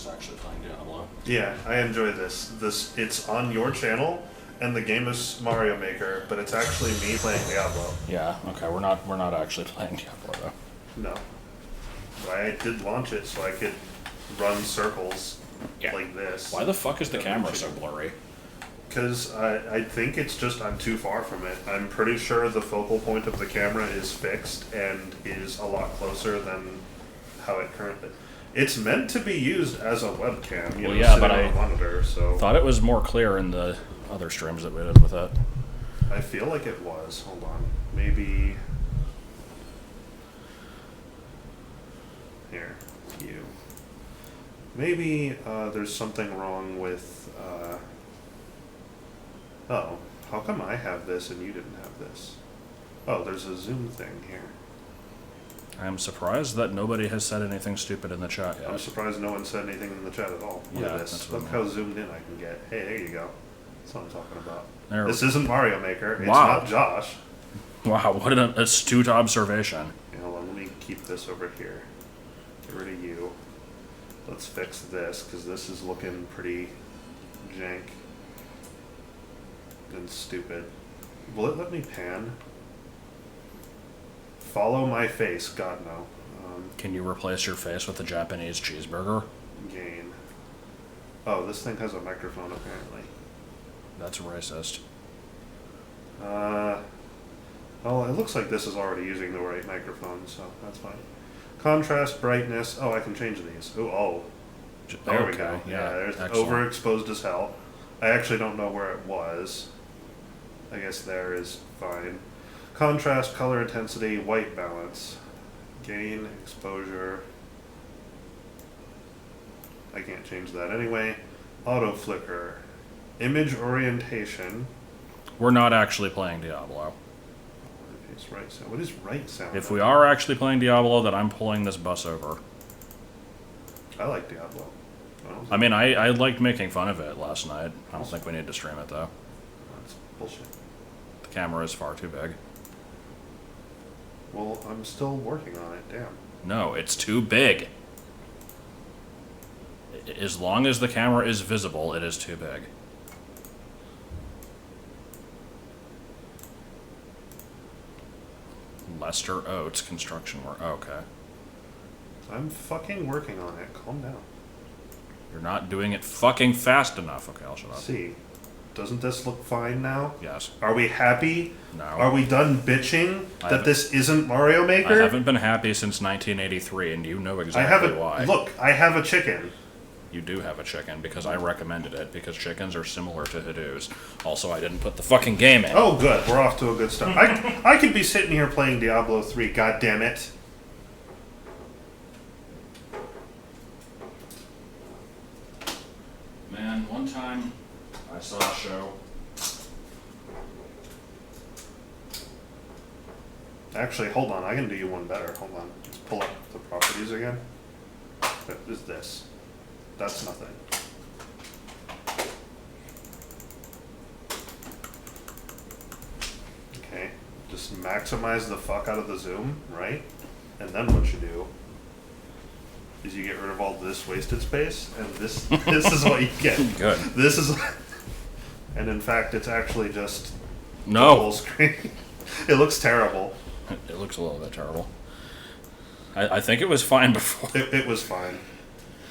is actually playing Diablo. Yeah, I enjoy this. It's on your channel, and the game is Mario Maker, but it's actually me playing Diablo. Yeah. Okay. We're not actually playing Diablo though. No, but I did launch it so I could run circles like this. Why the fuck is the camera so blurry? Because I think it's just I'm too far from it. I'm pretty sure the focal point of the camera is fixed and is a lot closer than how it currently. It's meant to be used as a webcam. You know, yeah, sitting but on I a monitor. So thought it was more clear in the other streams that we did with it. I feel like it was. Hold on, maybe here you. Maybe there's something wrong with. Oh, how come I have this and you didn't have this? Oh, there's a zoom thing here. I'm surprised that nobody has said anything stupid in the chat yet. I'm surprised no one said anything in the chat at all. Look at this. Look how zoomed in I can get. Hey, there you go. That's what I'm talking about. This isn't Mario Maker. It's not Josh. Wow, what an astute observation. Okay, hold on, let me keep this over here. Get rid of you. Let's fix this, because this is looking pretty jank and stupid. Will it let me pan? Follow my face. God, no. Can you replace your face with a Japanese cheeseburger? Gain. Oh, this thing has a microphone, apparently. That's racist. Well, it looks like this is already using the right microphone, so that's fine. Contrast, brightness. Oh, I can change these. Oh. There we go. Yeah, there's overexposed as hell. I actually don't know where it was. I guess there is fine. Contrast, color intensity, white balance. Gain, exposure. I can't change that anyway. Auto flicker. Image orientation. We're not actually playing Diablo. Right sound. What is right sound? If we are actually playing Diablo, then I'm pulling this bus over. I like Diablo. I mean, I liked making fun of it last night. I don't think we need to stream it, though. That's bullshit. The camera is far too big. Well, I'm still working on it, damn. No, it's too big. As long as the camera is visible, it is too big. Lester Oates construction work. Oh, okay. I'm fucking working on it. Calm down. You're not doing it fucking fast enough. Okay, I'll shut up. See, doesn't this look fine now? Yes. Are we happy? No. Are we done bitching that this isn't Mario Maker? I haven't been happy since 1983, and you know exactly why. Look, I have a chicken. You do have a chicken, because I recommended it, because chickens are similar to Hadoos. Also, I didn't put the fucking game in. Oh, good. We're off to a good start. I could be sitting here playing Diablo 3, god damn it. Man, one time I saw a show. Actually, hold on. I can do you one better. Hold on. Let's pull up the properties again. What is this? That's nothing. Okay. Just maximize the fuck out of the zoom, right? And then what you do is you get rid of all this wasted space, and this is what you get. Good. This is, and in fact, it's actually just the full screen. It looks terrible. It looks a little bit terrible. I think it was fine before. It was fine.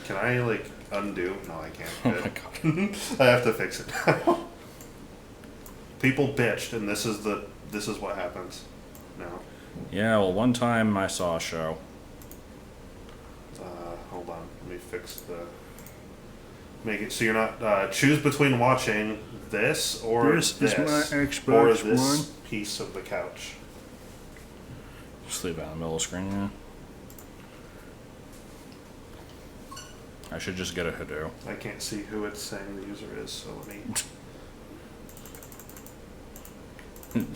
Can I like undo? No, I can't. Oh my god. I have to fix it now. People bitched, and this is what happens now. Yeah, well, one time I saw a show. Hold on, let me fix the. Make it so you're not choose between watching this or this is my Xbox or this One piece of the couch. Just leave it in the middle of the screen, yeah. I should just get a Hadoop. I can't see who it's saying the user is, so let me.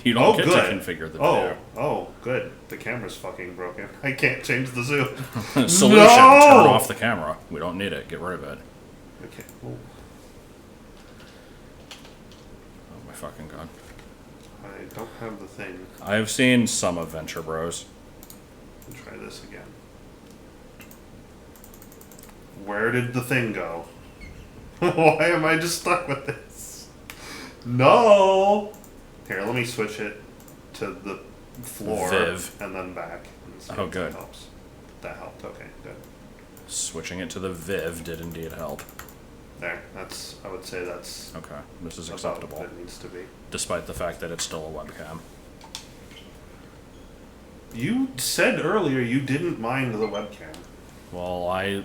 You don't get to configure the video. Oh, good. The camera's fucking broken. I can't change the zoom. Solution, no! turn off the camera. We don't need it. Get rid of it. Okay. Well, oh my fucking god. I don't have the thing. I've seen some of Venture Bros. I'll try this again. Where did the thing go? Why am I just stuck with this? No! Here, let me switch it to the floor Viv. and then back. And see Oh, if good. That helps. That helped. Okay, good. Switching it to the Viv did indeed help. There. I would say that's Okay, this is about acceptable. what it needs to be. Despite the fact that it's still a webcam. You said earlier you didn't mind the webcam. Well, I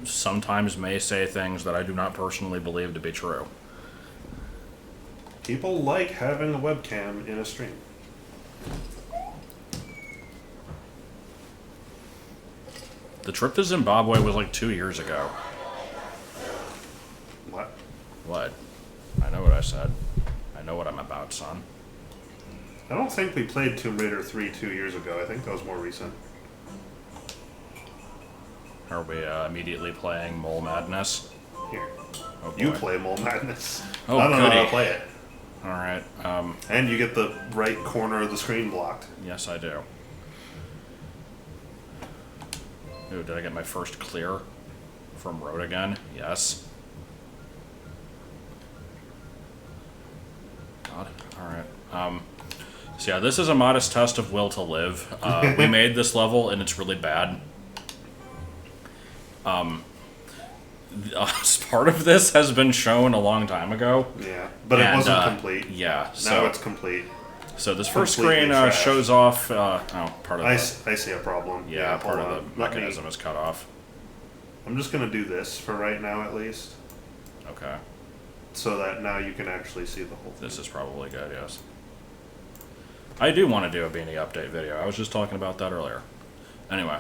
sometimes may say things that I do not personally believe to be true. People like having a webcam in a stream. The trip to Zimbabwe was like 2 years ago. What? What? I know what I said. I know what I'm about, son. I don't think we played Tomb Raider 3 2 years ago. I think that was more recent. Are we immediately playing Mole Madness? Here. Oh, You boy. play Mole Madness. Oh, I don't know how goody. to play it. Alright, And you get the right corner of the screen blocked. yes I do. Ooh, did I get my first clear from road again? Yes. God, alright. So yeah, this is a modest test of will to live. We made this level and it's really bad. Part of this has been shown a long time ago. Yeah, but it and, wasn't complete. Yeah, Now so it's complete. so this first completely screen trash. shows off. Part of I the see a problem. yeah, part hold of on. the Let me- mechanism is cut off. I'm just going to do this for right now at least, Okay, so that now you can actually see the whole thing. this is probably good. Yes, I do want to do a beanie update video. I was just talking about that earlier. Anyway,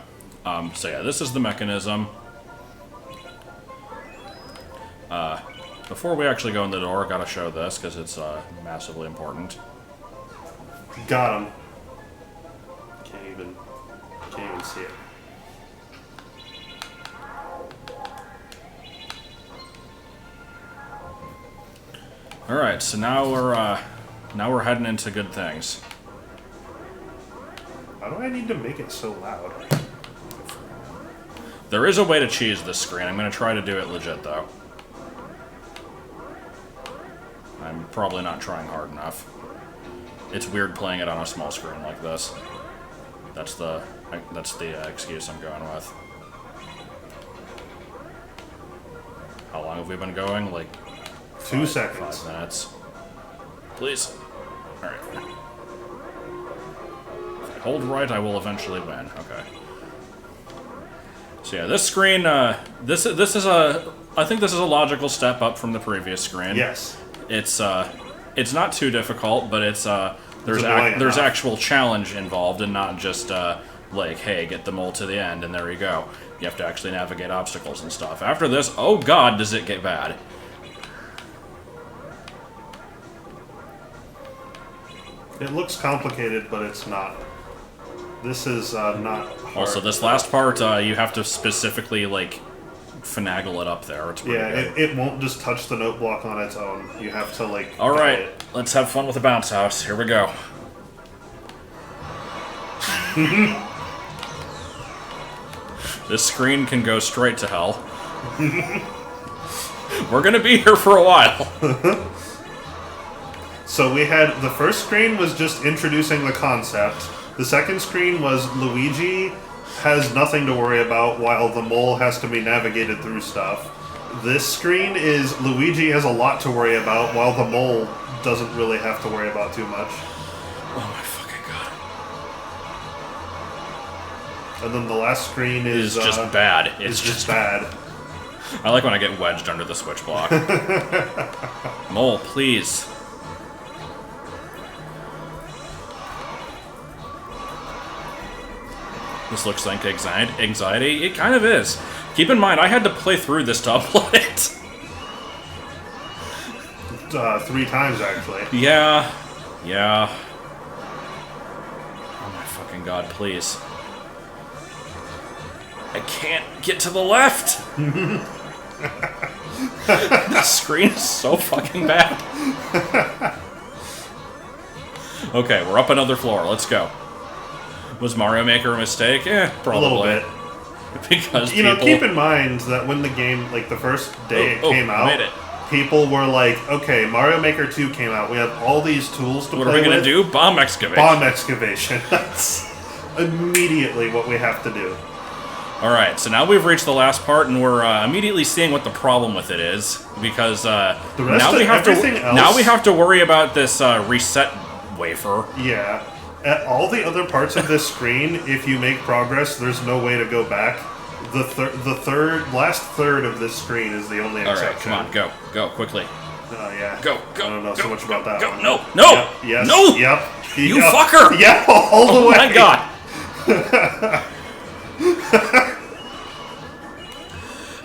so yeah, this is the mechanism. Before we actually go in the door, gotta show this because it's massively important. Got him. Can't even see it. All right, so now we're heading into good things. How do I need to make it so loud? There is a way to cheese this screen. I'm gonna try to do it legit though. I'm probably not trying hard enough. It's weird playing it on a small screen like this. That's the excuse I'm going with. How long have we been going? Like 2 seconds. 5 minutes. Please. All right. If I hold right, I will eventually win. Okay. So yeah, this screen. This is a. I think this is a logical step up from the previous screen. Yes. It's not too difficult, but it's there's annoying there's enough. actual challenge involved, and not just like, hey, get the mole to the end, and there you go. You have to actually navigate obstacles and stuff. After this, oh god, does it get bad. It looks complicated, but it's not. This is not hard. Also, this last part, you have to specifically, like, finagle it up there. It's pretty Yeah, good. it won't just touch the note block on its own. You have to, like... All guide right, it. let's have fun with the bounce house. Here we go. This screen can go straight to hell. We're gonna be here for a while. So we had... The first screen was just introducing the concept. The second screen was Luigi has nothing to worry about while the mole has to be navigated through stuff. This screen is Luigi has a lot to worry about while the mole doesn't really have to worry about too much. Oh my fucking god. And then the last screen is... It's just bad. It's just bad. I like when I get wedged under the switch block. Mole, please. This looks like anxiety. It kind of is. Keep in mind, I had to play through this to upload it. 3 times, actually. Yeah. Yeah. Oh my fucking god, please. I can't get to the left! The screen is so fucking bad. Okay, we're up another floor. Let's go. Was Mario Maker a mistake? Probably. A little bit. because you know, keep in mind that when the game, like the first day it came out, made it. people were like, okay, Mario Maker 2 came out. We have all these tools to What play are we gonna with. do? Bomb excavation. Bomb excavation. That's immediately what we have to do. All right, so now we've reached the last part, and we're immediately seeing what the problem with it is, because now we have to worry about this reset wafer. Yeah. At all the other parts of this screen, if you make progress, there's no way to go back. The last third of this screen is the only exception. All right, come on, go quickly. Yeah. Go. I don't know so much about that one. No. Yep, yes. No. Yep. You fucker. Yeah, all the way. Oh my god.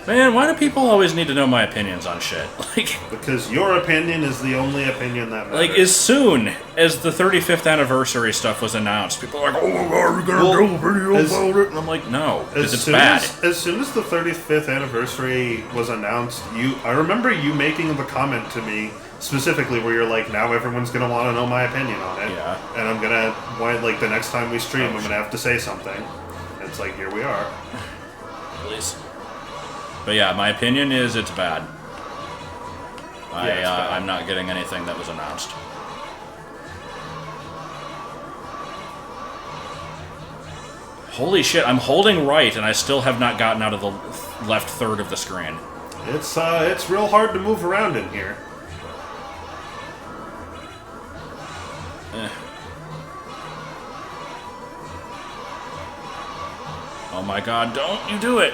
Man, why do people always need to know my opinions on shit? Like, because your opinion is the only opinion that matters. like as soon as the 35th anniversary stuff was announced, people are like, "Oh my god, we're gonna do a video about it," and I'm like, "No, because it's bad." As soon as the 35th anniversary was announced, I remember you making the comment to me specifically where you're like, "Now everyone's gonna want to know my opinion on it." Yeah. And I'm gonna like the next time we stream, I'm gonna have to say something. It's like, here we are. Please. But yeah, my opinion is it's bad. I'm not getting anything that was announced. Holy shit, I'm holding right and I still have not gotten out of the left third of the screen. It's real hard to move around in here. Oh my god, don't you do it!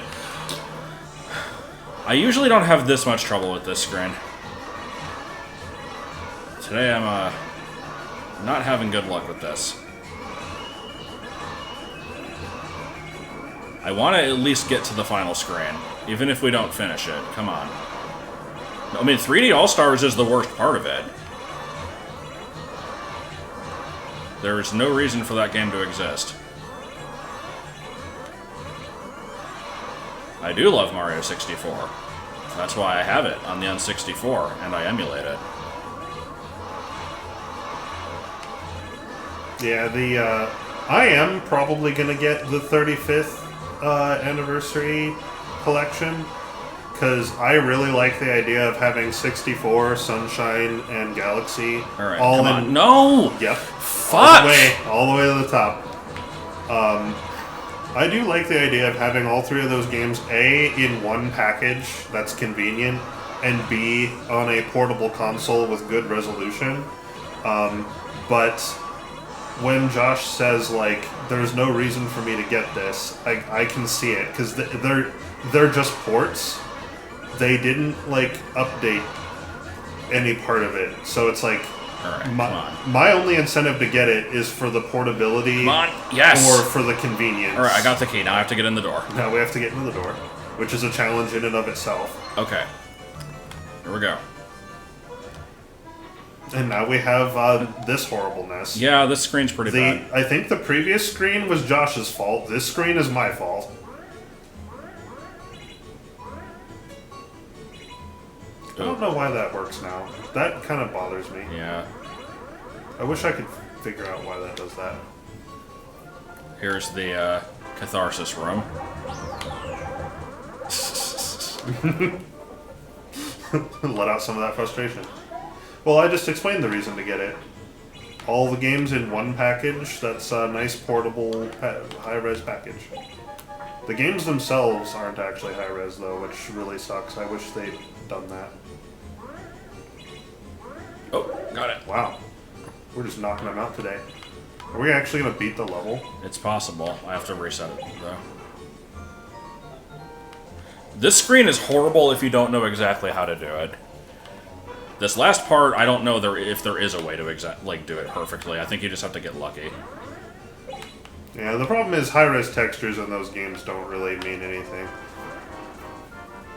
I usually don't have this much trouble with this screen. Today I'm not having good luck with this. I want to at least get to the final screen, even if we don't finish it. Come on. I mean, 3D All-Stars is the worst part of it. There's no reason for that game to exist. I do love Mario 64. That's why I have it on the N64, and I emulate it. Yeah, I am probably gonna get the 35th anniversary collection, because I really like the idea of having 64, Sunshine, and Galaxy all in. No! Yep. Fuck! All the way to the top. I do like the idea of having all three of those games, A, in one package that's convenient, and B, on a portable console with good resolution. But when Josh says, like, there's no reason for me to get this, I can see it, because they're just ports. They didn't, like, update any part of it. So it's like, my only incentive to get it is for the portability or for the convenience. Alright, I got the key. Now I have to get in the door. Now we have to get into the door, which is a challenge in and of itself. Okay. Here we go. And now we have this horribleness. Yeah, this screen's pretty bad. I think the previous screen was Josh's fault. This screen is my fault. I don't know why that works now. That kind of bothers me. Yeah. I wish I could figure out why that does that. Here's the catharsis room. Let out some of that frustration. Well, I just explained the reason to get it. All the games in one package, that's a nice portable high-res package. The games themselves aren't actually high-res though, which really sucks. I wish they'd done that. Oh, got it. Wow. We're just knocking them out today. Are we actually going to beat the level? It's possible. I have to reset it, though. This screen is horrible if you don't know exactly how to do it. This last part, I don't know if there is a way to do it perfectly. I think you just have to get lucky. Yeah, the problem is high-res textures in those games don't really mean anything.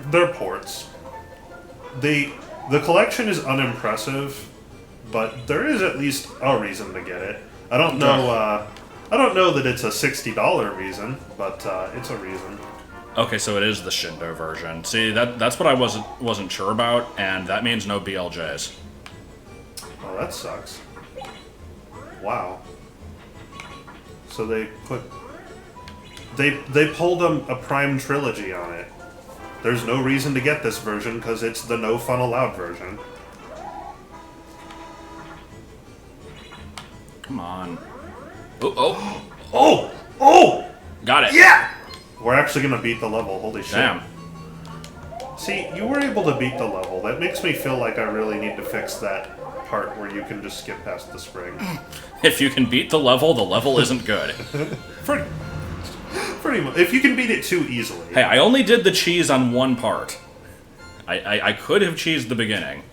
They're ports. The collection is unimpressive, but there is at least a reason to get it. I don't know. I don't know that it's a $60 reason, but it's a reason. Okay, so it is the Shindo version. See, that's what I wasn't sure about, and that means no BLJs. Oh, that sucks. Wow. So they put They pulled a Prime trilogy on it. There's no reason to get this version because it's the no fun allowed version. Come on. Oh! Got it. Yeah! We're actually gonna beat the level. Holy shit. Damn. See, you were able to beat the level. That makes me feel like I really need to fix that part where you can just skip past the spring. If you can beat the level isn't good. Pretty much. If you can beat it too easily. Hey, I only did the cheese on one part. I could have cheesed the beginning.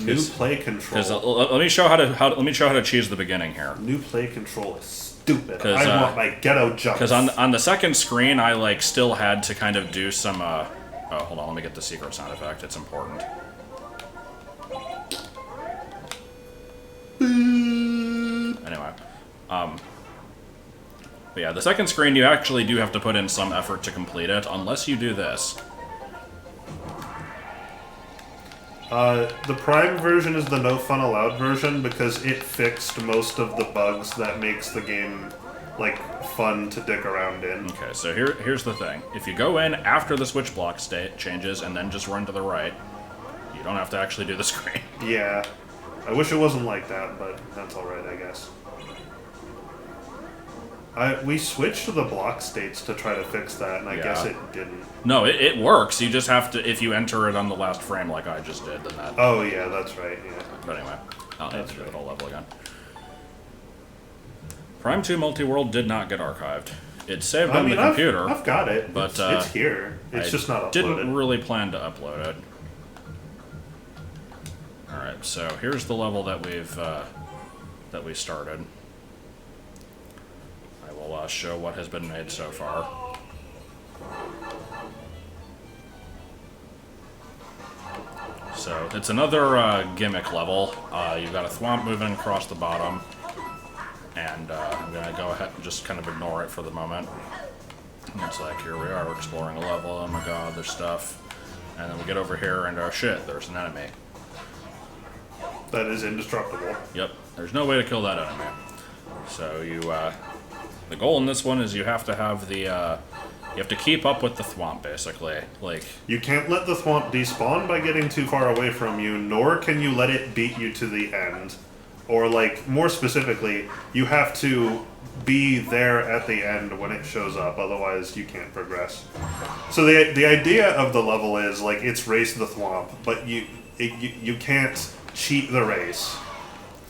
New play control. Let me show how to cheese the beginning here. New play control is stupid. I want my ghetto jumps. Because on the second screen, I like still had to kind of do some. Oh, hold on. Let me get the secret sound effect. It's important. Anyway, but yeah, the second screen you actually do have to put in some effort to complete it, unless you do this. The Prime version is the no fun allowed version because it fixed most of the bugs that makes the game, like, fun to dick around in. Okay, so here's the thing. If you go in after the switch block state changes and then just run to the right, you don't have to actually do the screen. Yeah. I wish it wasn't like that, but that's alright, I guess. We switched to the block states to try to fix that, and I guess it didn't. No, it works. You just have to, if you enter it on the last frame like I just did, then that... Oh, yeah, that's right, yeah. But anyway, I'll have to do the whole level again. Prime 2 Multi-World did not get archived. It's saved on the computer. I've got it, but it's here. It's just not uploaded. Didn't really plan to upload it. Alright, so here's the level that we started. I will show what has been made so far. So it's another gimmick level. You've got a thwomp moving across the bottom, and I'm gonna go ahead and just kind of ignore it for the moment. And it's like, here we are, we're exploring a level. Oh my god, there's stuff, and then we get over here, and oh shit, there's an enemy. That is indestructible. Yep, there's no way to kill that enemy. So you, the goal in this one is you have to have the, you have to keep up with the thwomp, basically. Like, you can't let the thwomp despawn by getting too far away from you, nor can you let it beat you to the end. Or, like, more specifically, you have to be there at the end when it shows up, otherwise you can't progress. So the idea of the level is, like, it's race the thwomp, but you can't cheat the race.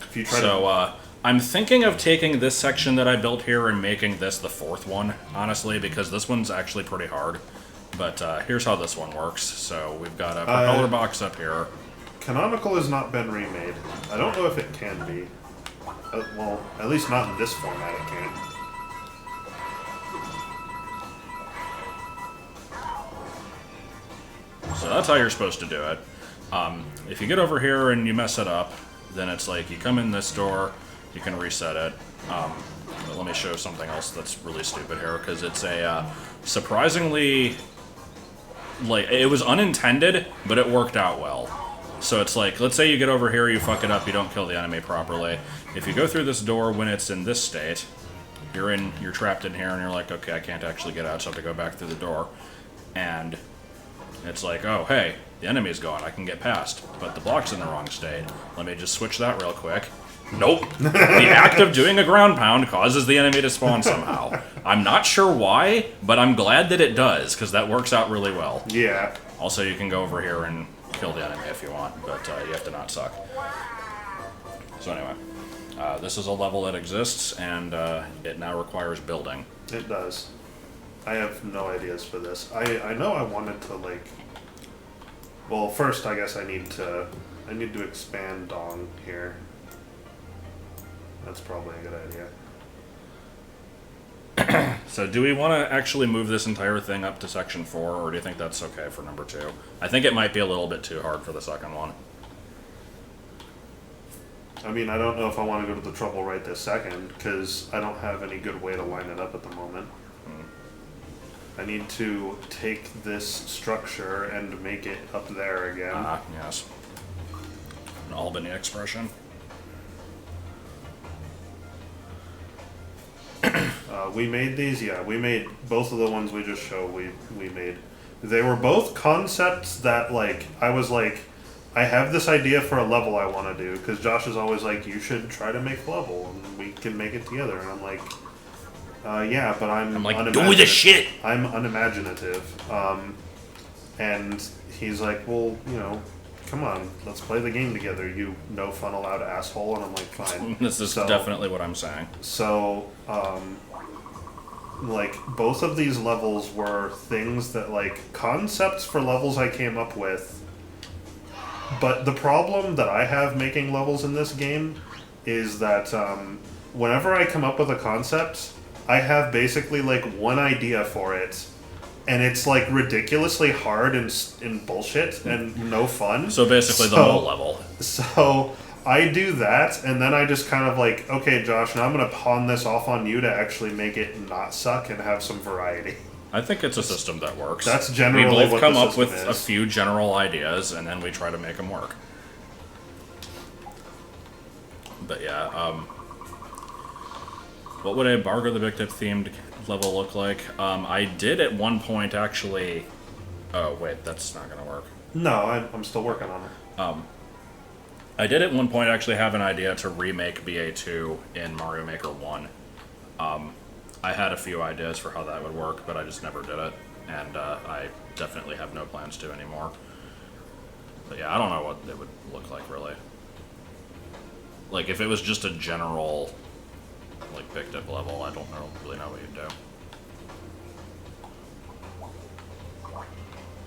If you try to... I'm thinking of taking this section that I built here and making this the fourth one, honestly, because this one's actually pretty hard. But here's how this one works. So we've got a propeller box up here. Canonical has not been remade. I don't know if it can be. Well, at least not in this format it can't. So that's how you're supposed to do it. If you get over here and you mess it up, then it's like you come in this door, you can reset it. But let me show something else that's really stupid here, because it's a surprisingly, like, it was unintended, but it worked out well. So it's like, let's say you get over here, you fuck it up, you don't kill the enemy properly. If you go through this door when it's in this state, you're trapped in here, and you're like, okay, I can't actually get out, so I have to go back through the door. And it's like, oh, hey, the enemy's gone, I can get past, but the block's in the wrong state. Let me just switch that real quick. Nope. The act of doing a ground pound causes the enemy to spawn somehow. I'm not sure why, but I'm glad that it does, because that works out really well. Yeah. Also, you can go over here and kill the enemy if you want, but you have to not suck. So anyway, this is a level that exists, and it now requires building. It does. I have no ideas for this. I know I wanted to, like... Well, first, I guess I need to expand Dong here. That's probably a good idea. So do we want to actually move this entire thing up to section 4, or do you think that's okay for number 2? I think it might be a little bit too hard for the second one. I mean, I don't know if I want to go to the trouble right this second, because I don't have any good way to line it up at the moment. I need to take this structure and make it up there again. Ah, yes. An Albany expression. We made these, yeah. We made both of the ones we just showed. We made. They were both concepts that like I was like, I have this idea for a level I want to do because Josh is always like, you should try to make a level and we can make it together. And I'm like, yeah, but I'm like, do the shit. I'm unimaginative. And he's like, well, you know, come on, let's play the game together, you no fun allowed asshole. And I'm like, fine. This is definitely what I'm saying. So, like, both of these levels were things that, like, concepts for levels I came up with. But the problem that I have making levels in this game is that whenever I come up with a concept, I have basically, like, one idea for it. And it's, like, ridiculously hard and bullshit and no fun. So basically the whole level. So I do that, and then I just kind of like, okay, Josh, now I'm going to pawn this off on you to actually make it not suck and have some variety. I think it's a system that works. That's generally we both what come the up with system a is. few general ideas, and then we try to make them work. But yeah, what would a Bargo the Big Tip themed level look like? I did at one point actually. Oh wait, that's not gonna work. No, I'm still working on it. I did at one point actually have an idea to remake BA2 in Mario Maker 1. I had a few ideas for how that would work, but I just never did it, and I definitely have no plans to anymore. But yeah, I don't know what it would look like, really. Like, if it was just a general, like, Big Dip level, I don't really know what you'd do.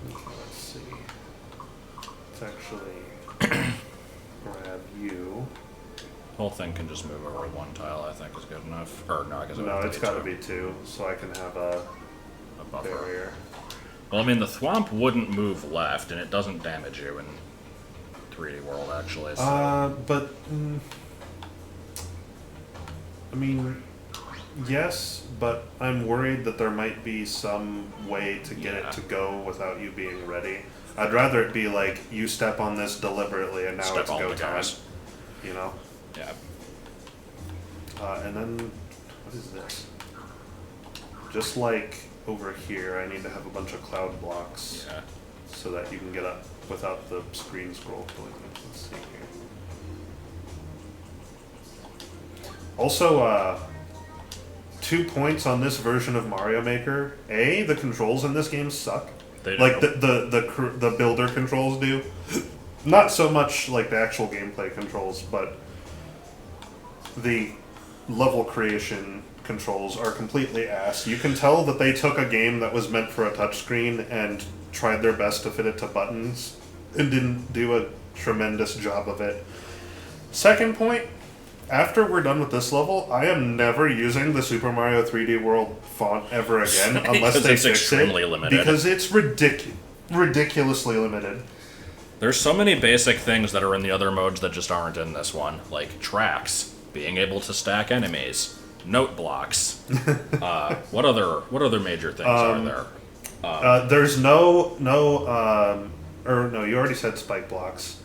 Let's see. Let's actually grab you. The whole thing can just move over one tile, I think, is good enough. Or, no, I guess it would No, have it's got to be two, so I can have a buffer. barrier. Well, I mean, the thwomp wouldn't move left, and it doesn't damage you in 3D World, actually. So. I mean, yes, but I'm worried that there might be some way to get it to go without you being ready. I'd rather it be like, you step on this deliberately and now Step it's on go the time. gas. You know? Yeah. And then, what is this? Just like over here, I need to have a bunch of cloud blocks. Yeah. So that you can get up without the screen scroll filling it. Let's see here. Also, 2 points on this version of Mario Maker. A, the controls in this game suck. They do. Like the builder controls do. Not so much like the actual gameplay controls, but the level creation controls are completely ass. You can tell that they took a game that was meant for a touchscreen and tried their best to fit it to buttons and didn't do a tremendous job of it. Second point, after we're done with this level, I am never using the Super Mario 3D World font ever again unless they it's fix extremely it. limited. Because it's ridiculously limited. There's so many basic things that are in the other modes that just aren't in this one, like tracks, being able to stack enemies, note blocks. What other major things are there? There's no, you already said spike blocks.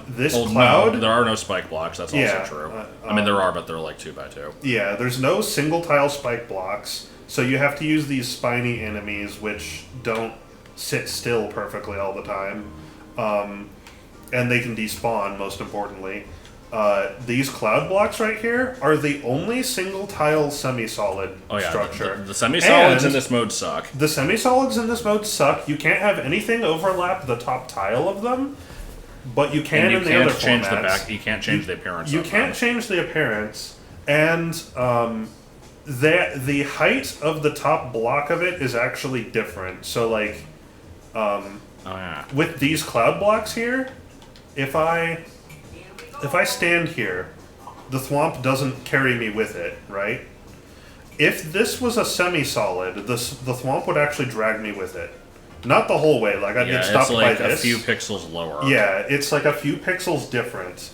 This cloud... No, there are no spike blocks, that's Yeah, also true. I mean, there are, but they're like 2x2. Yeah, there's no single tile spike blocks, so you have to use these spiny enemies, which don't sit still perfectly all the time. And they can despawn, most importantly. These cloud blocks right here are the only single tile semi-solid structure. The semi-solids And in this mode suck. The semi-solids in this mode suck. You can't have anything overlap the top tile of them, but you can in the other formats. You can't change the appearance. You can't change the appearance, and the height of the top block of it is actually different. So, like, with these cloud blocks here, if I stand here, the thwomp doesn't carry me with it, right? If this was a semi-solid, the thwomp would actually drag me with it. Not the whole way, like I'd get stopped it's like by this. a few pixels lower. Yeah, it's like a few pixels different,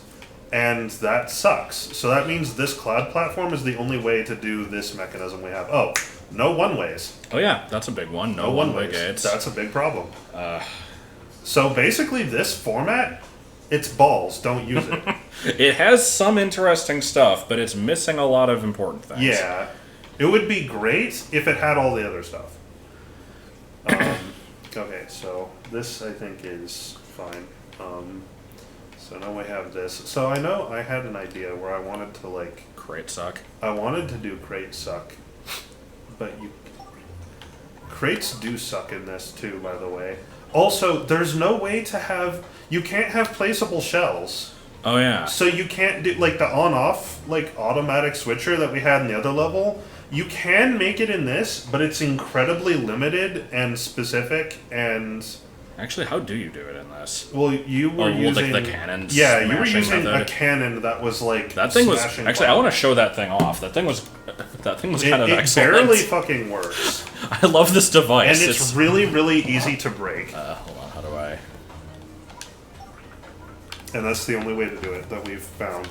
and that sucks. So that means this cloud platform is the only way to do this mechanism we have. Oh, no one-ways. Oh yeah, that's a big one. No one-way gates. That's a big problem. So basically this format, it's balls, don't use it. It has some interesting stuff, but it's missing a lot of important things. Yeah. It would be great if it had all the other stuff. Okay, so this I think is fine. So now we have this. So I know I had an idea where I wanted to like Crate suck. I wanted to do crate suck, but crates do suck in this too, by the way. Also, there's no way to have you can't have placeable shells. Oh yeah. So you can't do like the on-off like automatic switcher that we had in the other level. You can make it in this, but it's incredibly limited and specific and. Actually, how do you do it in this? Well, you were using like the cannon. Yeah, you were smashing using method. a cannon that was like That thing was smashing actually. I want to show that thing off. That thing was kind of it excellent. barely fucking works, I love this device. and it's really really easy to break. Hold on. How do I? And that's the only way to do it that we've found.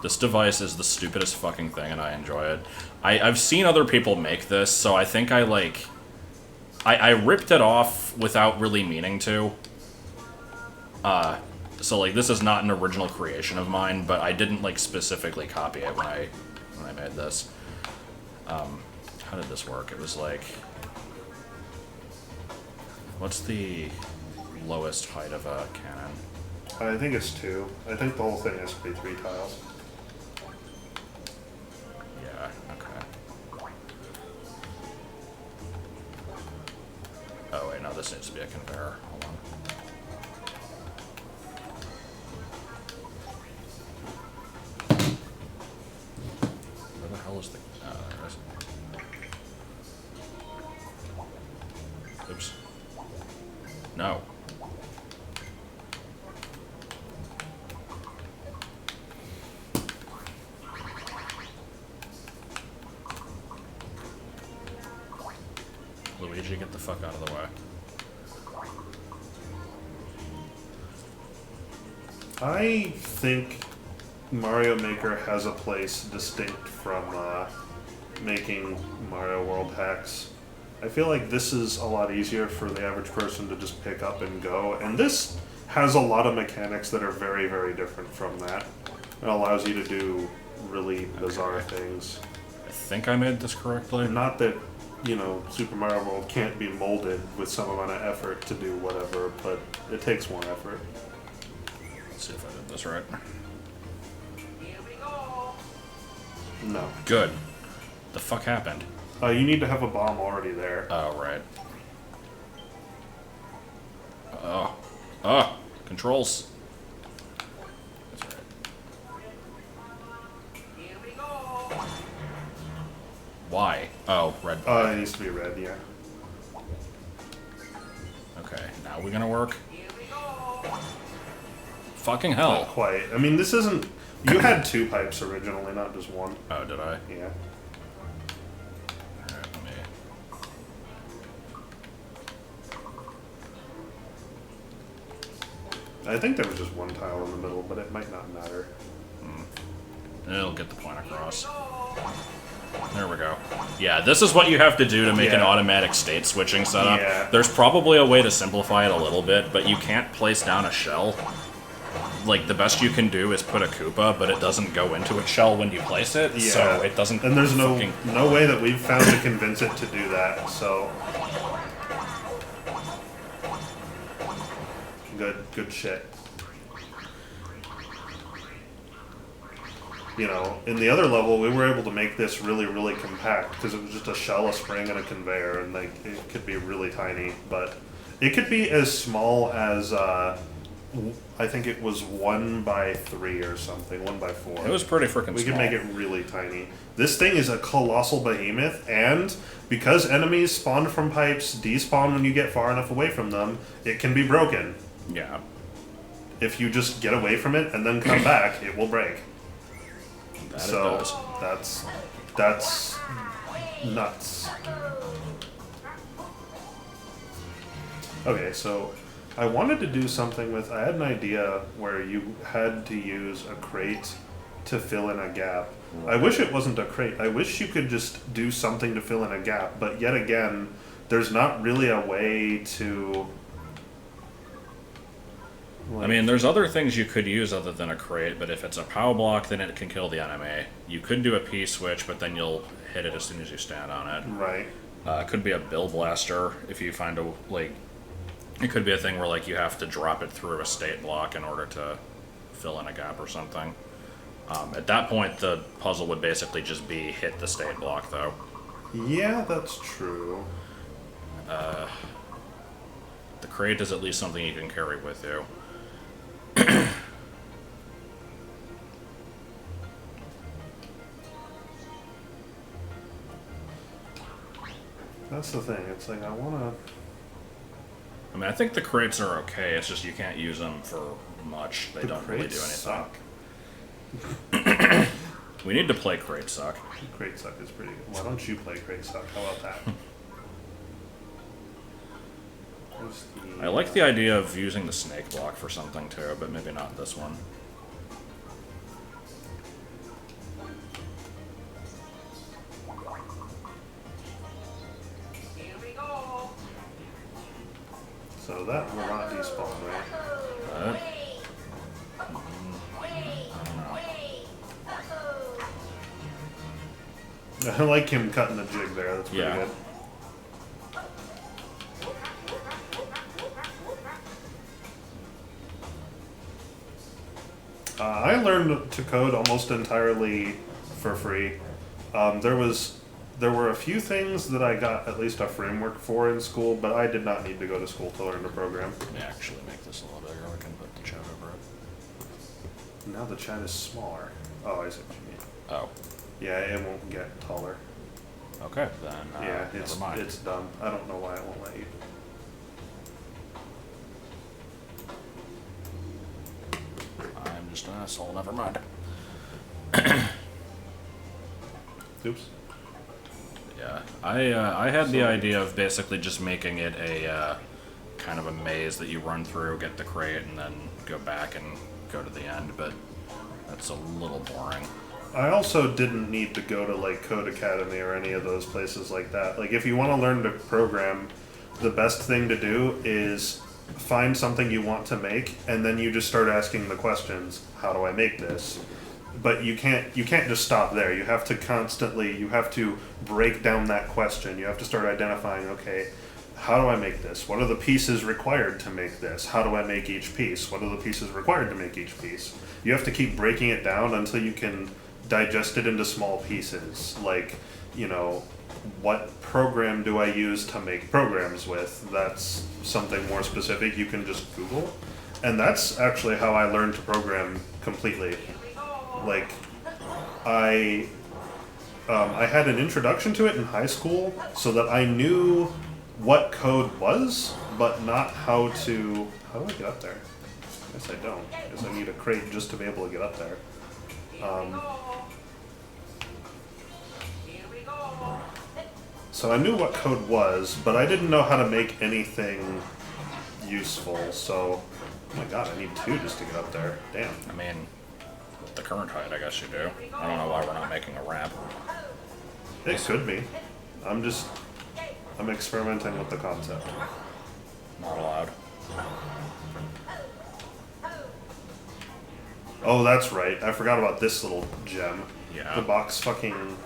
This device is the stupidest fucking thing, and I enjoy it. I've seen other people make this, so I think I like. I ripped it off without really meaning to. So like this is not an original creation of mine, but I didn't like specifically copy it when I made this. How did this work? It was like, what's the lowest height of a cannon? I think it's 2. I think the whole thing has to be 3 tiles. Yeah. Okay. Oh wait, no, this needs to be a conveyor. Hold on. Where the hell is the? There it is. Oops. No. Luigi, get the fuck out of the way. I think Mario Maker has a place distinct from making Mario World hacks. I feel like this is a lot easier for the average person to just pick up and go, and this has a lot of mechanics that are very, very different from that. It allows you to do really bizarre things. I think I made this correctly. Not that, you know, Super Mario World can't be molded with some amount of effort to do whatever, but it takes more effort. Let's see if I did this right. No. Good. The fuck happened? You need to have a bomb already there. Oh, right. Oh. Controls. That's right. Why? Oh, red. It needs to be red, yeah. Okay, now we're gonna work. Fucking hell. Not quite. I mean, this isn't... You had 2 pipes originally, not just 1. Oh, did I? Yeah. Alright, let me... I think there was just 1 tile in the middle, but it might not matter. It'll get the point across. There we go. Yeah, this is what you have to do to make an automatic state switching setup. Yeah. There's probably a way to simplify it a little bit, but you can't place down a shell. Like, the best you can do is put a Koopa, but it doesn't go into a shell when you place it, Yeah. so it doesn't... And there's no fucking... no way that we've found to convince it to do that, so... Good shit. You know, in the other level, we were able to make this really, really compact, because it was just a shell, a spring, and a conveyor, and like it could be really tiny, but it could be as small as, I think it was 1 by 3 or something, 1 by 4. It was pretty freaking small. We could make it really tiny. This thing is a colossal behemoth, and because enemies spawn from pipes, despawn when you get far enough away from them, it can be broken. Yeah. If you just get away from it and then come back, it will break. That So it does. that's nuts. Okay, so I wanted to do something with. I had an idea where you had to use a crate to fill in a gap. I wish it wasn't a crate. I wish you could just do something to fill in a gap, but yet again, there's not really a way to I mean, there's other things you could use other than a crate, but if it's a POW block, then it can kill the enemy. You could do a P-switch, but then you'll hit it as soon as you stand on it. Right. It could be a Bill Blaster if you find a, like... It could be a thing where, like, you have to drop it through a state block in order to fill in a gap or something. At that point, the puzzle would basically just be hit the state block, though. Yeah, that's true. The crate is at least something you can carry with you. That's the thing. It's like I wanna. I mean, I think the crates are okay. It's just you can't use them for much. They don't really do Crates anything. suck. We need to play Crate Suck. Crate suck is pretty good. Why don't you play Crate suck? How about that? I like the idea of using the snake block for something too, but maybe not this one. So that will not despawn, right? I like him cutting the jig there. That's pretty good. I learned to code almost entirely for free. There were a few things that I got at least a framework for in school, but I did not need to go to school to learn to program. Let me actually make this a little bigger. I can put the chat over it. Now the chat is smaller. Oh, I see what you mean. Oh. Yeah, it won't get taller. Okay, then Yeah, never mind. it's dumb. I don't know why it won't let you. I'm just an asshole. Never mind. Oops. Yeah, I had the idea of basically just making it a kind of a maze that you run through, get the crate, and then go back and go to the end, but that's a little boring. I also didn't need to go to like Code Academy or any of those places like that. Like if you want to learn to program, the best thing to do is find something you want to make and then you just start asking the questions, how do I make this? But you can't just stop there. You have to break down that question. You have to start identifying, okay, how do I make this? What are the pieces required to make this? How do I make each piece? What are the pieces required to make each piece? You have to keep breaking it down until you can digest it into small pieces. Like, what program do I use to make programs with? That's something more specific you can just Google. And that's actually how I learned to program completely. Like, I had an introduction to it in high school so that I knew what code was, but not how do I get up there? I guess I don't, because I need a crate just to be able to get up there. So I knew what code was, but I didn't know how to make anything useful, so, oh my god, I need 2 just to get up there. Damn. I mean, with the current height, I guess you do. I don't know why we're not making a ramp. It could be. I'm experimenting with the concept. Not allowed. Oh, that's right. I forgot about this little gem. Yeah. The box fucking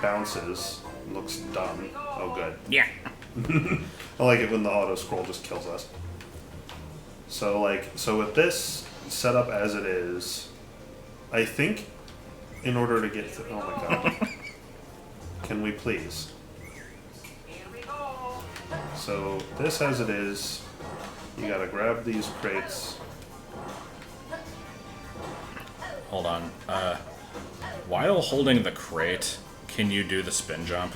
bounces. Looks dumb. Oh, good. Yeah. I like it when the auto scroll just kills us. So with this set up as it is, I think in order to get to, oh my god. Can we please? So this as it is, you gotta grab these crates. Hold on. While holding the crate, can you do the spin jump?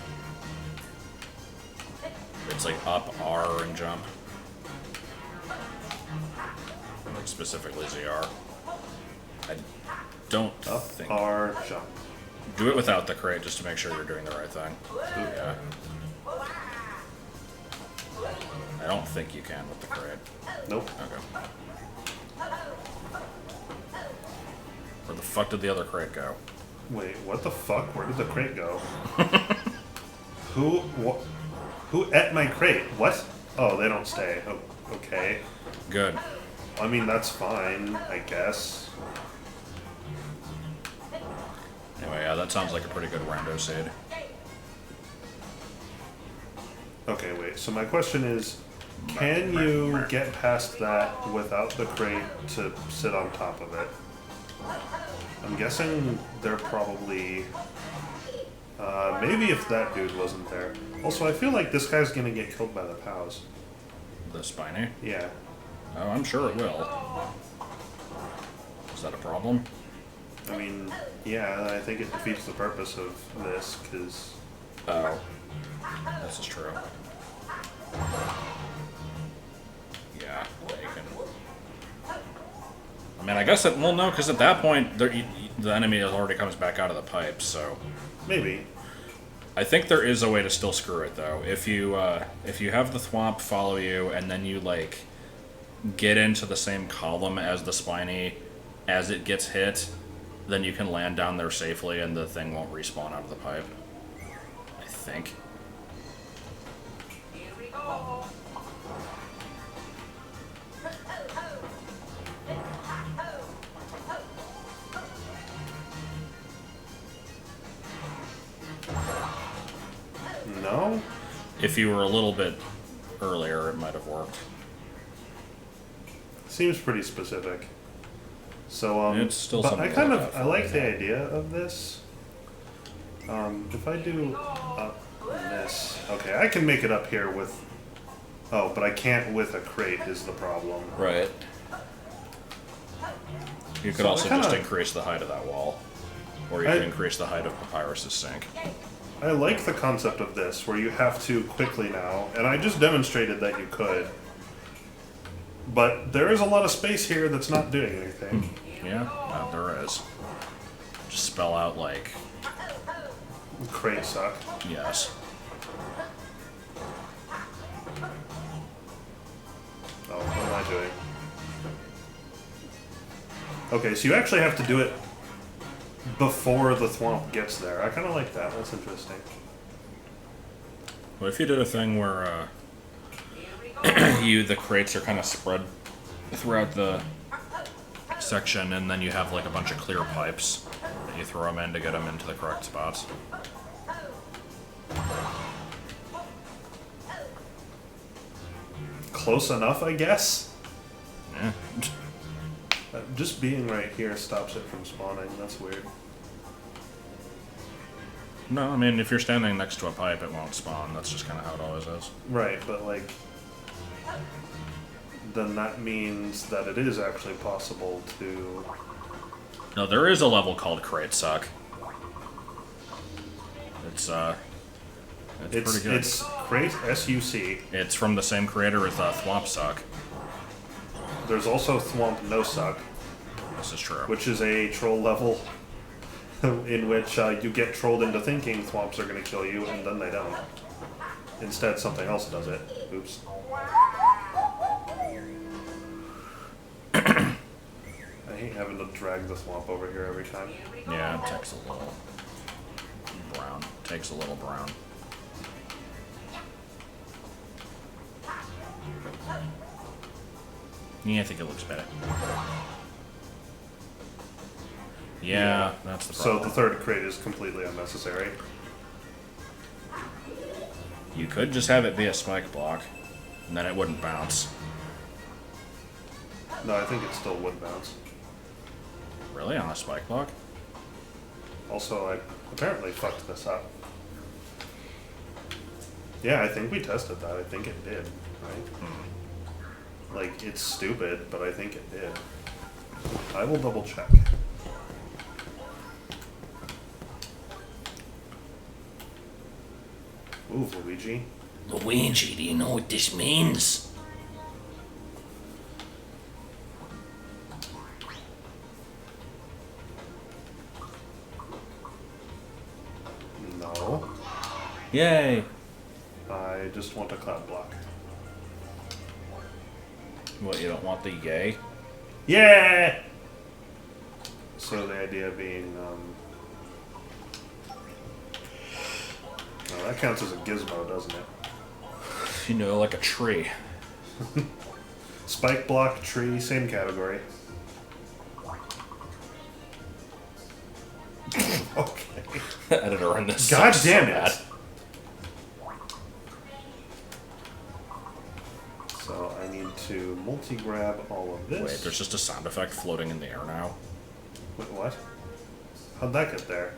It's like up R and jump. Like specifically ZR. I don't think. Up R, jump. Do it without the crate just to make sure you're doing the right thing. Yeah. I don't think you can with the crate. Nope. Okay. Where the fuck did the other crate go? Wait, what the fuck? Where did the crate go? Who ate my crate? What? Oh, they don't stay. Oh, okay. Good. I mean, that's fine, I guess. Anyway, yeah, that sounds like a pretty good rando seed. Okay, wait. So my question is, can you get past that without the crate to sit on top of it? I'm guessing they're probably... maybe if that dude wasn't there. Also, I feel like this guy's gonna get killed by the POWs. The spiny? Yeah. Oh, I'm sure it will. Is that a problem? I mean, yeah, I think it defeats the purpose of this, because... Oh. This is true. Yeah, you can... I mean, I guess it... Well, no, because at that point, the enemy already comes back out of the pipe, so... Maybe. I think there is a way to still screw it, though. If you have the thwomp follow you, and then you, like, get into the same column as the spiny as it gets hit, then you can land down there safely, and the thing won't respawn out of the pipe. I think. No? If you were a little bit earlier, it might have worked. Seems pretty specific. So, It's still but something I kind to look of, out I for, like I the think. idea of this. If I do this, okay, I can make it up here with, oh, but I can't with a crate is the problem. Right. You could So also I kinda- just increase the height of that wall. Or you I- can increase the height of Papyrus's sink. I like the concept of this, where you have to quickly now, and I just demonstrated that you could. But there is a lot of space here that's not doing anything. Yeah, there is. Just spell out, like, Crates suck. yes. Oh, what am I doing? Okay, so you actually have to do it before the thwomp gets there. I kind of like that. That's interesting. What if you did a thing where the crates are kind of spread throughout the section, and then you have like a bunch of clear pipes that you throw them in to get them into the correct spots? Close enough, I guess. Yeah. Just being right here stops it from spawning. That's weird. No, I mean, if you're standing next to a pipe, it won't spawn. That's just kind of how it always is. Right, but like, then that means that it is actually possible to. No, there is a level called Crate Suck. It's pretty good. It's Crate SUC. It's from the same creator as Thwomp Suck. There's also Thwomp No Suck, This is true. which is a troll level in which you get trolled into thinking thwomps are going to kill you, and then they don't. Instead, something else does it. Oops. I hate having to drag the thwomp over here every time. Yeah, it takes a little brown. Takes a little brown. Yeah, I think it looks better. Yeah, that's the So problem. the third crate is completely unnecessary. You could just have it be a spike block, and then it wouldn't bounce. No, I think it still would bounce. Really? On a spike block? Also, I apparently fucked this up. Yeah, I think we tested that. I think it did, right? Like, it's stupid, but I think it did. I will double check. Ooh, Luigi. Luigi, do you know what this means? No. Yay! I just want a cloud block. What, you don't want the yay? Yeah! So the idea being, well, that counts as a gizmo, doesn't it? You know, like a tree. Spike block, tree, same category. Okay. Editor in this. God sucks damn so it. bad. So I need to multi-grab all of this. Wait, there's just a sound effect floating in the air now. Wait, what? How'd that get there?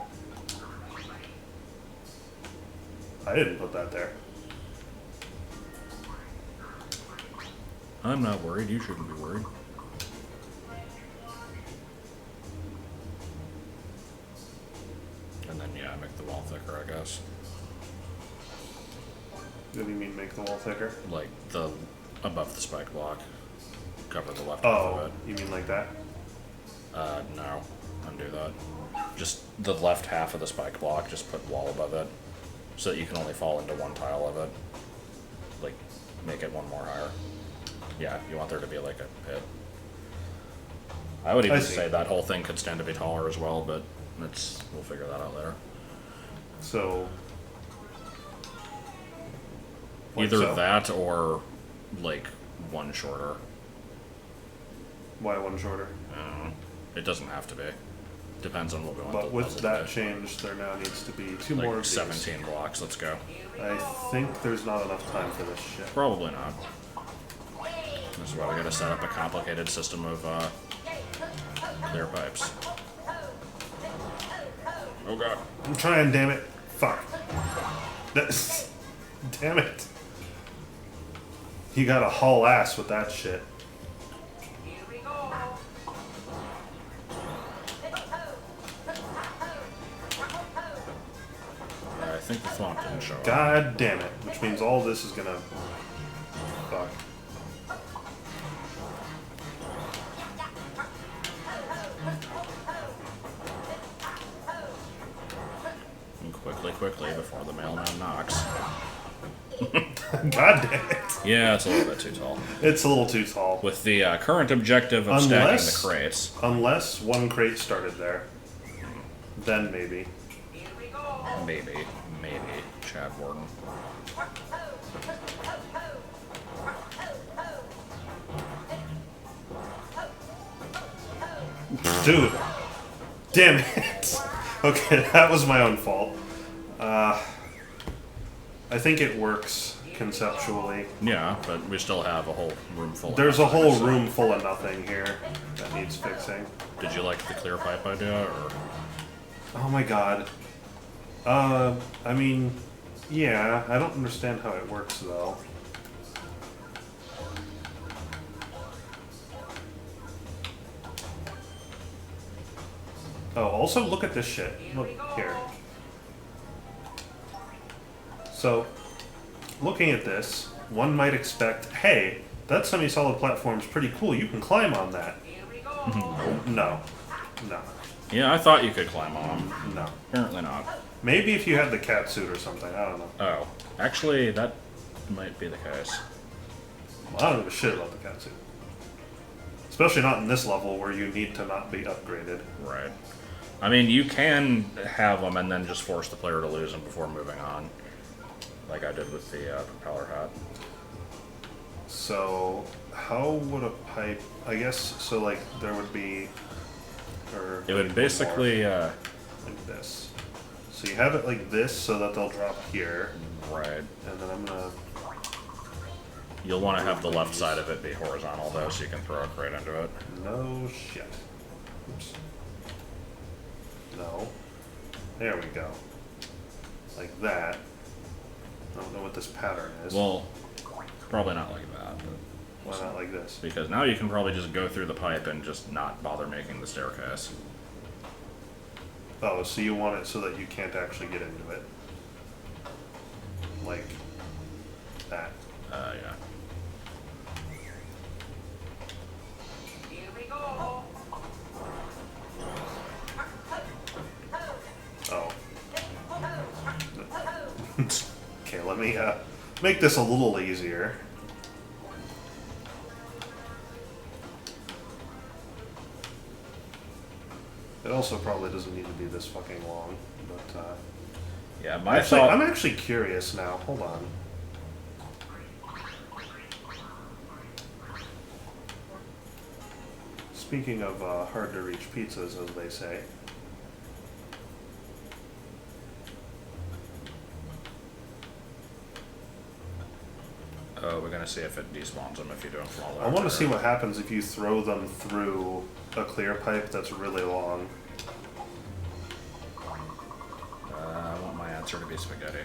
I didn't put that there. I'm not worried. You shouldn't be worried. And then, yeah, make the wall thicker, I guess. What do you mean make the wall thicker? Like, the above the spike block. Cover the left half of Oh, it. you mean like that? No. Undo that. Just the left half of the spike block, just put wall above it. So that you can only fall into one tile of it. Like, make it one more higher. Yeah, you want there to be like a pit. I would even say that whole thing could stand to be taller as well, but we'll figure that out later. So... like Either so? that or, like, one shorter. Why one shorter? I don't know. It doesn't have to be. Depends on what we want But the with puzzle that to be. change, there now needs to be two Like more of these. 17 blocks, let's go. I think there's not enough time for this shit. Probably not. This is why we gotta set up a complicated system of clear pipes. Oh god. I'm trying, damn it. Fuck. Damn it. You gotta haul ass with that shit. I think the thwomp didn't show up. God damn it. Which means all this is gonna... fuck. And quickly, before the mailman knocks. God damn it. Yeah, it's a little bit too tall. It's a little too tall. With the current objective of stacking the crates. Unless one crate started there. Then maybe. Maybe, Chad Warden. Dude. Damn it. Okay, that was my own fault. I think it works conceptually. Yeah, but we still have a whole room full of There's a nothing, whole so- room full of nothing here that needs fixing. Did you like the clear pipe idea, or? Oh my god. I mean, yeah, I don't understand how it works though. Oh, also look at this shit. Look here. So, looking at this, one might expect, hey, that semi-solid platform's pretty cool, you can climb on that. No. No. Yeah, I thought you could climb on them. No. Apparently not. Maybe if you had the cat suit or something, I don't know. Oh, actually, that might be the case. Well, I don't give a shit about the cat suit. Especially not in this level where you need to not be upgraded. Right. I mean, you can have them and then just force the player to lose them before moving on. Like I did with the propeller hat. So, how would a pipe... I guess, so like, there would be... Or It would basically, like this. So you have it like this so that they'll drop here. right. And then I'm gonna... You'll want to have the left side of it be horizontal, though, so you can throw a crate into it. No shit. Oops. No. There we go. Like that. I don't know what this pattern is. Well, probably not like that, but why not like this? because now you can probably just go through the pipe and just not bother making the staircase. Oh, so you want it so that you can't actually get into it. Like that. Yeah. Oh. Okay, let me make this a little easier. It also probably doesn't need to be this fucking long, but Yeah, my actually, thought... I'm actually curious now. Hold on. Speaking of hard to reach pizzas, as they say. Oh, we're gonna see if it despawns them if you don't fall I want to see what happens if you throw them through a clear pipe that's really long. I want my answer to be spaghetti.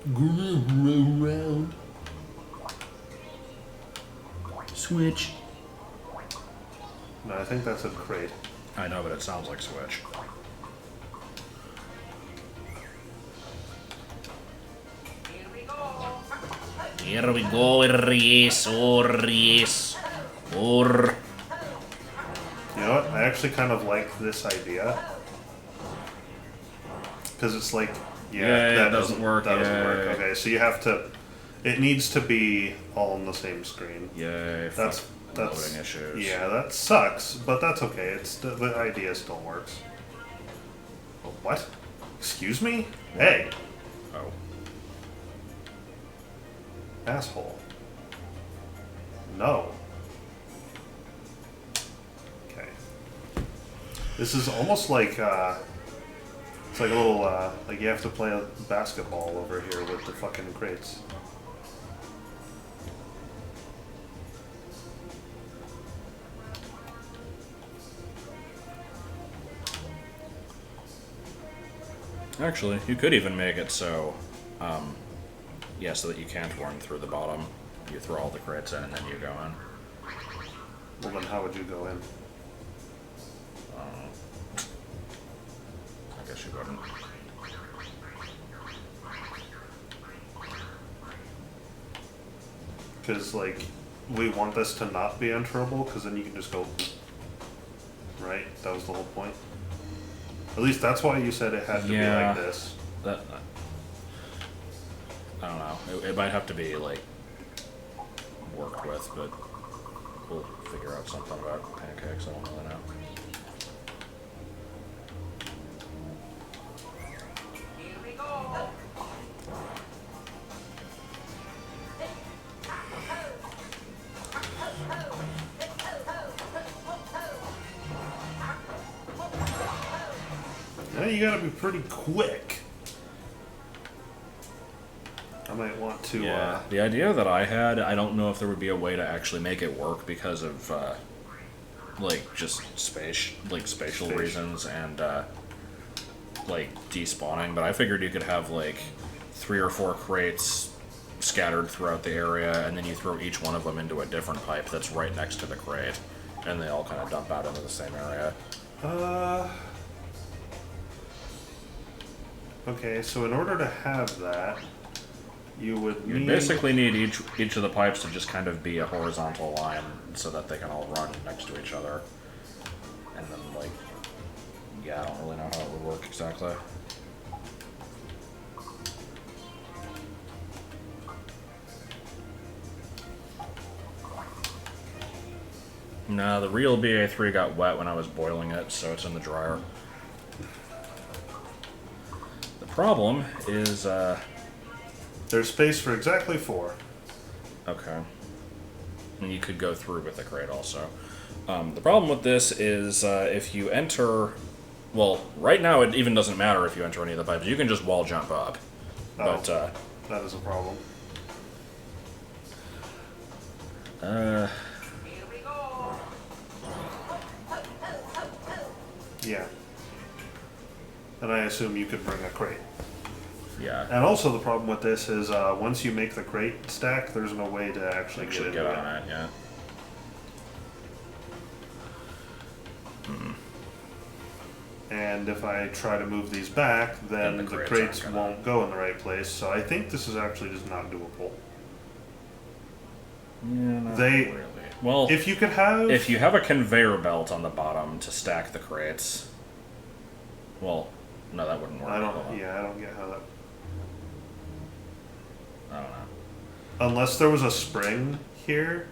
Round. Switch. No, I think that's a crate. I know, but it sounds like Switch. Here we go, yes, or yes. Or. You know what? I actually kind of like this idea. Because it's like, Yay, that it doesn't work, That doesn't work. yay. Okay, so you have to. It needs to be all on the same screen. Yay, That's loading issues. Yeah, that sucks, but that's okay. It's the idea still works. Oh, what? Excuse me? Hey, Oh. asshole. No. Okay. This is almost like it's like a little like you have to play a basketball over here with the fucking crates. Actually, you could even make it so, yeah, so that you can't run through the bottom. You throw all the crates in and then you go in. Well, then how would you go in? I guess you wouldn't. Because, like, we want this to not be enterable, because then you can just go. Right? That was the whole point. At least that's why you said it had to be like this. That, I don't know. It might have to be, like, worked with, but we'll figure out something about pancakes. I don't really know. Yeah, you gotta be pretty quick. I might want to. Yeah, the idea that I had, I don't know if there would be a way to actually make it work because of, like, just spatial reasons and, like, despawning. But I figured you could have, like, 3 or 4 crates scattered throughout the area, and then you throw each one of them into a different pipe that's right next to the crate, and they all kind of dump out into the same area. Okay, so in order to have that, you would You need. basically need each of the pipes to just kind of be a horizontal line so that they can all run next to each other. And then, like, yeah, I don't really know how it would work exactly. No, the real BA3 got wet when I was boiling it, so it's in the dryer. The problem is, There's space for exactly 4. okay. And you could go through with the crate also. The problem with this is if you enter... Well, right now it even doesn't matter if you enter any of the pipes. You can just wall jump up. Oh, But, that is a problem. Yeah. And I assume you could bring a crate. yeah. And also the problem with this is once you make the crate stack, there's no way to actually get Should into get it. on it, yeah. And if I try to move these back, then Then the the crates crates aren't gonna- won't go in the right place. So I think this is actually just not doable. Yeah, not They- really. Well, If you could have... if you have a conveyor belt on the bottom to stack the crates... Well, no, that wouldn't work. I Hold on. don't... Yeah, I don't get how that... I don't know. Unless there was a spring here,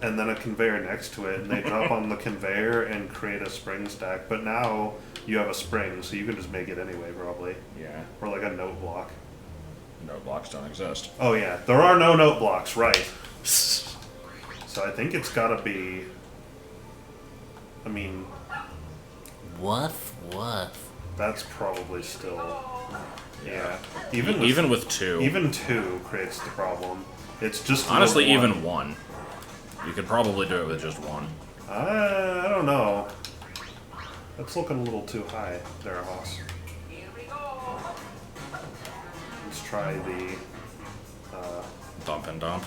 and then a conveyor next to it, and they drop on the conveyor and create a spring stack. But now you have a spring, so you can just make it anyway, probably. Yeah. Or like a note block. No blocks don't exist. Oh yeah, there are no note blocks, right. So I think it's gotta be... I mean, Woof, woof. that's probably still... Yeah. Even with 2. Even 2 creates the problem. It's just... Honestly, note even 1. You could probably do it with just 1. I don't know. That's looking a little too high there, Hoss. Let's try the... Dump and dump.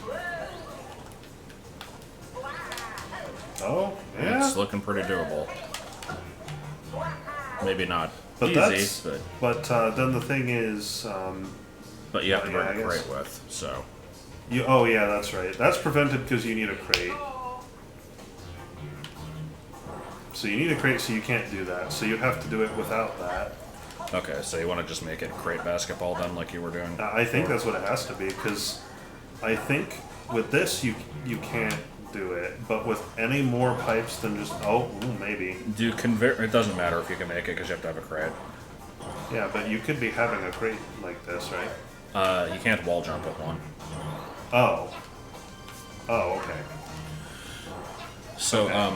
Oh, yeah. It's looking pretty doable. Maybe not But easy, that's... but then the thing is... but you have to yeah, bring I a guess. crate with, so... Oh yeah, that's right. That's prevented because you need a crate. So you need a crate, so you can't do that. So you have to do it without that. Okay, so you want to just make it crate basketball then, like you were doing? I think that's what it has to be, because I think with this you can't do it, but with any more pipes than just maybe. It doesn't matter if you can make it because you have to have a crate. Yeah, but you could be having a crate like this, right? You can't wall jump with one. Oh. Oh, okay. So Okay.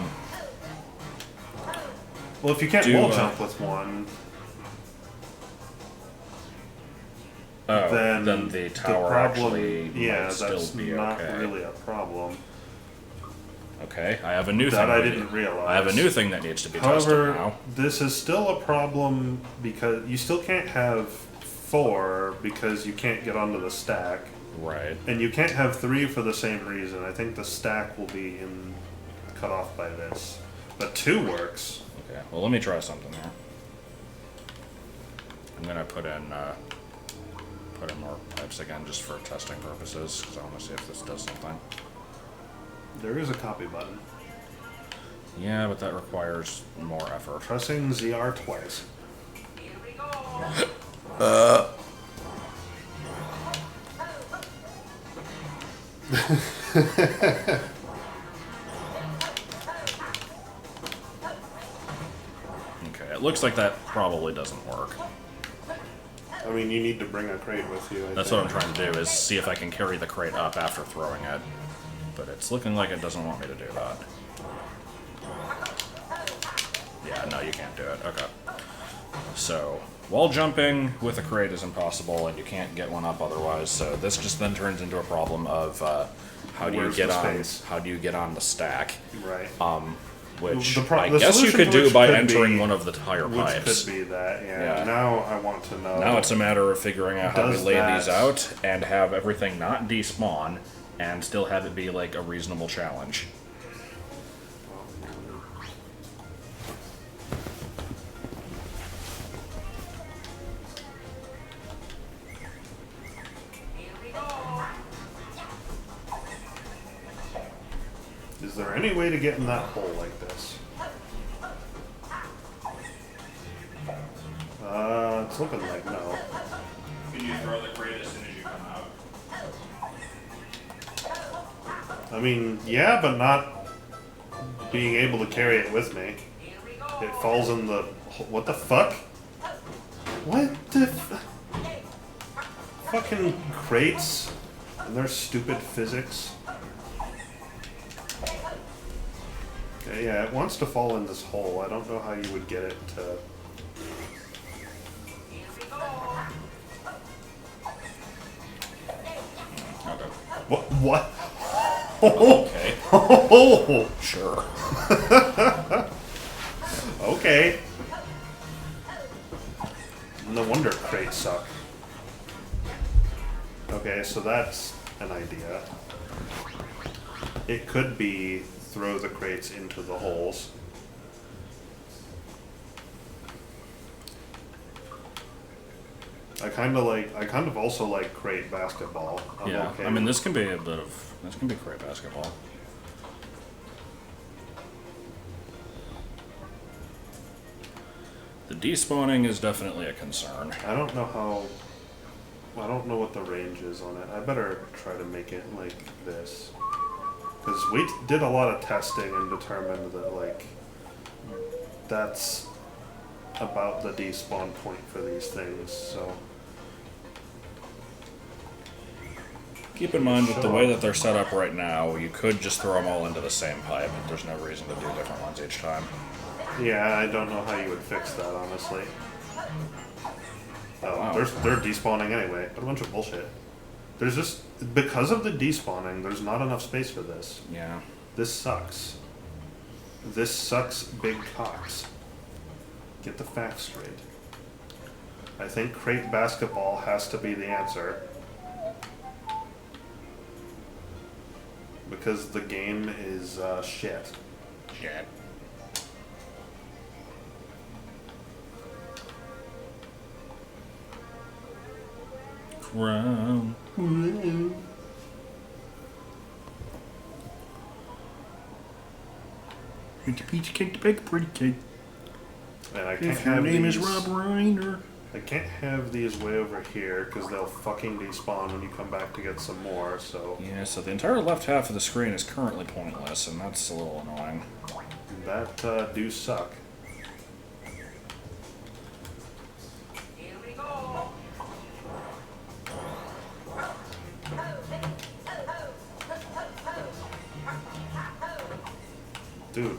Well, if you can't wall jump with one, then the tower actually might that's still be not okay. really a problem. Okay, I have a new thing. That I didn't realize. I have a new thing that needs to be However, tested now. this is still a problem because you still can't have 4 because you can't get onto the stack. Right. And you can't have 3 for the same reason. I think the stack will be cut off by this. But 2 works. Okay, well let me try something here. I'm gonna put in more pipes again just for testing purposes, because I want to see if this does something. There is a copy button. Yeah, but that requires more effort. Pressing ZR twice. Okay, it looks like that probably doesn't work. I mean, you need to bring a crate with you. That's what I'm trying to do, is see if I can carry the crate up after throwing it. But it's looking like it doesn't want me to do that. Yeah, no, you can't do it. Okay. So, wall jumping with a crate is impossible, and you can't get one up otherwise. So this just then turns into a problem of how do you Where's get the on? space? How do you get on the stack? Right. Which The I guess you solution could to do which by could entering be- one of the tire Which pipes. could be that, yeah. Yeah. Now I want to know. Now it's a matter of figuring out how to Does lay that- these out and have everything not despawn and still have it be like a reasonable challenge. Is there any way to get in that hole like this? It's looking like no. Can you throw the crate as soon as you come out? I mean, yeah, but not being able to carry it with me. It falls in the... What the fuck? What the... Fucking crates and their stupid physics. Okay, yeah, it wants to fall in this hole. I don't know how you would get it to... Okay. What? Okay. Oh, Sure. okay. No wonder crates suck. Okay, so that's an idea. It could be throw the crates into the holes. I kind of also like crate basketball. I'm Yeah. okay I mean, with- this can be a bit of. This can be crate basketball. The despawning is definitely a concern. I don't know how. I don't know what the range is on it. I better try to make it like this. Because we did a lot of testing and determined that, like, that's about the despawn point for these things, so. Keep in mind with the way that they're set up right now, you could just throw them all into the same pipe. There's no reason to do different ones each time. Yeah, I don't know how you would fix that, honestly. Oh, Wow. they're despawning anyway. What a bunch of bullshit. There's just... Because of the despawning, there's not enough space for this. Yeah. This sucks. This sucks big cocks. Get the facts straight. I think crate basketball has to be the answer. Because the game is shit. Shit. Crown. Eat the pizza cake, the bake pretty cake. And I can't If your have name these... is Rob Reiner. I can't have these way over here because they'll fucking despawn when you come back to get some more, so... Yeah, so the entire left half of the screen is currently pointless, and that's a little annoying. That do suck. Dude.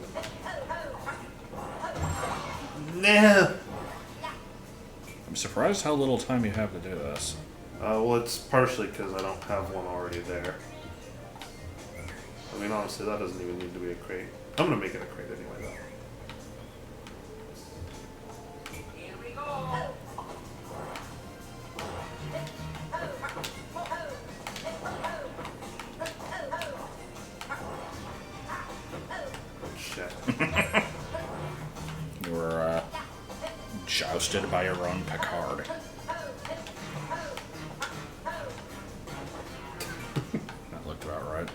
Nah! I'm surprised how little time you have to do this. Well, it's partially because I don't have one already there. I mean, honestly, that doesn't even need to be a crate. I'm gonna make it a crate anyway, though. Shit. You were jousted by your own Picard. That looked about right.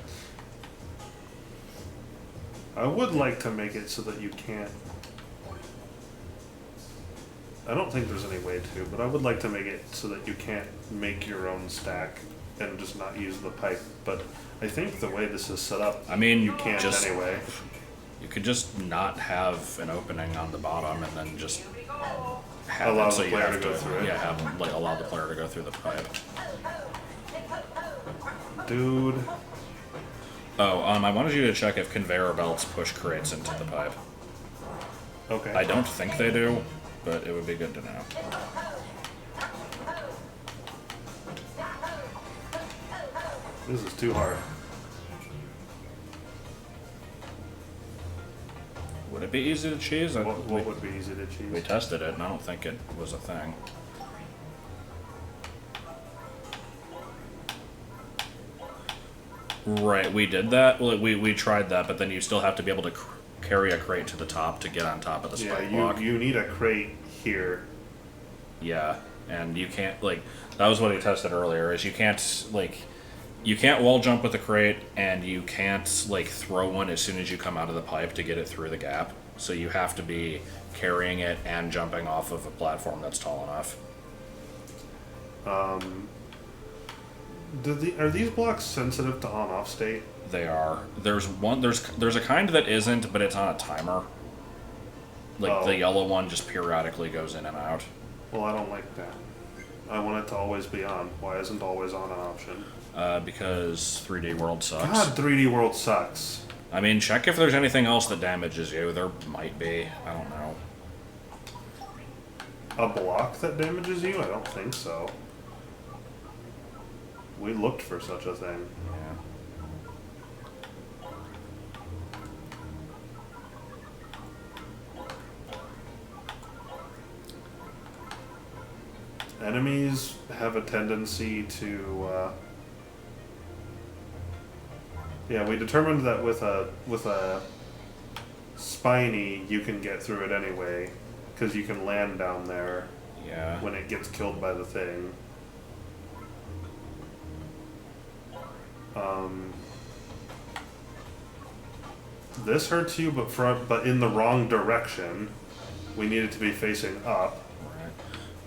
I would like to make it so that you can't... I don't think there's any way to, but I would like to make it so that you can't make your own stack and just not use the pipe. But I think the way this is set up, I mean, you can't just, anyway. You could just not have an opening on the bottom and then just have Allow it so the you player have to go through it. Yeah, have like allow the player to go through the pipe. Dude. Oh, I wanted you to check if conveyor belts push crates into the pipe. Okay. I don't think they do, but it would be good to know. This is too hard. Would it be easy to cheese? What would be easy to We cheese? tested it, and I don't think it was a thing. Right, we did that. Well, we tried that, but then you still have to be able to carry a crate to the top to get on top of the spike block. you need a crate here. Yeah, and you can't, like, that was what he tested earlier, is you can't, like, you can't wall jump with the crate, and you can't, like, throw one as soon as you come out of the pipe to get it through the gap. So you have to be carrying it and jumping off of a platform that's tall enough. Are these blocks sensitive to on-off state? They are. There's a kind that isn't, but it's on a timer. Like, the yellow one just periodically goes in and out. Well, I don't like that. I want it to always be on. Why isn't always on an option? Because 3D World sucks. God, 3D World sucks. I mean, check if there's anything else that damages you. There might be. I don't know. A block that damages you? I don't think so. We looked for such a thing. Yeah. Enemies have a tendency to... Yeah, we determined that with a spiny, you can get through it anyway, because you can land down there Yeah. when it gets killed by the thing. This hurts you, but in the wrong direction. We need it to be facing up.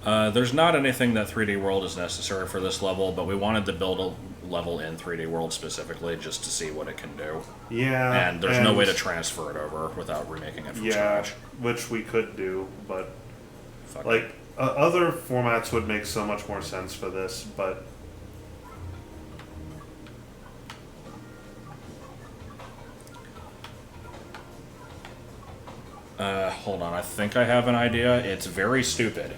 There's not anything that 3D World is necessary for this level, but we wanted to build a level in 3D World specifically just to see what it can do. Yeah. And there's no way to transfer it over without remaking it from scratch. Which we could do, but Fuck like it. other formats would make so much more sense for this, but Hold on, I think I have an idea. It's very stupid.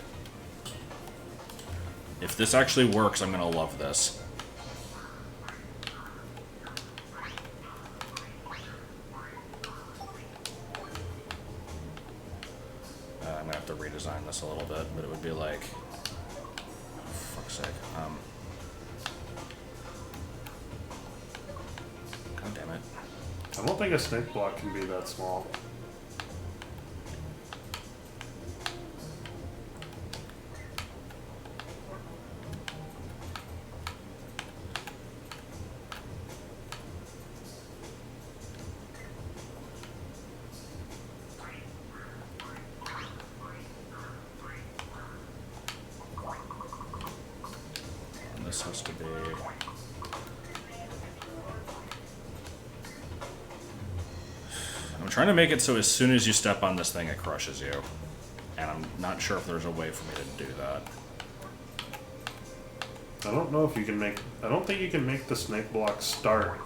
If this actually works, I'm gonna love this. I'm gonna have to redesign this a little bit, but it would be like... Oh, fuck's sake. God damn it. I don't think a snake block can be that small. This has to be... I'm trying to make it so as soon as you step on this thing, it crushes you. And I'm not sure if there's a way for me to do that. I don't know if you can make... I don't think you can make the snake block start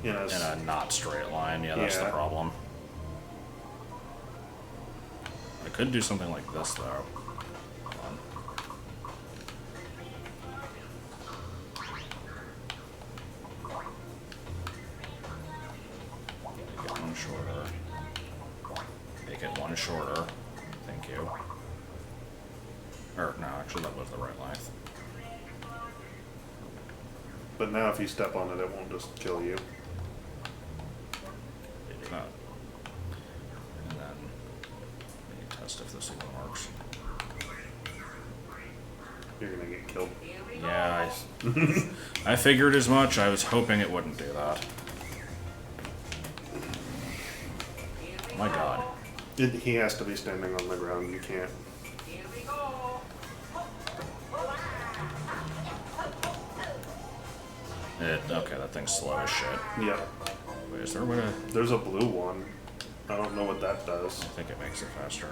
in a not straight line. Yeah, that's the Yeah. problem. I could do something like this, though. Hold on. Make it one shorter. Make it one shorter. Thank you. Or, no, actually, that was the right length. But now if you step on it, it won't just kill you. Maybe not. And then maybe test if this even works. You're gonna get killed. Yeah, I figured as much. I was hoping it wouldn't do that. My god. He has to be standing on the ground. You can't. Okay, that thing's slow as shit. Yeah. Wait, is there a way to... There's a blue one. I don't know what that does. I think it makes it faster.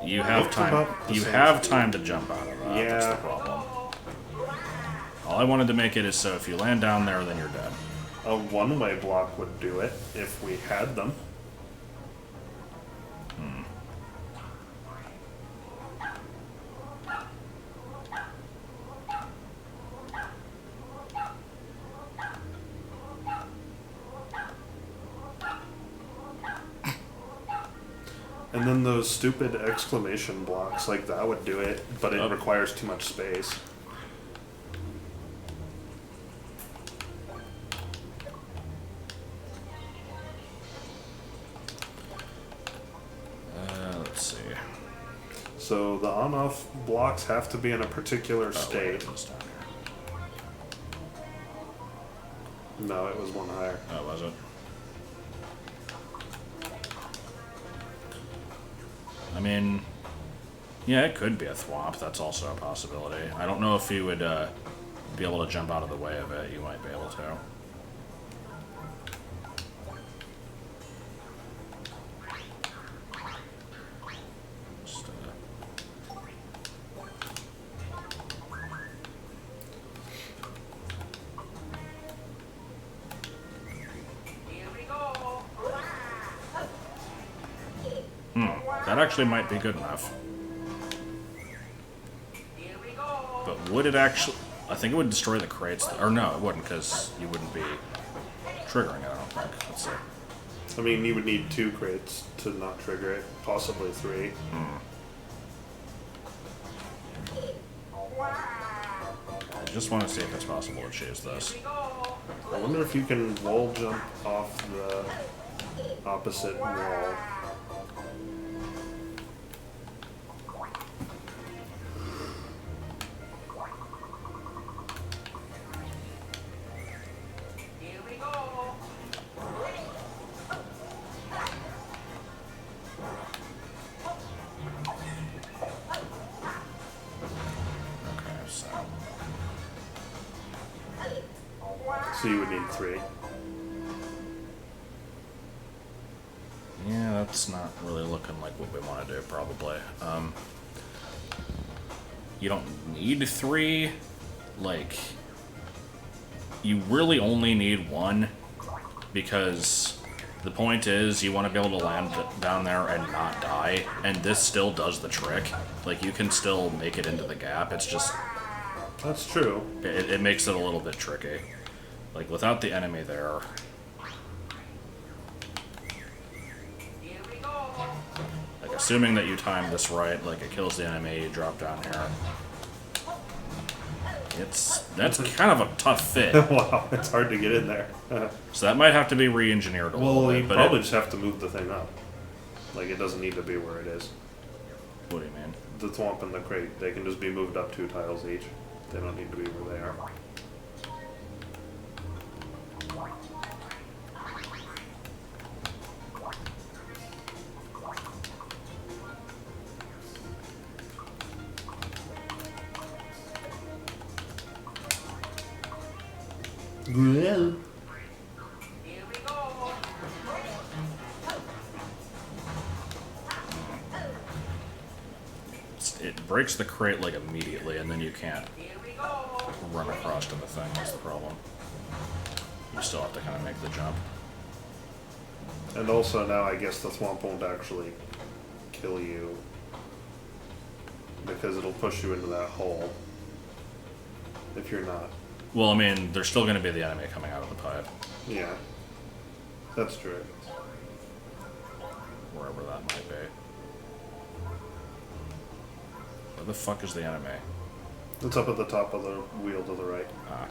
You have Looks time. about the You same have speed. time to jump out of that. That's Yeah. the problem. All I wanted to make it is so if you land down there, then you're dead. A one-way block would do it if we had them. And then those stupid exclamation blocks, like that would do it, but it Oh. requires too much space. Let's see. So the on-off blocks have to be in a particular Oh, wait, state. it's down here. No, it was one higher. Oh, was it? I mean, yeah, it could be a thwomp. That's also a possibility. I don't know if you would be able to jump out of the way of it. You might be able to. Just, that actually might be good enough. But would it actually... I think it would destroy the crates. Or no, it wouldn't, because you wouldn't be triggering it, I don't think. Let's see. I mean, you would need 2 crates to not trigger it, possibly 3. I just want to see if it's possible to choose this. I wonder if you can wall jump off the opposite wall. Okay, so... So you would need 3. Yeah, that's not really looking like what we want to do, probably. You don't need 3, like... you really only need one, because the point is you want to be able to land down there and not die, and this still does the trick. Like, you can still make it into the gap, it's just... That's true. It makes it a little bit tricky. Like, without the enemy there... Like, assuming that you time this right, like, it kills the enemy, you drop down here. That's kind of a tough fit. Wow, it's hard to get in there. So that might have to be re-engineered a little Well, bit. you But probably just have to move the thing up. Like, it doesn't need to be where it is. What do you mean? The thwomp and the crate, they can just be moved up 2 tiles each. They don't need to be where they are. Well. It breaks the crate, like, immediately, and then you can't run across to the thing. That's the problem. You still have to kind of make the jump. And also now I guess the thwomp won't actually kill you. Because it'll push you into that hole. If you're not. Well, I mean, there's still going to be the enemy coming out of the pipe. Yeah. That's true. Wherever that might be. Where the fuck is the enemy? It's up at the top of the wheel to the right. Ah.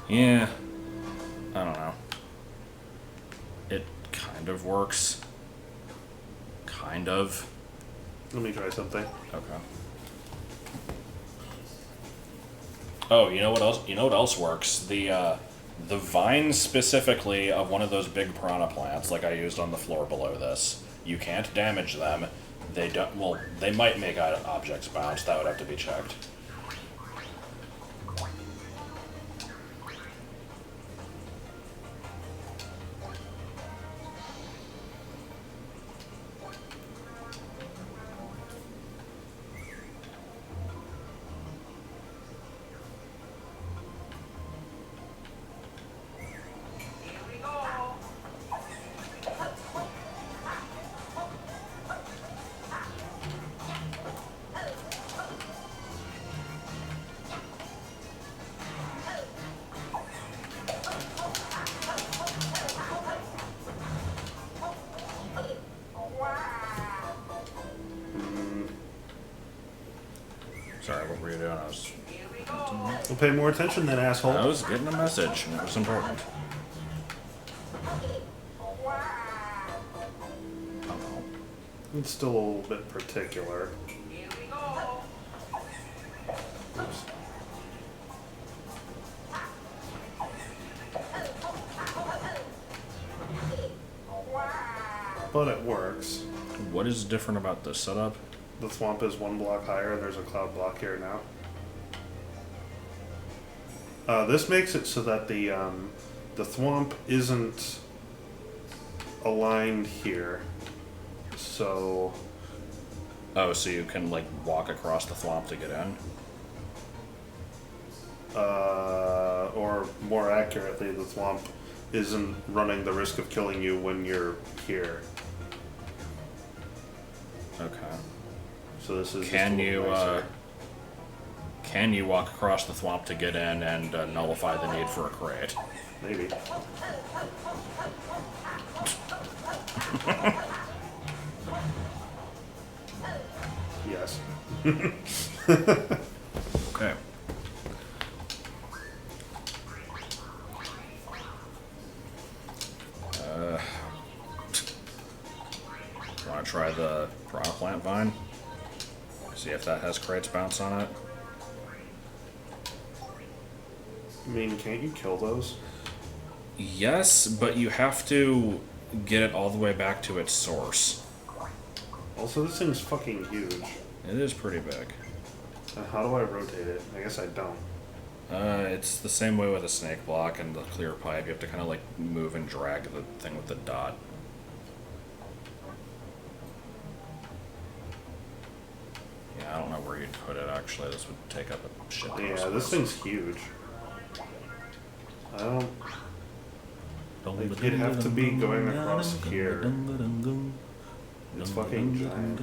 Yeah. I don't know. It kind of works. Kind of. Let me try something. Okay. Oh, you know what else? You know what else works? The vines specifically of one of those big piranha plants, like I used on the floor below this. You can't damage them. They don't. Well, they might make objects bounce. That would have to be checked. Sorry, what were you doing? I was We'll pay more attention then, asshole. I was getting a message, and it was important. Oh, It's still a little bit particular. Oops. But it works. what is different about this setup? The thwomp is 1 block higher. There's a cloud block here now. This makes it so that the thwomp isn't aligned here. So Oh, so you can, like, walk across the thwomp to get in? or more accurately, the thwomp isn't running the risk of killing you when you're here. Okay. So this is Can just a you, little nicer. Can you walk across the thwomp to get in and nullify the need for a crate? Maybe. Yes. Okay. Want to try the piranha plant vine? See if that has crates bounce on it. I mean, can't you kill those? Yes, but you have to get it all the way back to its source. Also, this thing's fucking huge. It is pretty big. How do I rotate it? I guess I don't. It's the same way with a snake block and the clear pipe. You have to kind of like move and drag the thing with the dot. Yeah, I don't know where you'd put it actually. This would take up a shit ton of Yeah, space. this thing's huge. I don't... Like, it'd have to be going across here. It's fucking giant.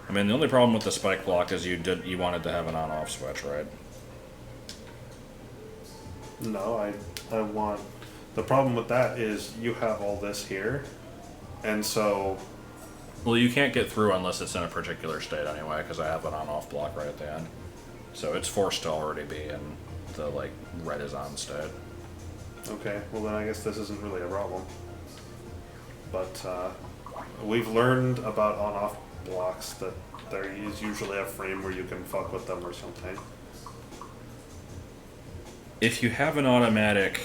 I mean, the only problem with the spike block is you wanted to have an on-off switch, right? No, I want... The problem with that is you have all this here, and so... Well, you can't get through unless it's in a particular state anyway, because I have an on-off block right at the end. So it's forced to already be in the, like, red is on state. Okay, well then I guess this isn't really a problem. But, we've learned about on-off blocks that there is usually a frame where you can fuck with them or something. If you have an automatic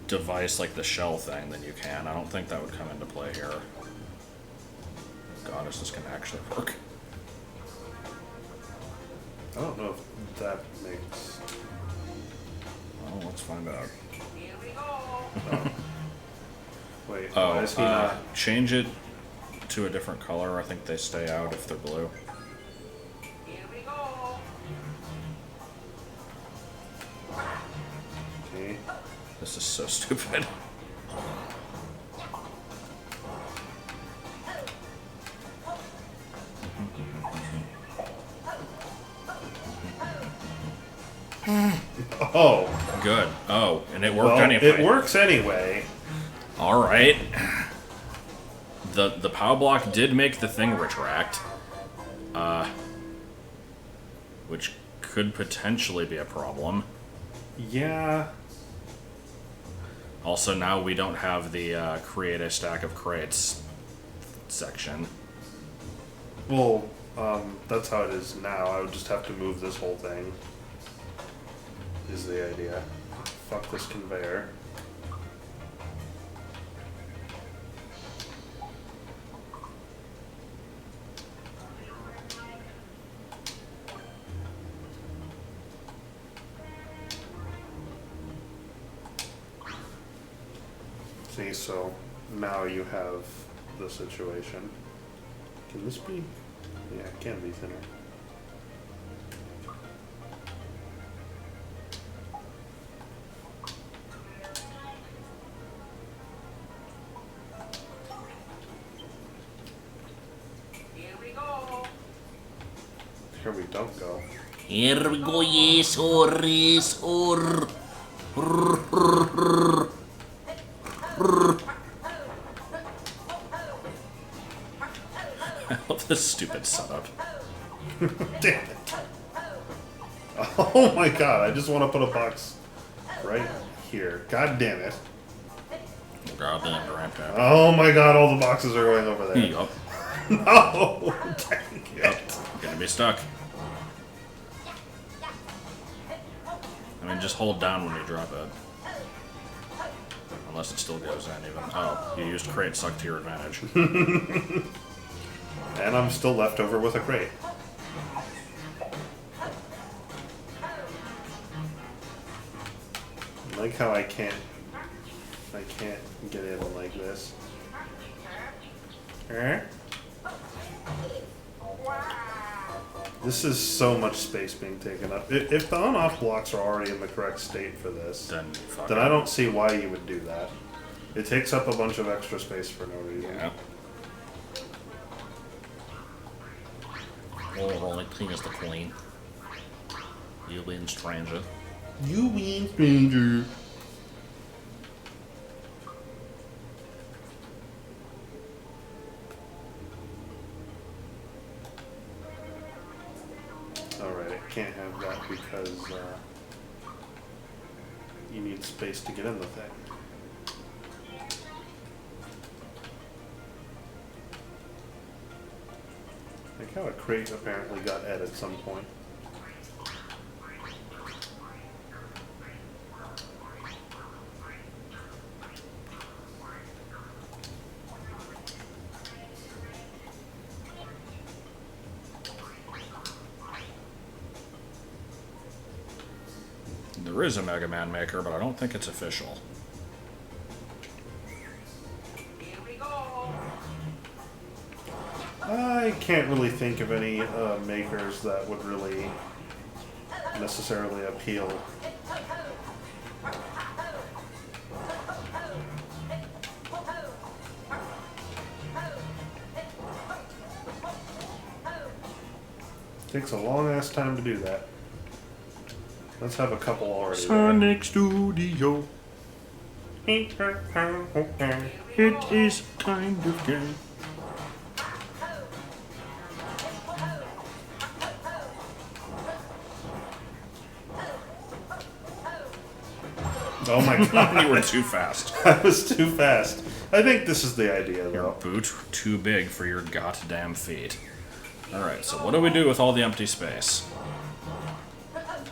device like the shell thing, then you can. I don't think that would come into play here. God, is this gonna actually work? I don't know if that makes... Well, let's find out. Wait, why is he not... Change it to a different color. I think they stay out if they're blue. Okay. This is so stupid. Oh. Good. Oh, and it worked Well, anyway. it works anyway. All right. The POW block did make the thing retract, which could potentially be a problem. Yeah. Also, now we don't have the create a stack of crates section. Well, that's how it is now. I would just have to move this whole thing. Is the idea. Fuck this conveyor. See, so now you have the situation. Can this be? Yeah, it can be thinner. Here we don't go. Here we go, yes, or yes, or. I love this stupid setup. Damn it. Oh my god, I just want to put a box right here. God damn it. Goddamn grandpa. Oh my god, all the boxes are going over there. Yup. No! Dang Yup. it. Gonna be stuck. I mean, just hold down when you drop it. Unless it still goes in even. Oh, you used crate suck to your advantage. And I'm still left over with a crate. I like how I can't get in like this. This is so much space being taken up. If the on-off blocks are already in the correct state for this, then I don't see why you would do that. It takes up a bunch of extra space for no reason. Yeah. Oh, only thing is the queen. You win, stranger. You win, stranger. Alright, I can't have that because you need space to get in the thing. Like how a crate apparently got at some point. There is a Mega Man Maker, but I don't think it's official. I can't really think of any makers that would really necessarily appeal. Takes a long ass time to do that. Let's have a couple already. Sonic Studio. It is kind of gay. Oh my god, You were too fast. that was too fast. I think this is the idea, Your though. boot too big for your goddamn feet. Alright, so what do we do with all the empty space?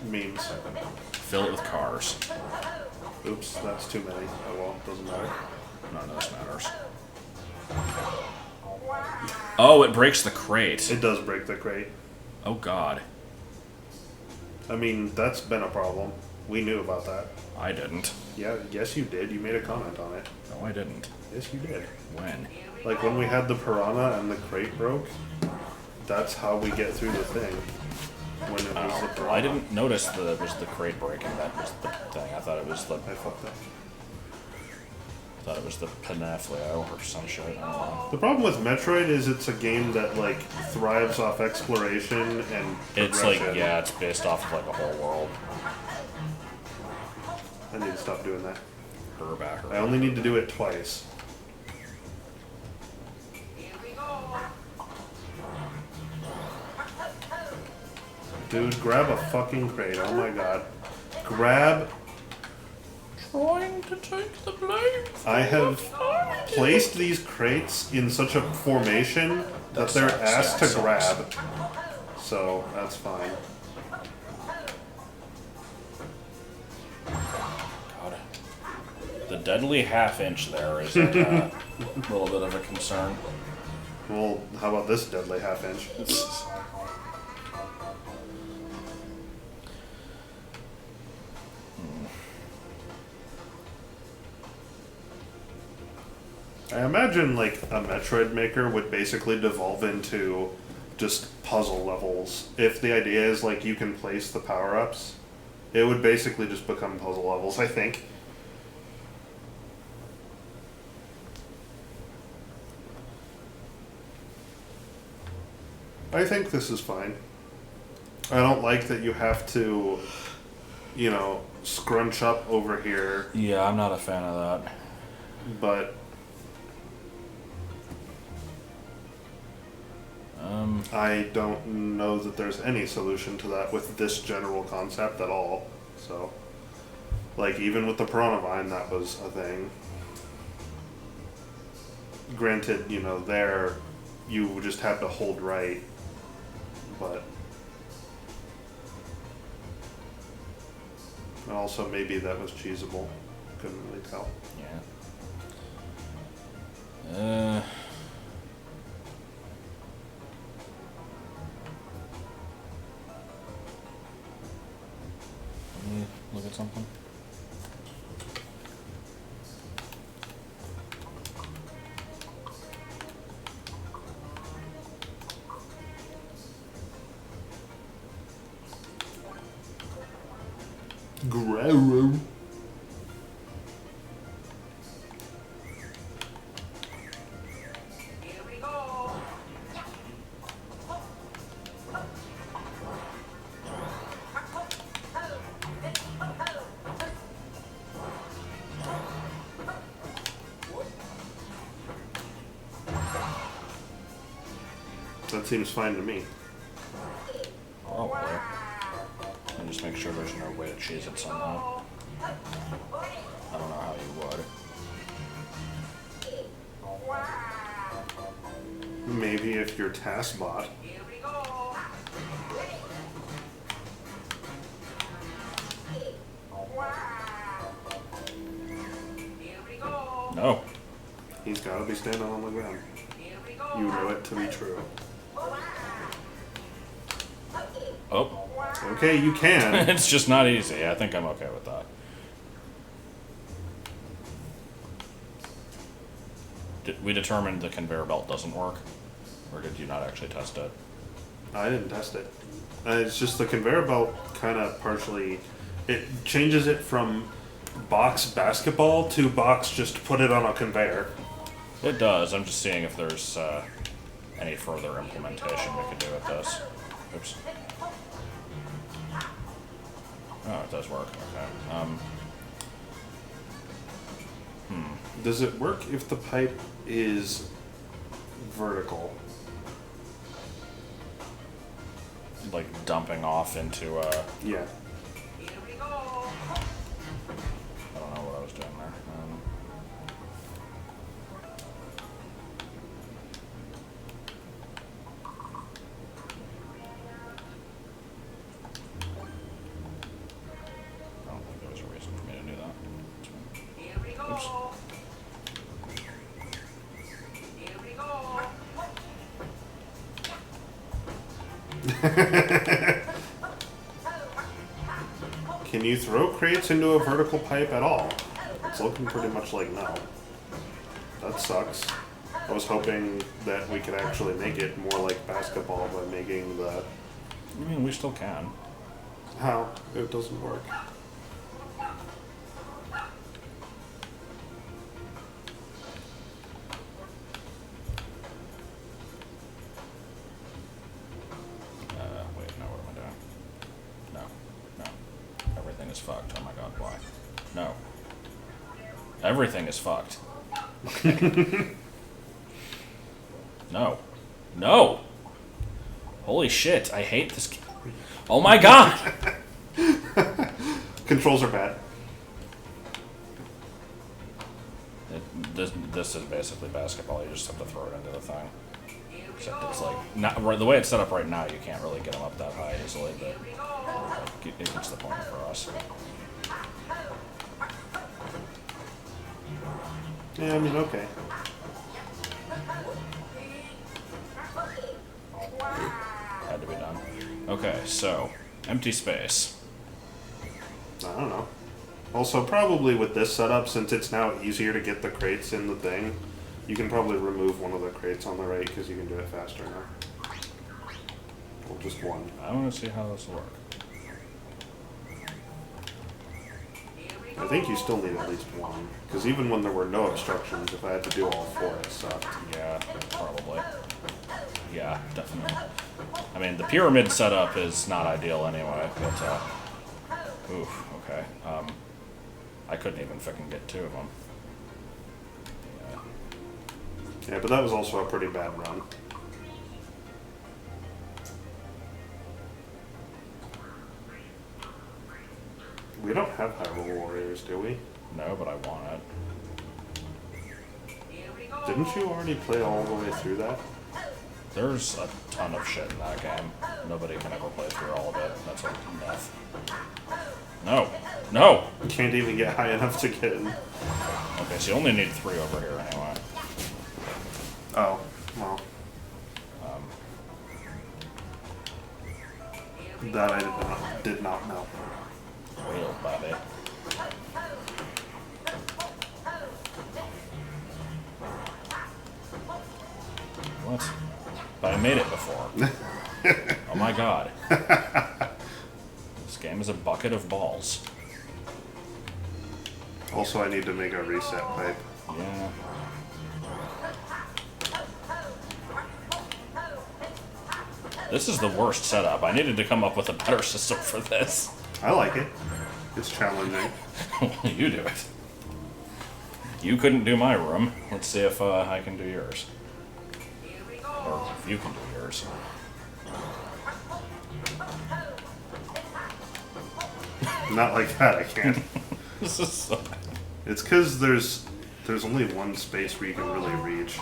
Memes. Fill it with cars. Oops, that's too many. Oh well, doesn't matter. None of this matters. Oh, it breaks the crate. It does break the crate. Oh god. I mean, that's been a problem. We knew about that. I didn't. Yeah, yes you did. You made a comment on it. No, I didn't. Yes you did. When? Like when we had the piranha and the crate broke, that's how we get through the thing. When it was the piranha. I didn't notice that it was the crate breaking. That was the thing. I thought it was the I fucked up. Pinaflio or some shit. I don't know. The problem with Metroid is it's a game that like thrives off exploration and It's like, progression. yeah, it's based off of like a whole world. I need to stop doing that. Her back. I only need to do it twice. Dude, grab a fucking crate. Oh my god. Grab. Trying to take the blame. I have placed these crates in such a formation that they're sucks, asked yeah, to it grab. So, that's fine. God. The deadly half-inch there is like a little bit of a concern. Well, how about this deadly half inch? I imagine like a Metroid Maker would basically devolve into just puzzle levels. If the idea is like you can place the power-ups, it would basically just become puzzle levels, I think. I think this is fine. I don't like that you have to, you know, scrunch up over here, Yeah, I'm not a fan of that. but I don't know that there's any solution to that with this general concept at all. So, like, even with the Piranha Vine, that was a thing. Granted, you know, there you just had to hold right, but. And also, maybe that was cheesable. Couldn't really tell. Yeah. Let me look at something. Grow. That seems fine to me. Probably. And just make sure there's no way to cheese it somehow. I don't know how you would. Maybe if you're TaskBot. No. He's gotta be standing on the ground. You know it to be true. Oh. Okay, you can. It's just not easy. I think I'm okay with that. We determined the conveyor belt doesn't work? Or did you not actually test it? I didn't test it. It's just the conveyor belt kind of partially... It changes it from box basketball to box just put it on a conveyor. It does. I'm just seeing if there's any further implementation we could do with this. Oops. Oh, it does work. Okay. Does it work if the pipe is vertical? Like dumping off into Yeah. I don't know what I was doing there. I don't think there was a reason for me to do that. Oops. Can you throw crates into a vertical pipe at all? It's looking pretty much like no. That sucks. I was hoping that we could actually make it more like basketball by making the... I mean, we still can. How? It doesn't work. Wait, no, what am I doing? No, no. Everything is fucked. Oh my god, why? No. Everything is fucked. Okay. No. No! Holy shit, I hate this game. Oh my god! Controls are bad. This is basically basketball. You just have to throw it into the thing. Except it's like, not, the way it's set up right now, you can't really get them up that high easily, but it gets the point for us. Yeah, I mean, okay. Had to be done. Okay, so, empty space. I don't know. Also, probably with this setup, since it's now easier to get the crates in the thing, you can probably remove one of the crates on the right because you can do it faster now. Or just one. I want to see how this will work. I think you still need at least one. Because even when there were no obstructions, if I had to do all four, it sucked. Yeah, probably. Yeah, definitely. I mean, the pyramid setup is not ideal anyway, but, oof, okay. I couldn't even fucking get two of them. Yeah, but that was also a pretty bad run. We don't have Hyrule Warriors, do we? No, but I want it. Didn't you already play all the way through that? There's a ton of shit in that game. Nobody can ever play through all of it. That's like enough. No! No! You can't even get high enough to get in. Okay, so you only need 3 over here anyway. Oh, well. That I did not know. Real Bobby. What? But I made it before. Oh my god. This game is a bucket of balls. Also, I need to make a reset pipe. Yeah. This is the worst setup. I needed to come up with a better system for this. I like it. It's challenging. You do it. You couldn't do my room. Let's see if I can do yours. Or if you can do yours. Not like that, I can't. This is so bad. It's because there's only one space where you can really reach.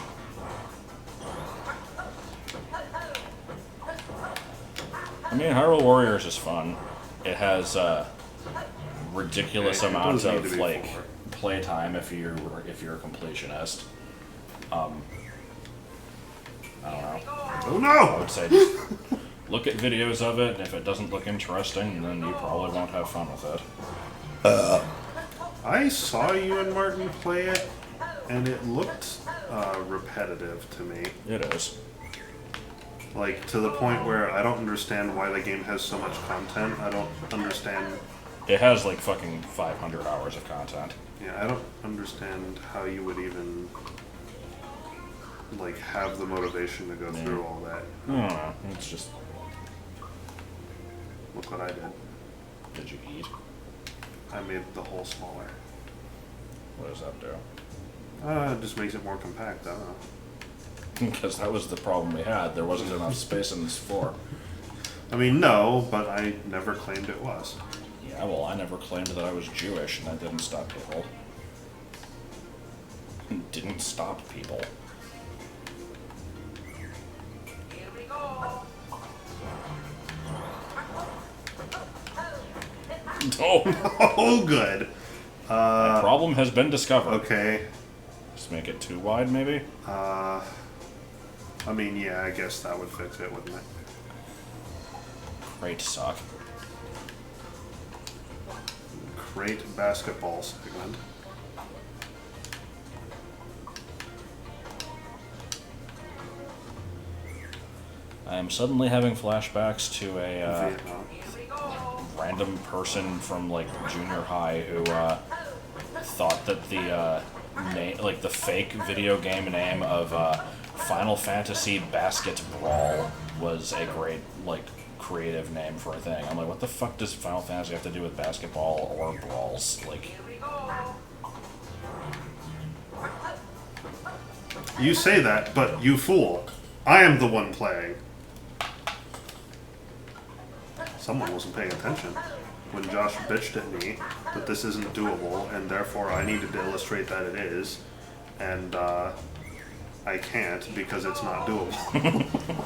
I mean, Hyrule Warriors is fun. It has ridiculous Yeah, it amounts does need to of be like full. playtime if you're a completionist. I don't know. Oh I no! would say just look at videos of it, and if it doesn't look interesting, then you probably won't have fun with it. I saw you and Martin play it, and it looked repetitive to me. It is. Like, to the point where I don't understand why the game has so much content. I don't understand. It has like fucking 500 hours of content. Yeah, I don't understand how you would even, like, have the motivation to go through all that. I don't know. It's just. Look what I did. Did you eat? I made the hole smaller. What does that do? It just makes it more compact, I don't know. Because that was the problem we had. There wasn't enough space in this floor. I mean, no, but I never claimed it was. Yeah, well, I never claimed that I was Jewish, and that didn't stop people. It didn't stop people. Oh! Oh, good. The problem has been discovered. Okay. Just make it too wide, maybe? I mean, yeah, I guess that would fix it, wouldn't it? Great suck. Great basketball segment. I am suddenly having flashbacks to a Vietnam. random person from like junior high who thought that the name, like the fake video game name of Final Fantasy Basket Brawl was a great like creative name for a thing. I'm like, what the fuck does Final Fantasy have to do with basketball or brawls? Like, You say that, but you fool. I am the one playing. Someone wasn't paying attention when Josh bitched at me that this isn't doable, and therefore I needed to illustrate that it is, and I can't because it's not doable.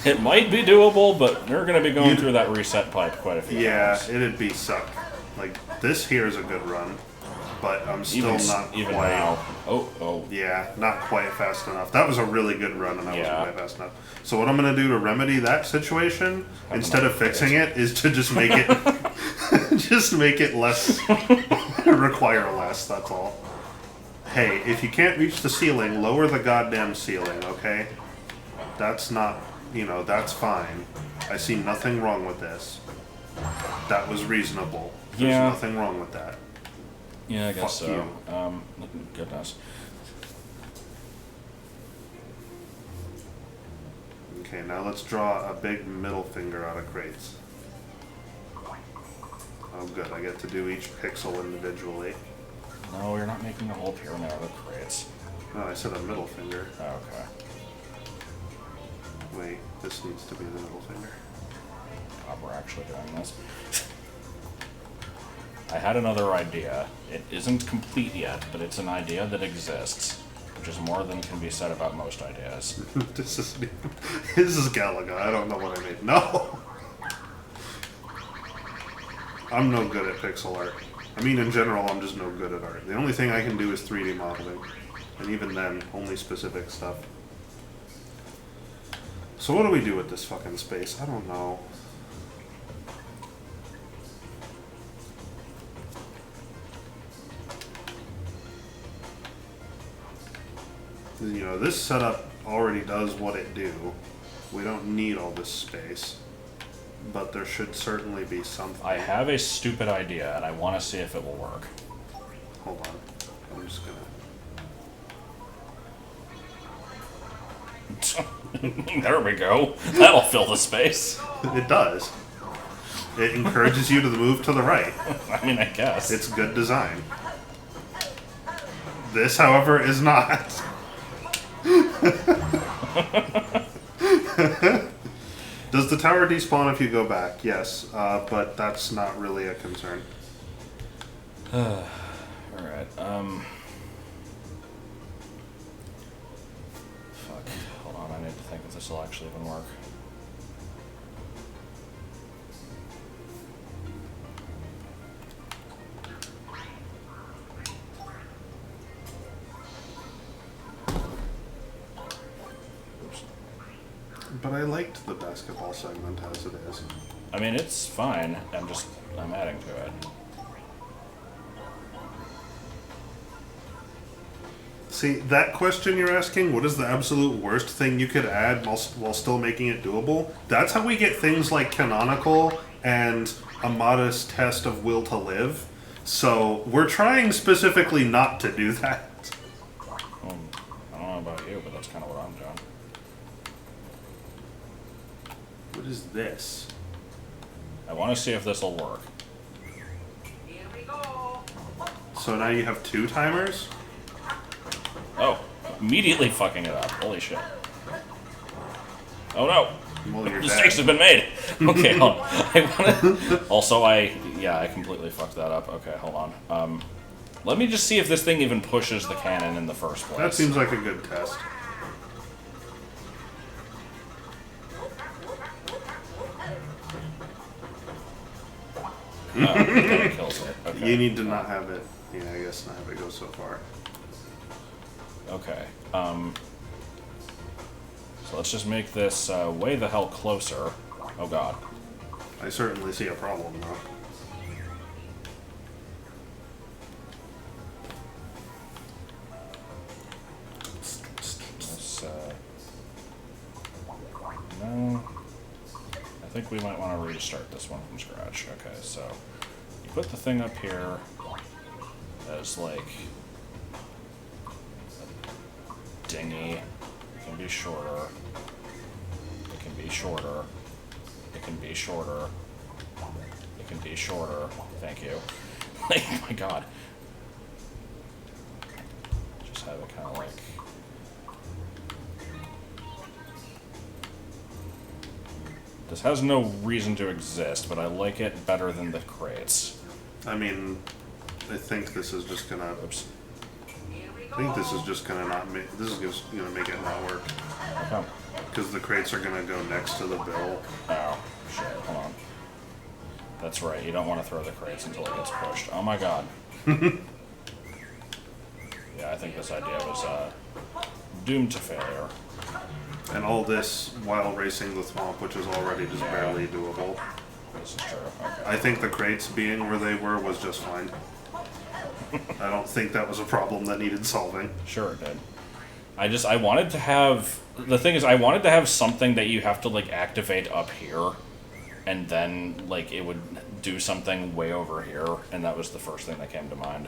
it might be doable, but you're going to be going through that reset pipe quite a few Yeah, times. it'd be suck. Like, this here is a good run, but I'm still not even quite... now. Oh. Yeah, not quite fast enough. That was a really good run, and I Yeah. wasn't quite fast enough. So what I'm going to do to remedy that situation, instead of fixing it, is to just make it... just make it less... require less, that's all. Hey, if you can't reach the ceiling, lower the goddamn ceiling, okay? That's not... You know, that's fine. I see nothing wrong with this. That was reasonable. There's Yeah. nothing wrong with that. Yeah, I guess Fuck so. you. Goodness. Okay, now let's draw a big middle finger out of crates. Oh good, I get to do each pixel individually. No, you're not making a whole pyramid out of crates. No, I said a middle finger. Okay. Wait, this needs to be the middle finger. God, we're actually doing this. I had another idea. It isn't complete yet, but it's an idea that exists, which is more than can be said about most ideas. this is Galaga, I don't know what I made. No! I'm no good at pixel art. I mean, in general, I'm just no good at art. The only thing I can do is 3D modeling. And even then, only specific stuff. So what do we do with this fucking space? I don't know. You know, this setup already does what it do. We don't need all this space. But there should certainly be something. I have a stupid idea, and I want to see if it will work. Hold on. I'm just gonna... There we go. That'll fill the space. It does. It encourages you to move to the right. I mean, I guess. It's good design. This, however, is not. Does the tower despawn if you go back? Yes, but that's not really a concern. Alright, fuck. Hold on, I need to think if this will actually even work. But I liked the basketball segment as it is. I mean, it's fine. I'm adding to it. See, that question you're asking, what is the absolute worst thing you could add while still making it doable? That's how we get things like canonical and a modest test of will to live. So we're trying specifically not to do that. I don't know about you, but that's kind of what I'm doing. What is this? I want to see if this will work. So now you have 2 timers? Oh, immediately fucking it up. Holy shit. Oh no. Well, you're Mistakes have dead. been made. Okay, hold on. Also, I completely fucked that up. Okay, hold on. Let me just see if this thing even pushes the cannon in the first place. That seems like a good test. Oh, that kills it. Okay. You need to not have it. Yeah, I guess not have it go so far. Okay. So let's just make this way the hell closer. Oh god. I certainly see a problem, though. Let's, no. I think we might want to restart this one from scratch. Okay, so you put the thing up here as like a dinghy. It can be shorter. It can be shorter. It can be shorter. It can be shorter. Thank you. Like, oh my god. Just have it kind of like... This has no reason to exist, but I like it better than the crates. I mean, I think this is just gonna... Oops. I think this is just gonna not make... This is just gonna make it not work. Okay. Because the crates are gonna go next to the bill. Oh, shit. Hold on. That's right. You don't want to throw the crates until it gets pushed. Oh my god. Yeah, I think this idea was doomed to failure. And all this while racing the thwomp, which is already just barely doable. This is true. Okay. I think the crates being where they were was just fine. I don't think that was a problem that needed solving. Sure it did. I wanted to have... The thing is, I wanted to have something that you have to, like, activate up here, and then, like, it would do something way over here, and that was the first thing that came to mind.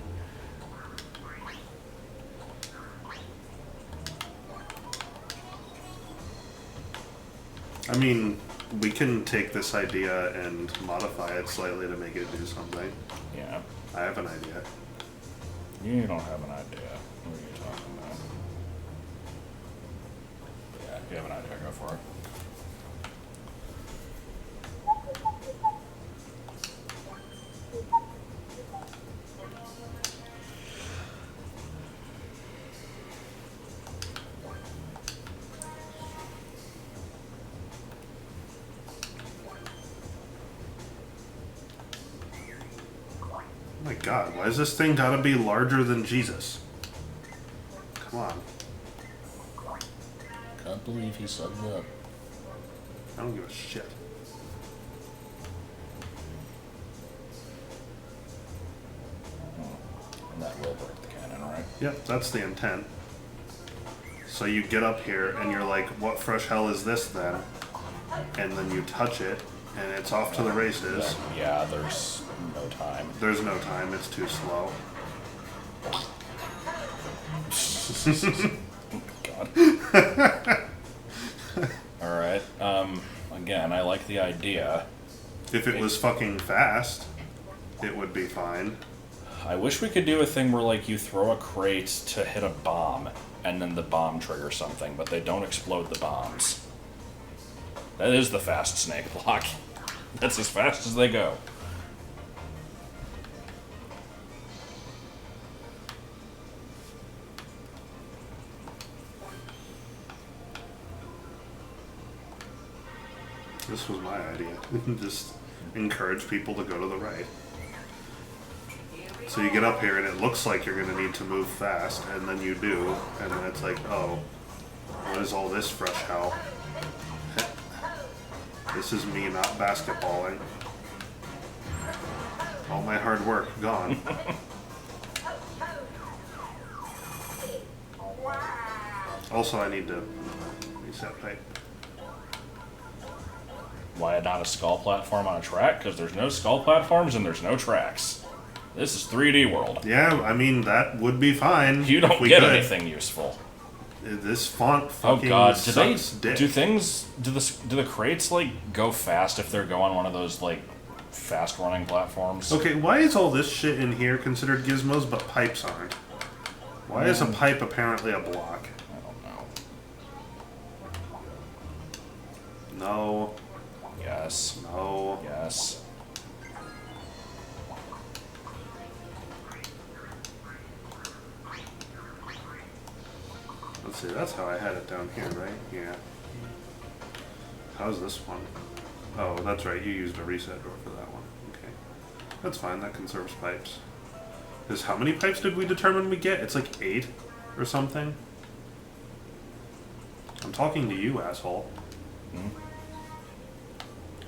I mean, we can take this idea and modify it slightly to make it do something. Yeah. I have an idea. You don't have an idea. What are you talking about? Yeah, if you have an idea, go for it. Oh my god, why is this thing gotta be larger than Jesus? Come on. Can't believe he said that. I don't give a shit. And that will break the cannon, right? Yep, that's the intent. So you get up here and you're like, what fresh hell is this then? And then you touch it and it's off to the races. Yeah, there's no time. There's no time, it's too slow. God. Alright, again, I like the idea. If it was fucking fast, it would be fine. I wish we could do a thing where, like, you throw a crate to hit a bomb, and then the bomb triggers something, but they don't explode the bombs. That is the fast snake block. That's as fast as they go. This was my idea. Just encourage people to go to the right. So you get up here and it looks like you're going to need to move fast, and then you do, and then it's like, oh, what is all this fresh hell? This is me not basketballing. All my hard work gone. Also, I need to reset pipe. Why not a skull platform on a track? Because there's no skull platforms and there's no tracks. This is 3D world. Yeah, I mean, that would be fine. You don't get anything useful. This font Oh fucking god, sucks dick. do the crates like go fast if they're going on one of those like fast running platforms? Okay, why is all this shit in here considered gizmos but pipes aren't? Why is a pipe apparently a block? I don't know. No. Yes. No. Yes. Let's see, that's how I had it down here, right? Yeah. How's this one? Oh, that's right, you used a reset door for that one. Okay. That's fine, that conserves pipes. Because how many pipes did we determine we get? It's like 8 or something? I'm talking to you, asshole. Hmm?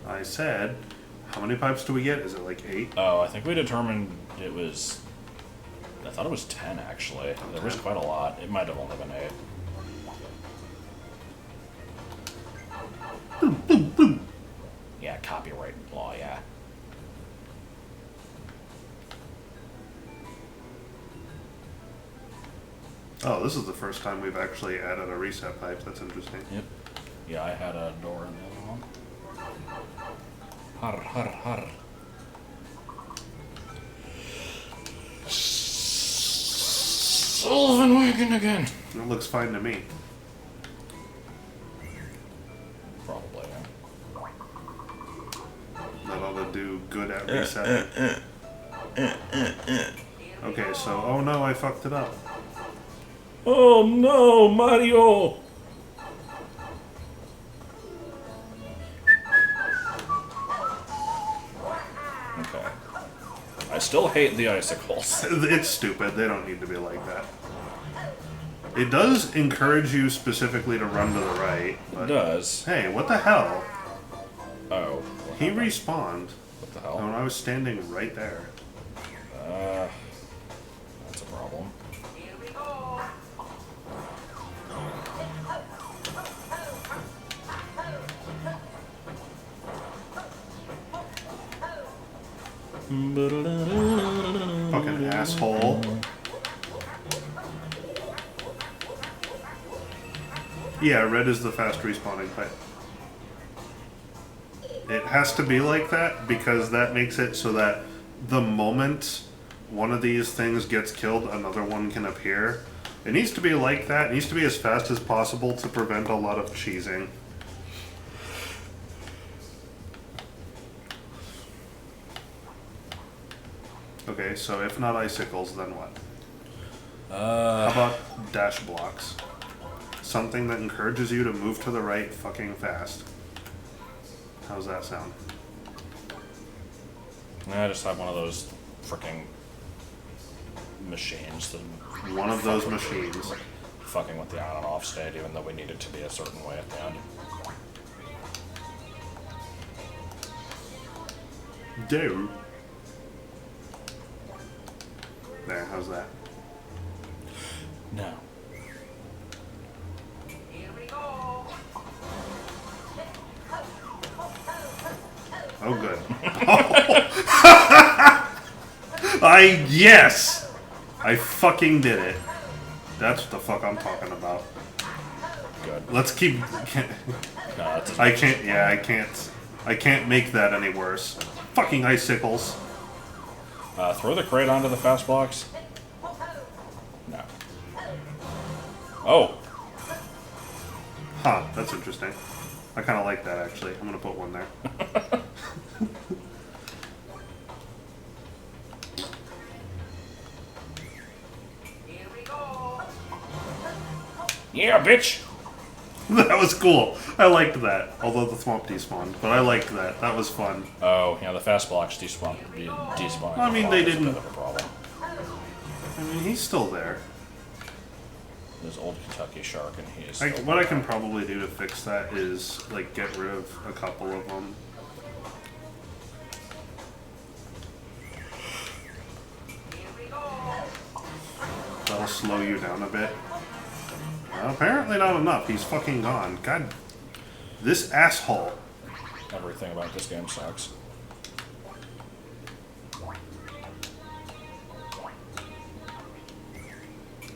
I said, how many pipes do we get? Is it like 8? Oh, I think we determined it was. I thought it was 10 actually. There was quite a lot. It might have only been 8. Yeah, copyright law, yeah. Oh, this is the first time we've actually added a reset pipe. That's interesting. Yep. Yeah, I had a door in the other one. Har, har, har. Sullivan wagon again. It looks fine to me. Probably, yeah. That ought to do good at resetting. Okay, so, oh no, I fucked it up. Oh no, Mario! Okay. I still hate the icicles. It's stupid. They don't need to be like that. It does encourage you specifically to run to the right. It But does. hey, what the hell? Oh. He respawned What the when hell? I was standing right there. That's a problem. Fucking asshole. Yeah, red is the fast respawning pipe. It has to be like that because that makes it so that the moment one of these things gets killed, another one can appear. It needs to be like that. It needs to be as fast as possible to prevent a lot of cheesing. Okay, so if not icicles, then what? How about dash blocks? Something that encourages you to move to the right fucking fast. How's that sound? I just have one of those freaking machines that One of those machines. fucking with the on and off state, even though we need it to be a certain way at the end. Do. There, how's that? No. Oh, good. Yes! I fucking did it. That's what the fuck I'm talking about. Good. Let's keep... No, that's I can't, yeah, I can't make that any worse. Fucking icicles. throw the crate onto the fast blocks. No. Oh! Huh, that's interesting. I kind of like that, actually. I'm gonna put one there. Yeah, bitch! That was cool. I liked that. Although the thwomp despawned. But I liked that. That was fun. Oh, yeah, the fast blocks despawn. I mean, they didn't- Have a problem. I mean, he's still there. There's old Kentucky Shark, and he is. What I can probably do to fix that is like get rid of a couple of them. That'll slow you down a bit. Well, apparently not enough. He's fucking gone. God, this asshole. Everything about this game sucks.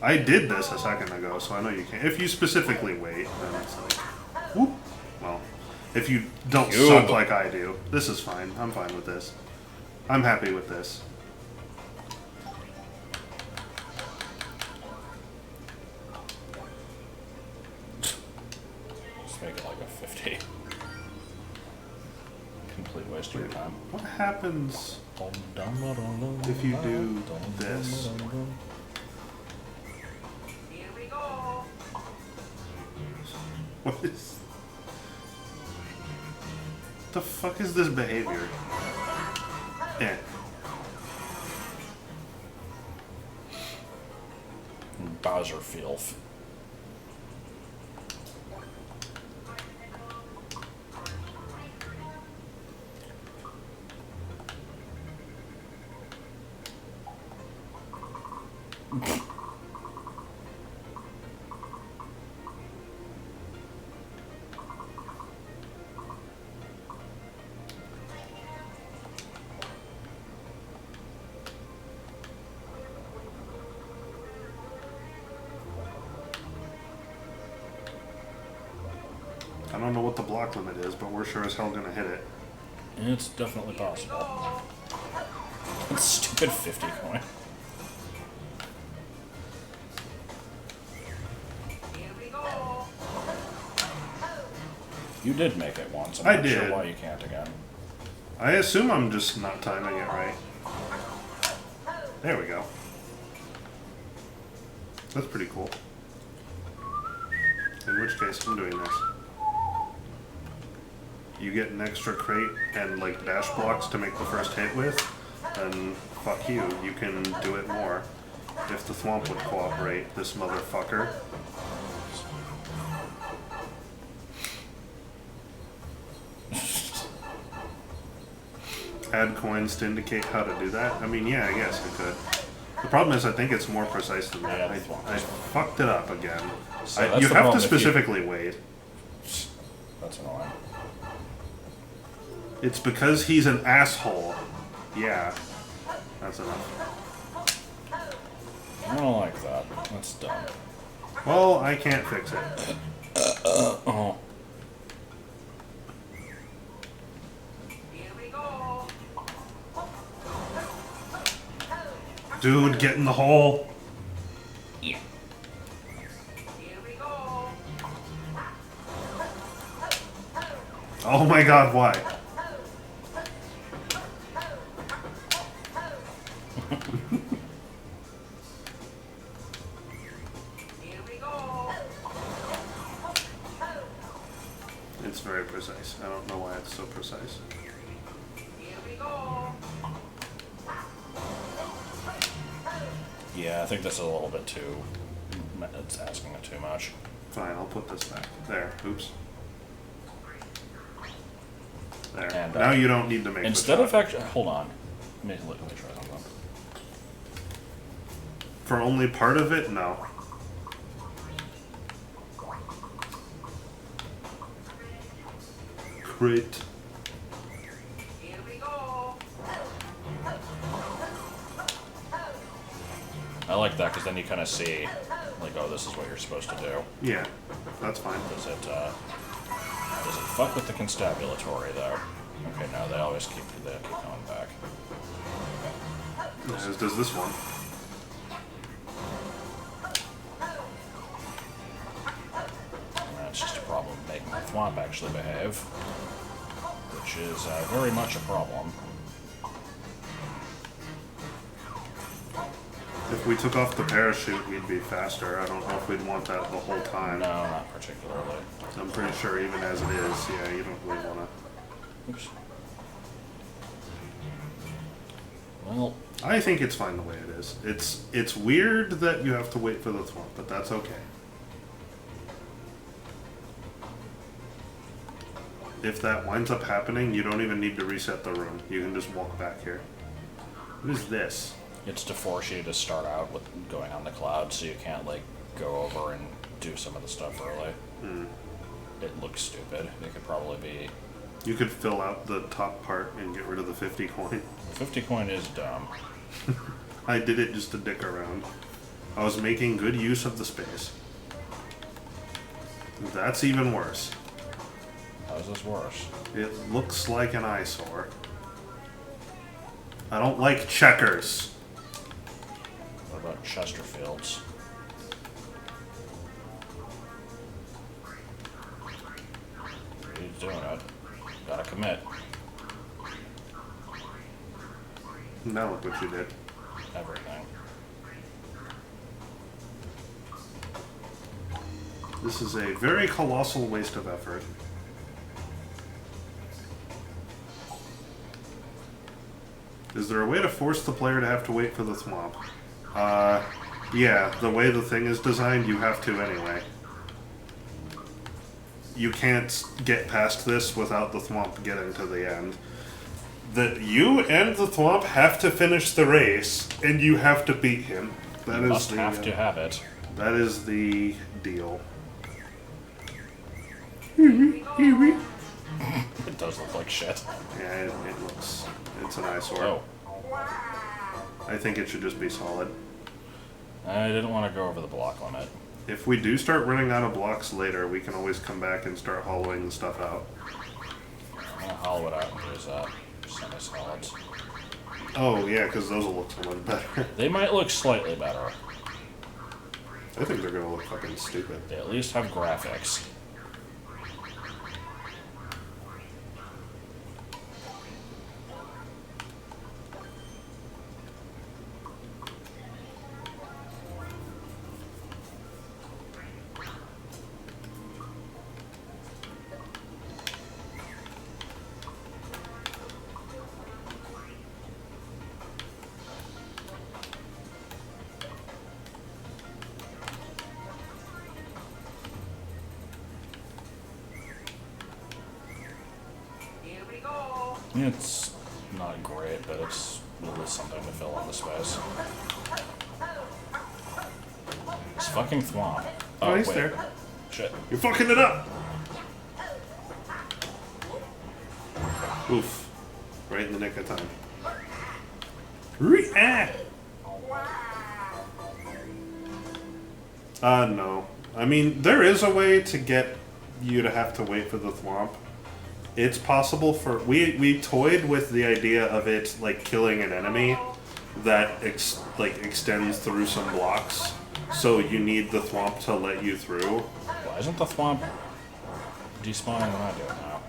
I did this a second ago, so I know you can. If you specifically wait, then it's like, whoop. Well, if you don't suck like I do, this is fine. I'm fine with this. I'm happy with this. Just make it like a 50. Complete waste of your time. What happens if you do this? What is... the fuck is this behavior? Yeah. Bowser filth. I don't know what the block limit is, but we're sure as hell gonna hit it. It's definitely possible. That stupid 50 coin. You did make it once. I'm I not did. sure why you can't again. I assume I'm just not timing it right. There we go. That's pretty cool. In which case, I'm doing this. You get an extra crate and like dash blocks to make the first hit with, then fuck you, you can do it more. If the thwomp would cooperate, this motherfucker. Add coins to indicate how to do that? I mean, yeah, I guess I could. The problem is I think it's more precise than that. Yeah, I fucked it up again. So You that's the have problem to if you- specifically wait. That's annoying. It's because he's an asshole. Yeah. That's enough. I don't like that. That's dumb. Well, I can't fix it. Oh. Dude, get in the hole. Yeah. Oh my god, why? It's very precise. I don't know why it's so precise. Yeah, I think this is a little bit too... It's asking it too much. Fine, I'll put this back. There. Oops. There. And, now you don't need to make Instead the of shot. actually... Hold on. Let me try something. For only part of it? No. Crit. I like that because then you kind of see, like, oh, this is what you're supposed to do. Yeah, that's fine. Does it fuck with the constabulatory though? Okay, no, they always keep going back. As does this one. And that's just a problem making the thwomp actually behave, which is very much a problem. If we took off the parachute, we'd be faster. I don't know if we'd want that the whole time. No, not particularly. I'm pretty sure even as it is, yeah, you don't really want to. Oops. Well, I think it's fine the way it is. It's weird that you have to wait for the thwomp, but that's okay. if that winds up happening, you don't even need to reset the room. You can just walk back here. What is this? It's to force you to start out with going on the cloud, so you can't like go over and do some of the stuff early. It looks stupid. It could probably be. You could fill out the top part and get rid of the 50 coin. 50 coin is dumb. I did it just to dick around. I was making good use of the space. That's even worse. How's this worse? It looks like an eyesore. I don't like checkers. What about Chesterfields? He's doing it. Gotta commit. Now look what you did. Everything. This is a very colossal waste of effort. Is there a way to force the player to have to wait for the thwomp? Yeah, the way the thing is designed, you have to anyway. You can't get past this without the thwomp getting to the end. You and the thwomp have to finish the race, and you have to beat him. That is Must the, have to have it. That is the deal. It does look like shit. Yeah, it looks... It's an eyesore. Oh. I think it should just be solid. I didn't want to go over the block limit. If we do start running out of blocks later, we can always come back and start hollowing the stuff out. I'm gonna hollow it out and use semi-solids. Oh, yeah, because those will look so much better. They might look slightly better. I think they're going to look fucking stupid. They at least have graphics. It's not great, but it's at least something to fill in the space. It's fucking thwomp. Oh, he's wait. there. Shit. You're fucking it up! Oof. Right in the nick of time. No. I mean, there is a way to get you to have to wait for the thwomp. It's possible for... We toyed with the idea of it, like, killing an enemy that, extends through some blocks. So you need the thwomp to let you through. Why isn't the thwomp despawning when I do it now?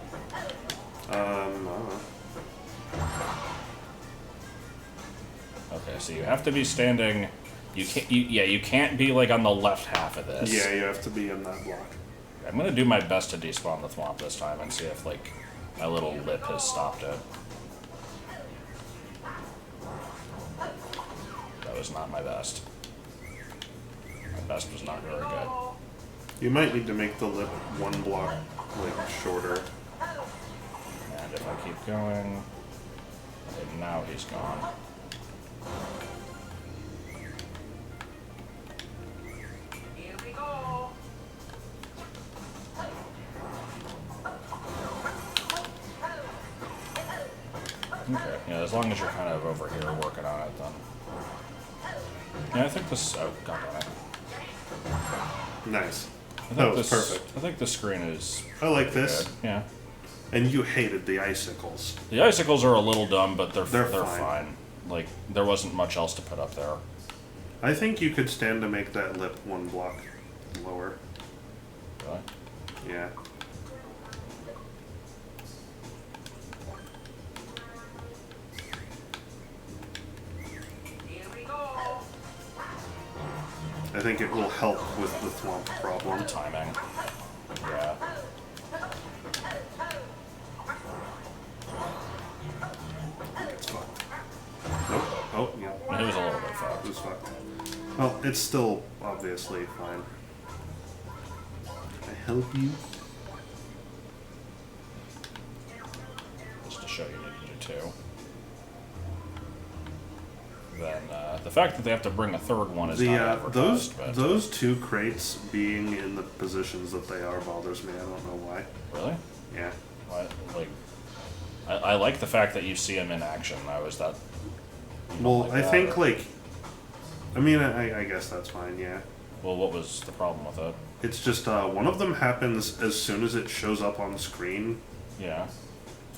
I don't know. Okay, so you have to be standing... You can't... You can't be, like, on the left half of this. Yeah, you have to be in that block. I'm gonna do my best to despawn the thwomp this time and see if, like, my little lip has stopped it. That was not my best. My best was not very good. You might need to make the lip one block, shorter. And if I keep going... Okay, now he's gone. Okay, yeah, as long as you're kind of over here working on it, then. Yeah, I think this... Oh, god damn it. Nice. I That think was perfect. I think this screen is I like this. good. Yeah. And you hated the icicles. The icicles are a little dumb, but they're They're fine. Like, there wasn't much else to put up there. I think you could stand to make that lip one block lower. Really? Yeah. I think it will help with the thwomp problem. Timing. Yeah. It's fucked. Nope. Oh, yeah. It was a little bit It fucked. was fucked. Well, it's still obviously fine. Can I help you? then the fact that they have to bring a third one is The not advertised. but those two crates being in the positions that they are bothers me. I don't know why. really, Yeah. like, I like the fact that you see them in action. I was that. Well, like I that, think or- like, I mean, I guess that's fine. Yeah. Well, what was the problem with it? It's just one of them happens as soon as it shows up on screen, Yeah.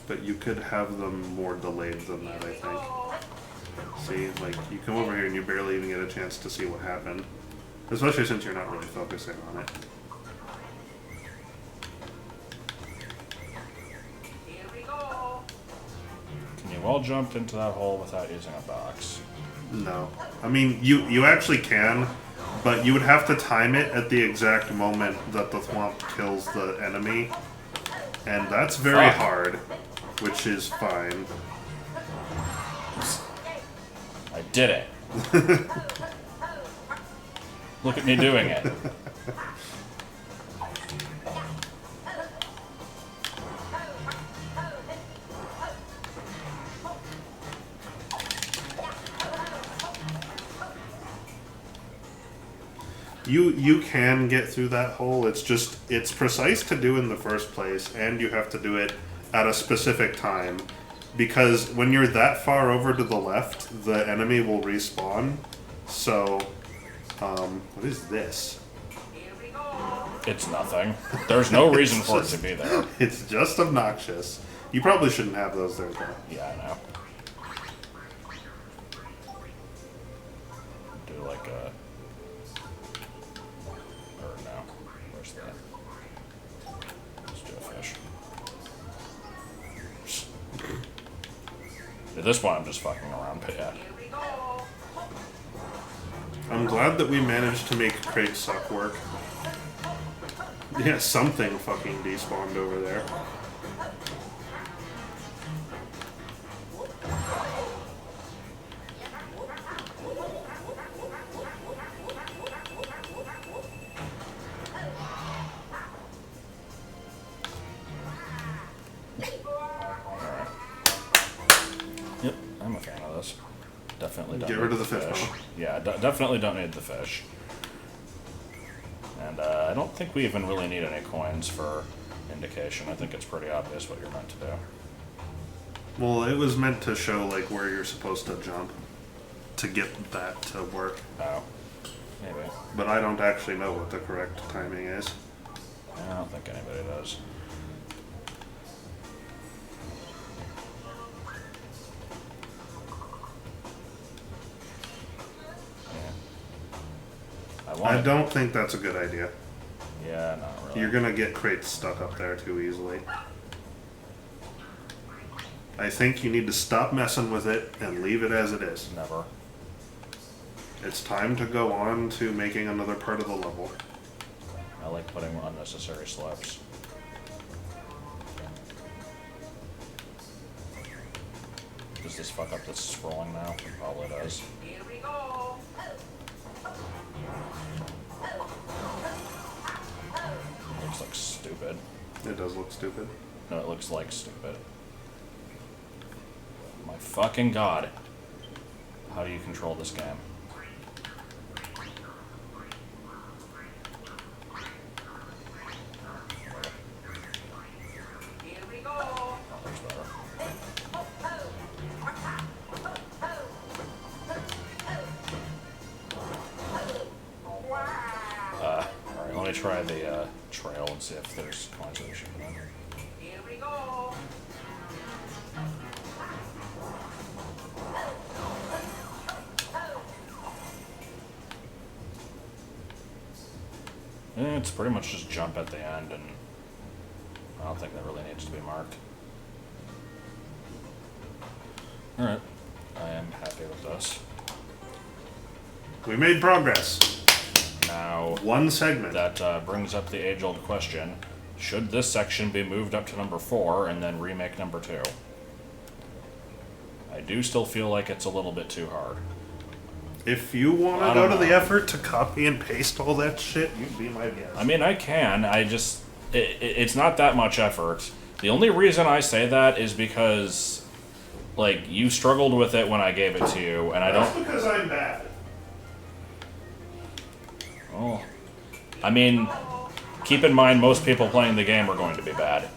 but you could have them more delayed than that. I think. See, like you come over here and you barely even get a chance to see what happened, especially since you're not really focusing on it. Can you wall jump into that hole without using a box? No, I mean you actually can, but you would have to time it at the exact moment that the thwomp kills the enemy, and that's very Fuck. hard, which is fine. I did it. Look at me doing it. You can get through that hole. It's precise to do in the first place, and you have to do it at a specific time, because when you're that far over to the left, the enemy will respawn. So, what is this? It's nothing. There's no reason for it to be there. It's just obnoxious. You probably shouldn't have those there, though. Yeah, I know. Do like a. Or no. Where's that? Let's do a fish. At this point, I'm just fucking around, but yeah. I'm glad that we managed to make crate suck work. Yeah, something fucking despawned over there. Yep, I'm a fan of this. Definitely don't Get need rid of the fish, huh? Yeah, definitely don't need the fish. And I don't think we even really need any coins for indication. I think it's pretty obvious what you're meant to do. Well, it was meant to show like where you're supposed to jump to get that to work, Oh, maybe. but I don't actually know what the correct timing is. I don't think anybody does. Yeah. I don't think that's a good idea. Yeah, not really. You're gonna get crates stuck up there too easily. I think you need to stop messing with it and leave it as it is. Never. It's time to go on to making another part of the level. I like putting unnecessary slips. Does this fuck up this scrolling now? It probably does. Looks like stupid. It does look stupid. No, it looks like stupid. My fucking god. How do you control this game? Oh, there's better. Alright, let me try the trail and see if there's coins that we should put in. It's pretty much just jump at the end, and I don't think that really needs to be marked. Alright, I am happy with this. We made progress. Now, One segment. that brings up the age-old question. Should this section be moved up to number 4 and then remake number 2? I do still feel like it's a little bit too hard. If you want I to go don't to the know. effort to copy and paste all that shit, you'd be my guest. I mean, I can. I just... it's not that much effort. The only reason I say that is because like, you struggled with it when I gave it to you, and I That's don't... because I'm bad. Oh. I mean, keep in mind, most people playing the game are going to be bad.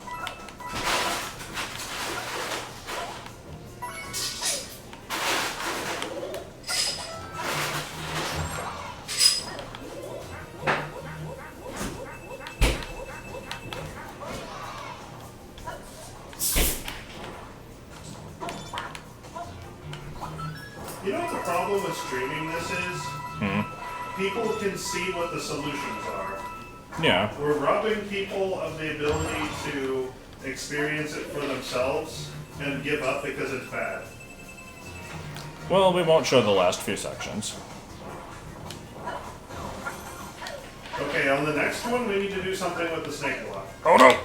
You know what the problem with streaming this is? People can see what the solutions are. Yeah. We're robbing people of the ability to experience it for themselves and give up because it's bad. Well, we won't show the last few sections. Okay, on the next one, we need to do something with the snake block. Oh no!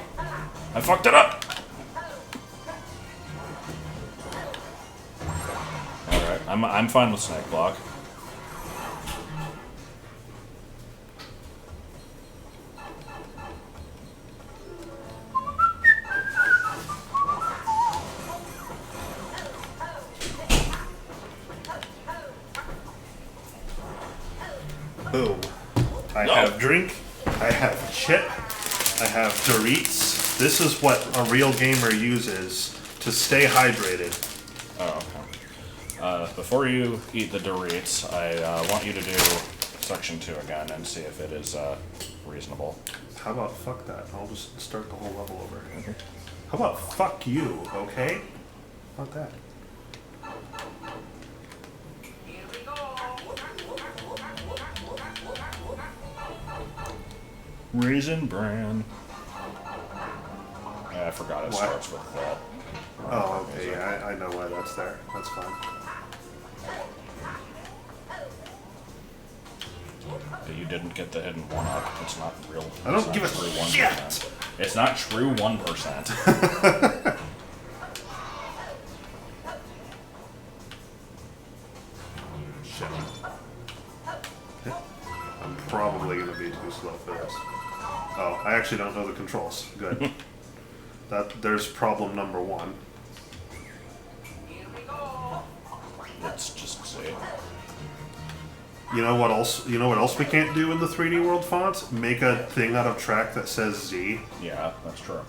I fucked it up! Alright, I'm fine with snake block. Boom. I have drink, I have chip, I have Doritos. This is what a real gamer uses to stay hydrated. Oh, okay. Before you eat the Doritos, I want you to do section 2 again and see if it is reasonable. How about fuck that? I'll just start the whole level over. How about fuck you, okay? How about that? Raisin Bran. Yeah, I forgot it What? starts with that. Oh, okay, yeah, I know why that's there. That's fine. But you didn't get the hidden 1-up. It's not real. I don't it's not give a true shit. 1%. It's not true 1%. Shit. I'm probably gonna be too slow for this. Oh, I actually don't know the controls. Good. There's problem number 1. Let's just say. You know what else? You know what else we can't do in the 3D World font? Make a thing out of track that says Z. Yeah, that's true.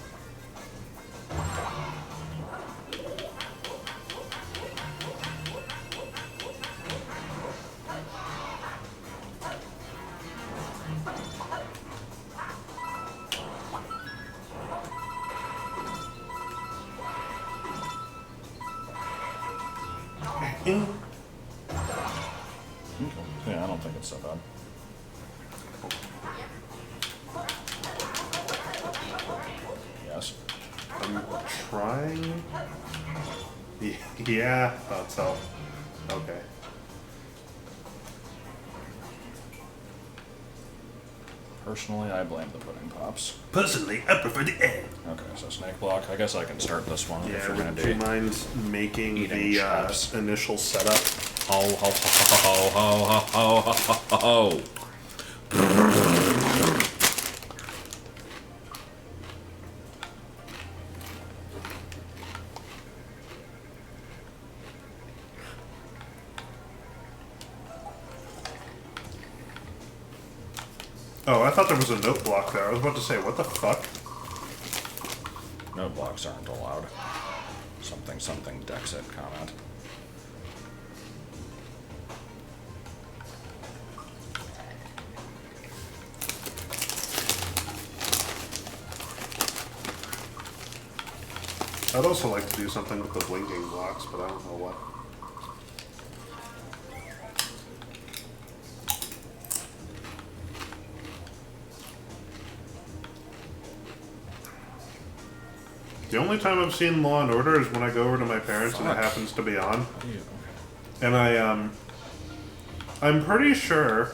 Mm. Okay. Yeah, I don't think it's so bad. Yes. I'm trying. Yeah, thought so. Okay. Personally, I blame the pudding pops. Personally, I prefer the end. Okay, so snake block. I guess I can start this one if Yeah, you're gonna would you do. mind making Eating the chops. initial setup? Ho ho ho ho ho ho ho ho ho ho. Oh, I thought there was a note block there. I was about to say, what the fuck? No blocks aren't allowed. Something something Dexit comment. I'd also like to do something with the blinking blocks, but I don't know what. The only time I've seen Law and Order is when I go over to my parents and it Fuck. happens to be on. Ew. And I'm pretty sure.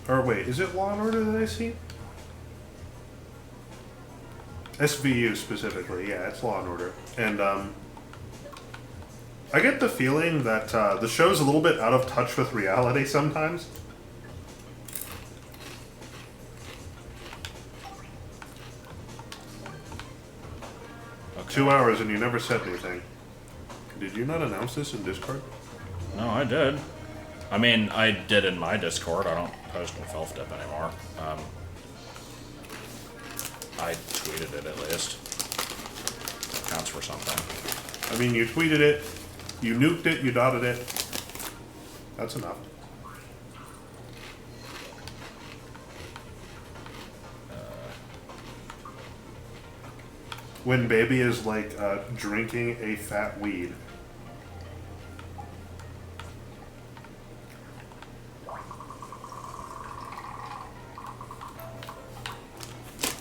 Or wait, is it Law and Order that I see? SVU specifically, yeah, it's Law and Order. And I get the feeling that the show's a little bit out of touch with reality sometimes. 2 hours and you never said anything. Did you not announce this in Discord? No, I did. I mean, I did in my Discord. I don't post in Felfdip anymore. I tweeted it at least. Counts for something. I mean, you tweeted it, you nuked it, you dotted it. That's enough. When baby is like drinking a fat weed.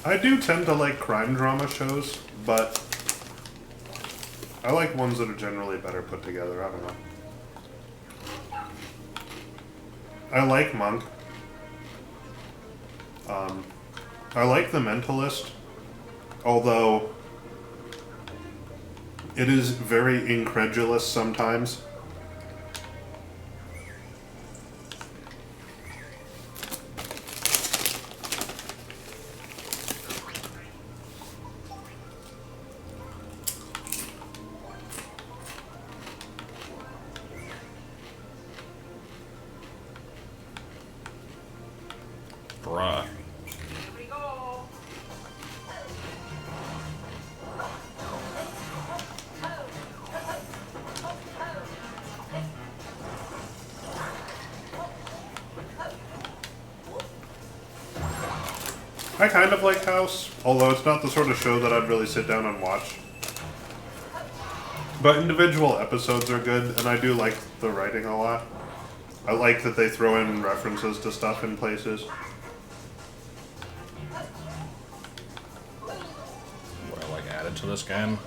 I do tend to like crime drama shows, but I like ones that are generally better put together. I don't know. I like Monk. I like The Mentalist, although it is very incredulous sometimes. Bruh. I kind of like House, although it's not the sort of show that I'd really sit down and watch. But individual episodes are good, and I do like the writing a lot. I like that they throw in references to stuff in places. What I like added to this game?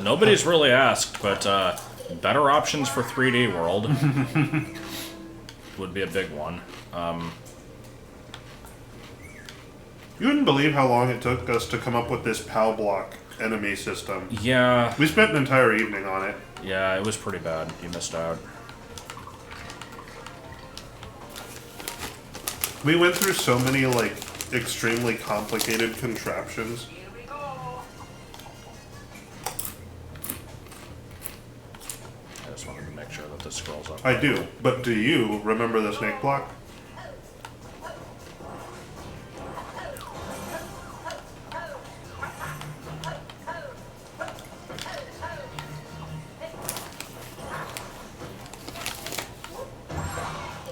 Nobody's really asked, but better options for 3D World would be a big one. You wouldn't believe how long it took us to come up with this POW block enemy system. Yeah. We spent an entire evening on it. Yeah, it was pretty bad. You missed out. We went through so many, like, extremely complicated contraptions. I just wanted to make sure that this scrolls up. I do, but do you remember the snake block?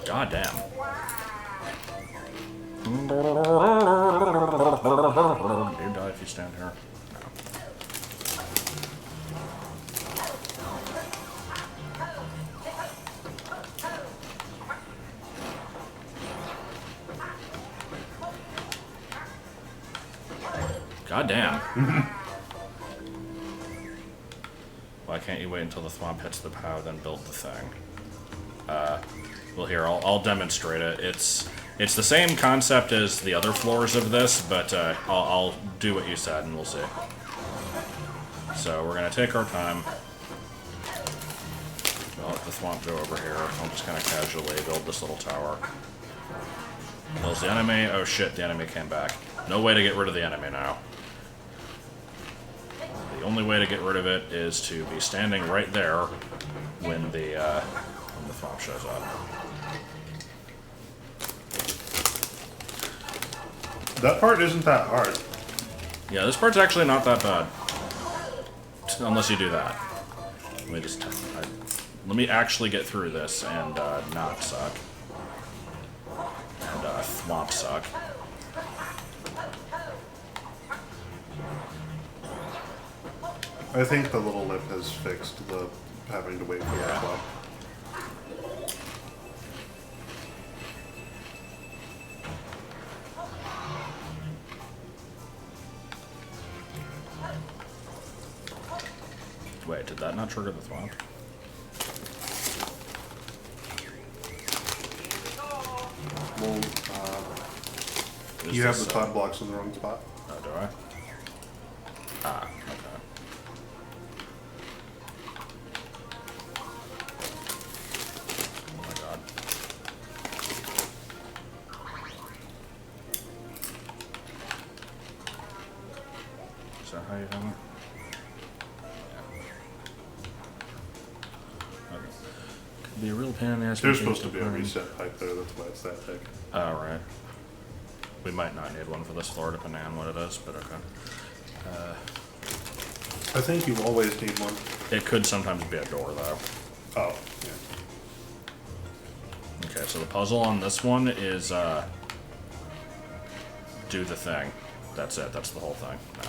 God damn. Do you die if you stand here? God damn. Why can't you wait until the thwomp hits the POW, then build the thing? Well, here, I'll demonstrate it. It's the same concept as the other floors of this, but I'll do what you said, and we'll see. So we're going to take our time. I'll let the thwomp go over here. I'll just kind of casually build this little tower. Kills the enemy. Oh shit, the enemy came back. No way to get rid of the enemy now. The only way to get rid of it is to be standing right there when the thwomp shows up. That part isn't that hard. Yeah, this part's actually not that bad. Unless you do that. Let me actually get through this and not suck. And thwomp suck. I think the little lip has fixed the having to wait for that block. Wait, did that not trigger the thwomp? Well, you have the top blocks in the wrong spot. Oh, do I? Ah, okay. Oh my god. Is that how you done it? be a real pain in the ass. There's supposed to be a reset pipe there, that's why it's that thick. Oh, right. We might not need one for this floor, depending on what it is, but okay. I think you always need one. It could sometimes be a door, though. Oh, yeah. Okay, so the puzzle on this one is, do the thing. That's it, that's the whole thing. No.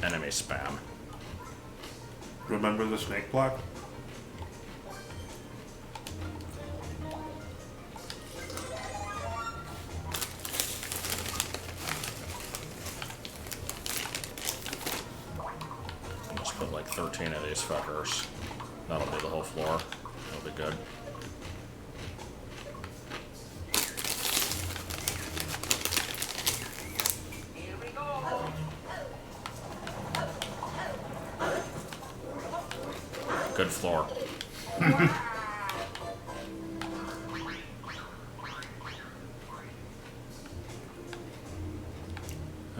Enemy spam. Remember the snake block? Just put like 13 of these fuckers. That'll be the whole floor. That'll be good. Good floor.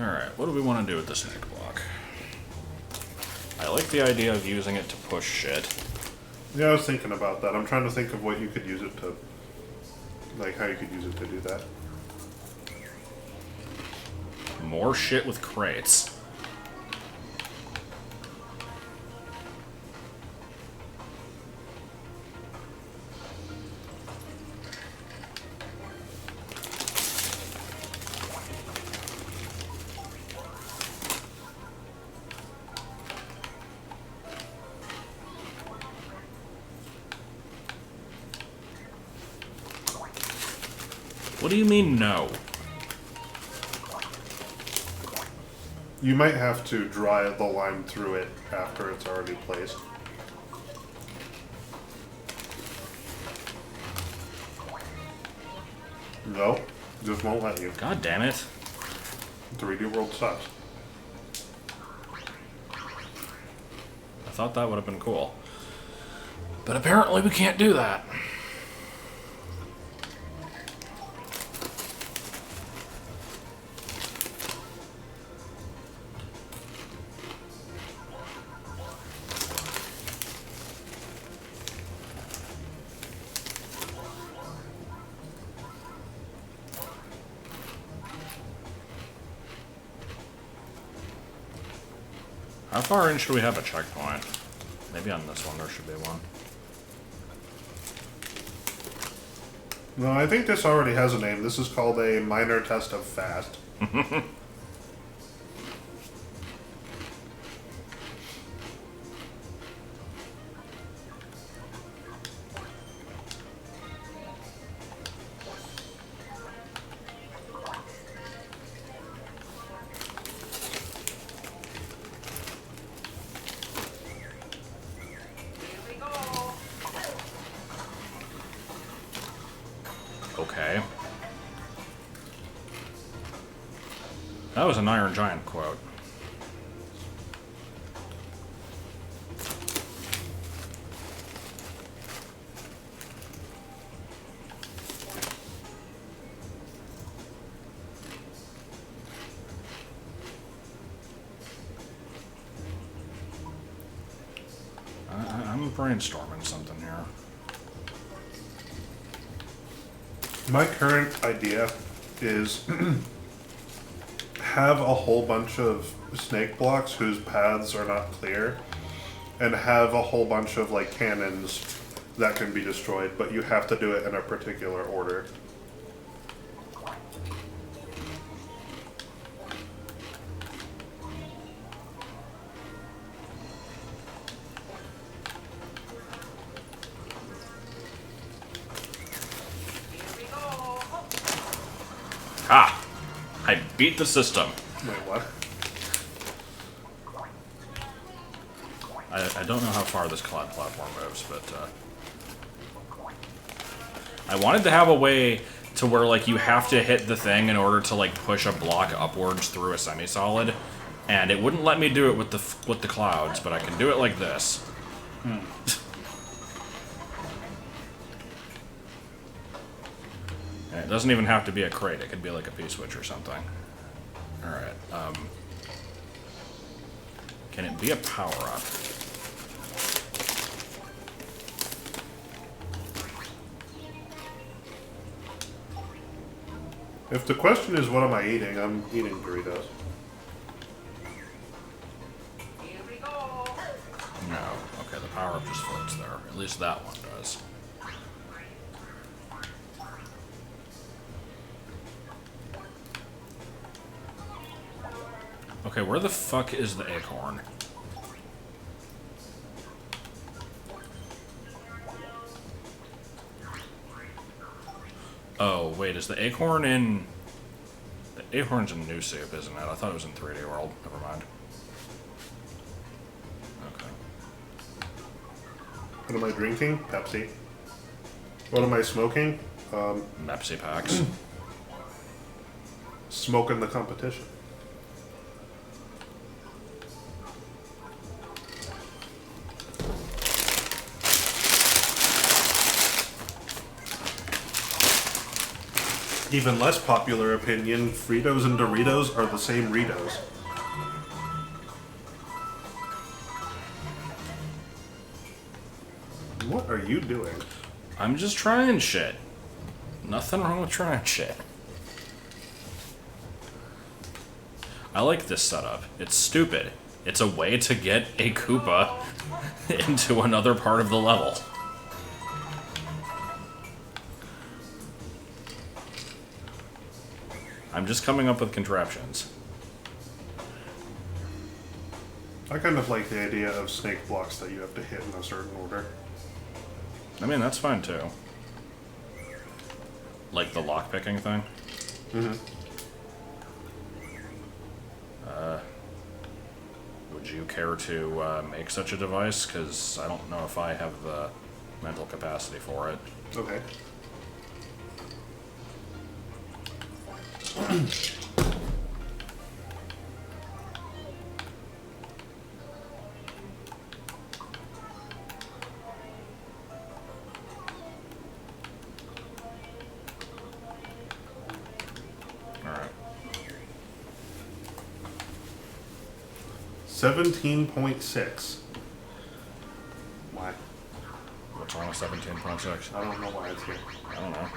Alright, what do we want to do with the snake block? I like the idea of using it to push shit. Yeah, I was thinking about that. I'm trying to think of what you could use it to... Like, how you could use it to do that. More shit with crates. What do you mean, no? You might have to dry the lime through it after it's already placed. No, just won't let you. God damn it. 3D World sucks. I thought that would have been cool. But apparently we can't do that. How far in should we have a checkpoint? Maybe on this one there should be one. No, I think this already has a name. This is called a minor test of fast. Okay. That was an Iron Giant quote. I'm brainstorming something here. My current idea is have a whole bunch of snake blocks whose paths are not clear, and have a whole bunch of like cannons that can be destroyed, but you have to do it in a particular order. Ah! I beat the system. Wait, what? I don't know how far this cloud platform moves, but I wanted to have a way to where like you have to hit the thing in order to like push a block upwards through a semi-solid, and it wouldn't let me do it with the clouds, but I can do it like this. doesn't even have to be a crate. It could be like a P-switch or something. Alright, can it be a power-up? If the question is what am I eating, I'm eating Doritos. No. Okay, the power-up just floats there. At least that one does. Okay, where the fuck is the acorn? Oh, wait, is the acorn in... The acorn's in New Soup, isn't it? I thought it was in 3D World. Never mind. Okay. What am I drinking? Pepsi. What am I smoking? Pepsi packs. Smoking the competition. Even less popular opinion, Fritos and Doritos are the same Ritos. What are you doing? I'm just trying shit. Nothing wrong with trying shit. I like this setup. It's stupid. It's a way to get a Koopa into another part of the level. I'm just coming up with contraptions. I kind of like the idea of snake blocks that you have to hit in a certain order. I mean, that's fine too. Like the lockpicking thing? Mm-hmm. Would you care to make such a device? Because I don't know if I have the mental capacity for it. Okay. Alright. 17.6. Why? What's wrong with 17.6? I don't know why it's here. I don't know.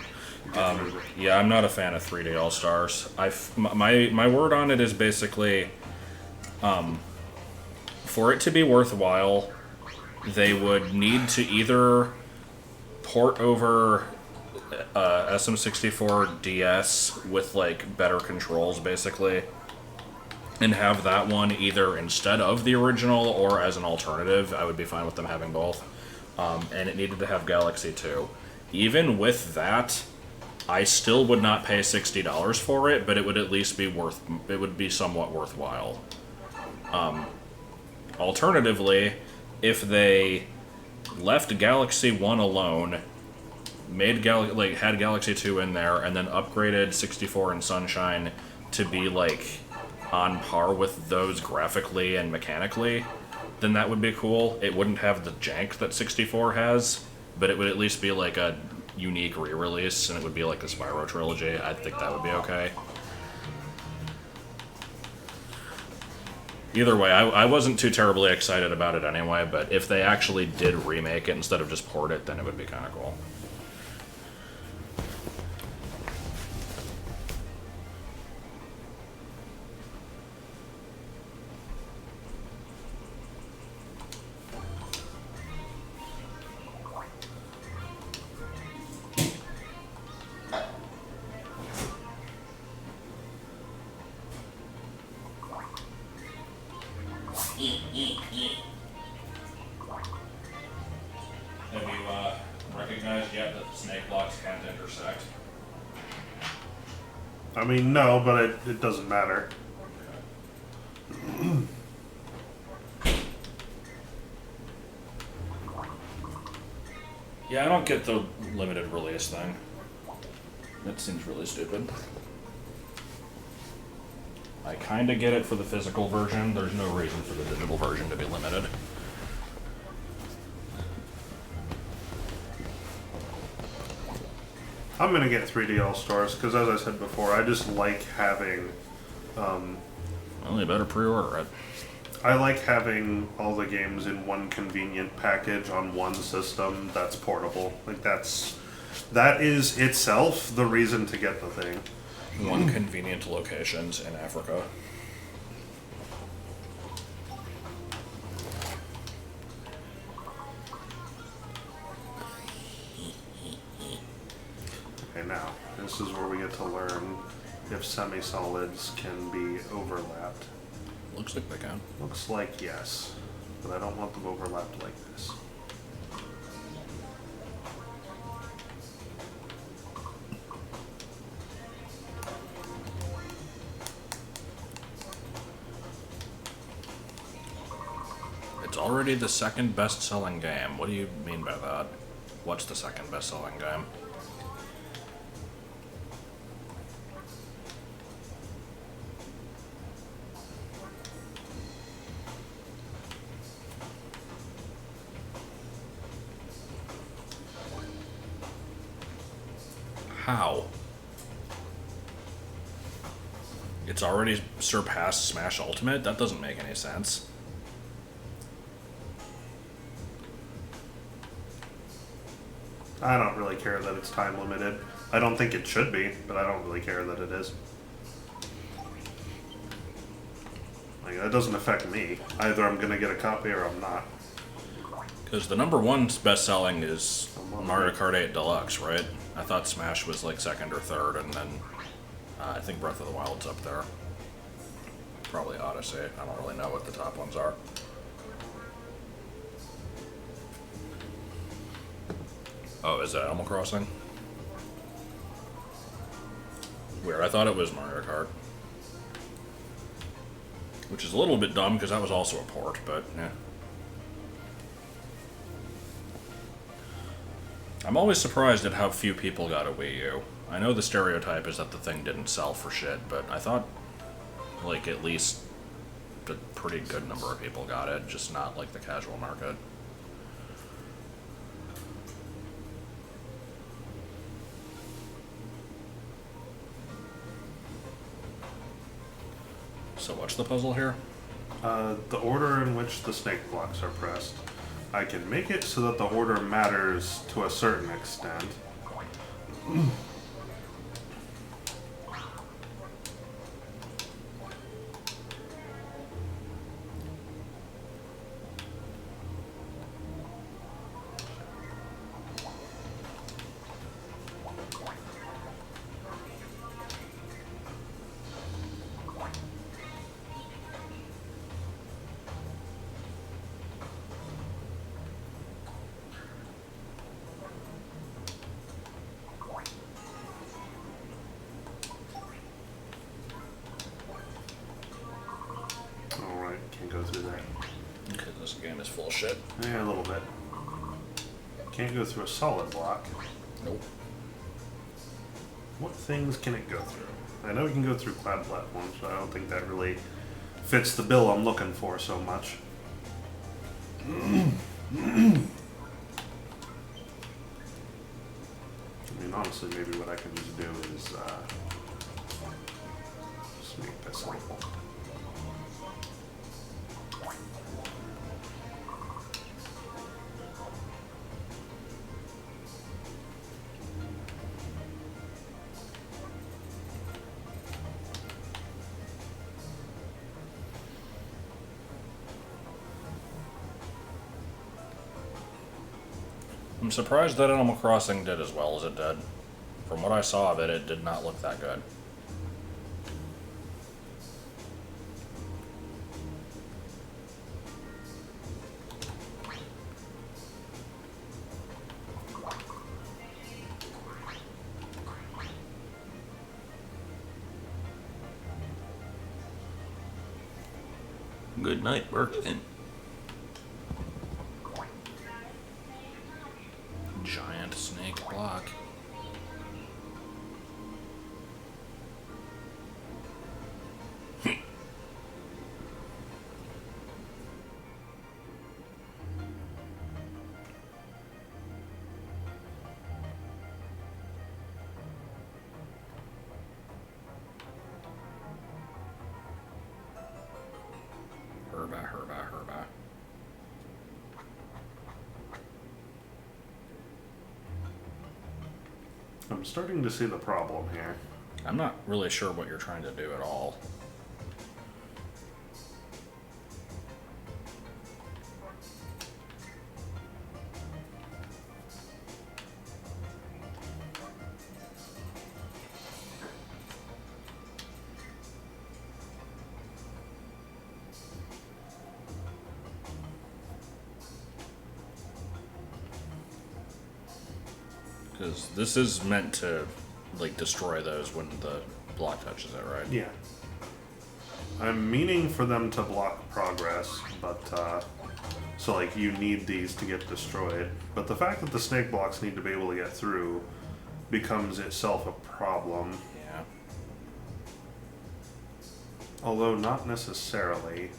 Get rid of it. Yeah, I'm not a fan of 3D All-Stars. My word on it is basically, for it to be worthwhile, they would need to either port over SM64 DS with like better controls, basically, and have that one either instead of the original or as an alternative. I would be fine with them having both. And it needed to have Galaxy 2. Even with that, I still would not pay $60 for it, but it would at least be it would be somewhat worthwhile. Alternatively, if they left Galaxy 1 alone, made had Galaxy 2 in there, and then upgraded 64 and Sunshine to be like on par with those graphically and mechanically, then that would be cool. It wouldn't have the jank that 64 has, but it would at least be like a unique re-release, and it would be like the Spyro trilogy. I think that would be okay. Either way, I wasn't too terribly excited about it anyway, but if they actually did remake it instead of just port it, then it would be kind of cool. Have you recognized yet that the snake blocks can't intersect? I mean, no, but it doesn't matter. Yeah, I don't get the limited release thing. That seems really stupid. I kind of get it for the physical version. There's no reason for the digital version to be limited. I'm gonna get 3D All Stars because, as I said before, I just like having. Well, you better pre-order it. I like having all the games in one convenient package on one system that's portable. Like that is itself the reason to get the thing. One convenient locations in Africa. Okay, now this is where we get to learn if semi-solids can be overlapped. Looks like they can. Looks like yes, but I don't want them overlapped like this. It's already the second best-selling game. What do you mean by that? What's the second best-selling game? How? It's already surpassed Smash Ultimate? That doesn't make any sense. I don't really care that it's time limited. I don't think it should be, but I don't really care that it is. Like, that doesn't affect me. Either I'm gonna get a copy or I'm not. Because the number one best-selling is Mario Kart 8 Deluxe, right? I thought Smash was like second or third, and then I think Breath of the Wild's up there. Probably Odyssey. I don't really know what the top ones are. Oh, is that Animal Crossing? Weird. I thought it was Mario Kart. Which is a little bit dumb because that was also a port, but yeah. I'm always surprised at how few people got a Wii U. I know the stereotype is that the thing didn't sell for shit, but I thought, like, at least a pretty good number of people got it, just not like the casual market. So what's the puzzle here? The order in which the snake blocks are pressed. I can make it so that the order matters to a certain extent. Alright, can't go through that. Okay, this game is full of shit. Yeah, a little bit. Can't go through a solid block. Nope. What things can it go through? I know it can go through cloud platforms, but I don't think that really fits the bill I'm looking for so much. I mean, honestly, maybe what I can just do is just make this simple. I'm surprised that Animal Crossing did as well as it did. From what I saw of it, it did not look that good. Good night, Berkman. Giant snake block. herba. I'm starting to see the problem here. I'm not really sure what you're trying to do at all. Because this is meant to, like, destroy those when the block touches it, right? Yeah. I'm meaning for them to block progress, but, so, like, you need these to get destroyed. But the fact that the snake blocks need to be able to get through becomes itself a problem. Yeah. Although not necessarily.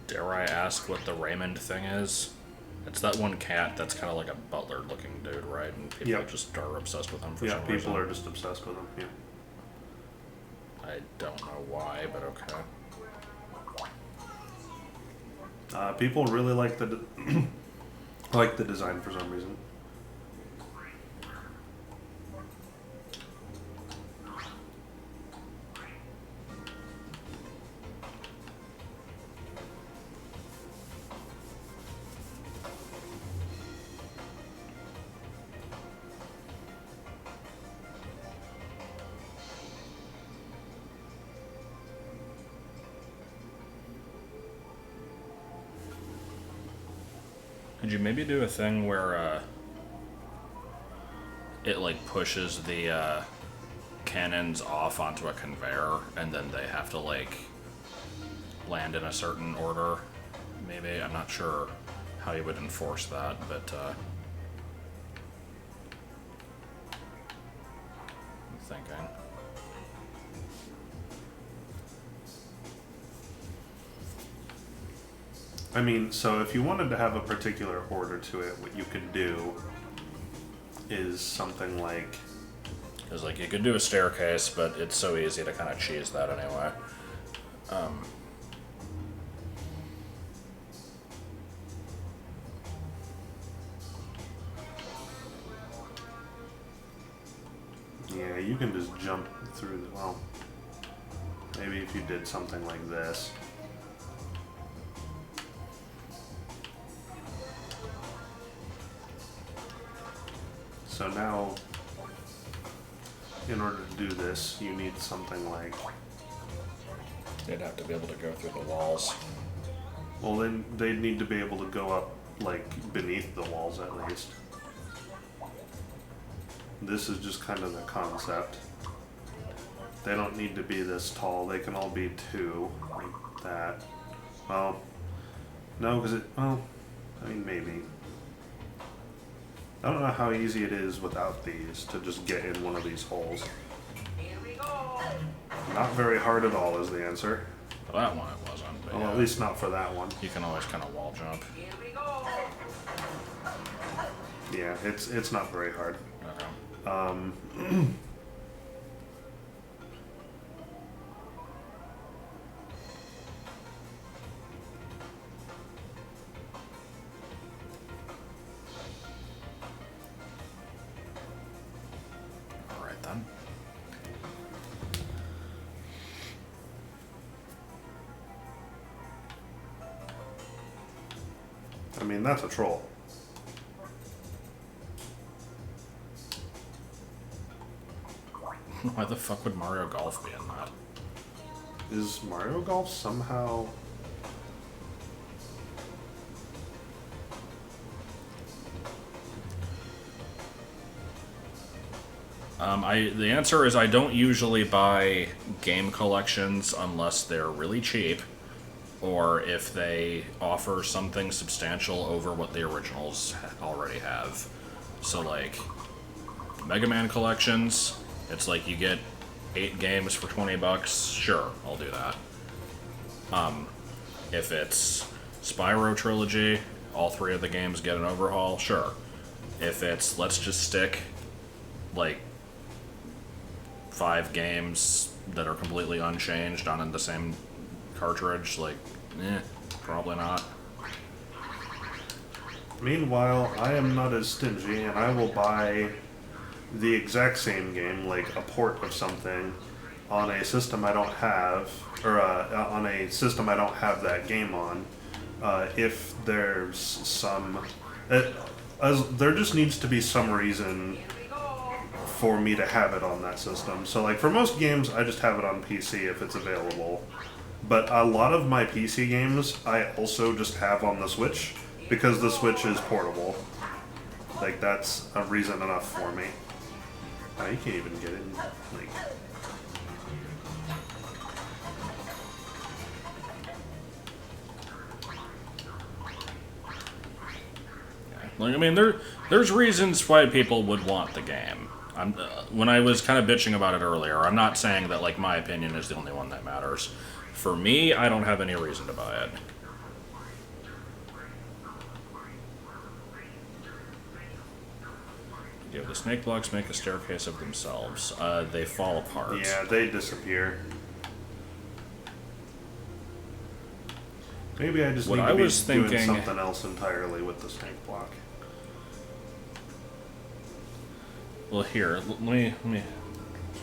Dare I ask what the Raymond thing is? It's that one cat that's kind of like a butler-looking dude, right? And people Yep. just are obsessed with him for Yeah, some people reason. are just obsessed with them. Yeah. I don't know why, but okay. People really like the like the design for some reason. Could you maybe do a thing where it like pushes the cannons off onto a conveyor and then they have to like land in a certain order? Maybe. I'm not sure how you would enforce that, but I'm thinking. I mean, so if you wanted to have a particular order to it, what you could do is something like, Because like you could do a staircase, but it's so easy to kind of cheese that anyway. yeah, you can just jump through the, well, maybe if you did something like this. So now, in order to do this, you need something like, They'd have to be able to go through the walls. well, then they'd need to be able to go up, like, beneath the walls at least. This is just kind of the concept. They don't need to be this tall. They can all be 2, like that. Well, no, because it, well, I mean, maybe. I don't know how easy it is without these to just get in one of these holes. Not very hard at all is the answer. For that one it wasn't, but Well, yeah. at least not for that one. You can always kind of wall jump. Yeah, it's not very hard. Okay. Alright then. I mean, that's a troll. Why the fuck would Mario Golf be in that? Is Mario Golf somehow... The answer is I don't usually buy game collections unless they're really cheap, or if they offer something substantial over what the originals already have. So like Mega Man collections, it's like you get 8 games for $20. Sure, I'll do that. If it's Spyro Trilogy, all 3 of the games get an overhaul, sure. If it's let's just stick like 5 games that are completely unchanged on the same cartridge, like, probably not. Meanwhile, I am not as stingy, and I will buy the exact same game, like a port of something, on a system I don't have, or on a system I don't have that game on, if there's some... there just needs to be some reason for me to have it on that system. So like for most games, I just have it on PC if it's available. But a lot of my PC games, I also just have on the Switch, because the Switch is portable. Like, that's a reason enough for me. You can't even get it. Like... Like, I mean, there's reasons why people would want the game. When I was kind of bitching about it earlier, I'm not saying that, like, my opinion is the only one that matters. For me, I don't have any reason to buy it. Yeah, the snake blocks make a staircase of themselves. They fall apart. Yeah, they disappear. Maybe I just need to be doing something else entirely with the snake block. Well, here, let me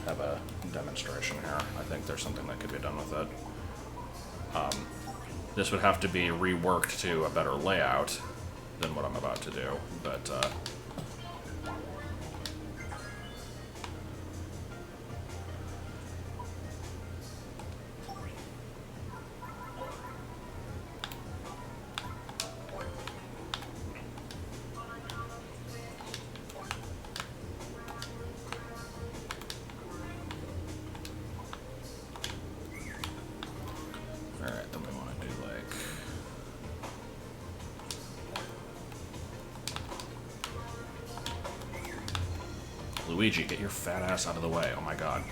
have a demonstration here. I think there's something that could be done with it. This would have to be reworked to a better layout than what I'm about to do, but alright, then we want to do like... Luigi, get your fat ass out of the way. Oh my god.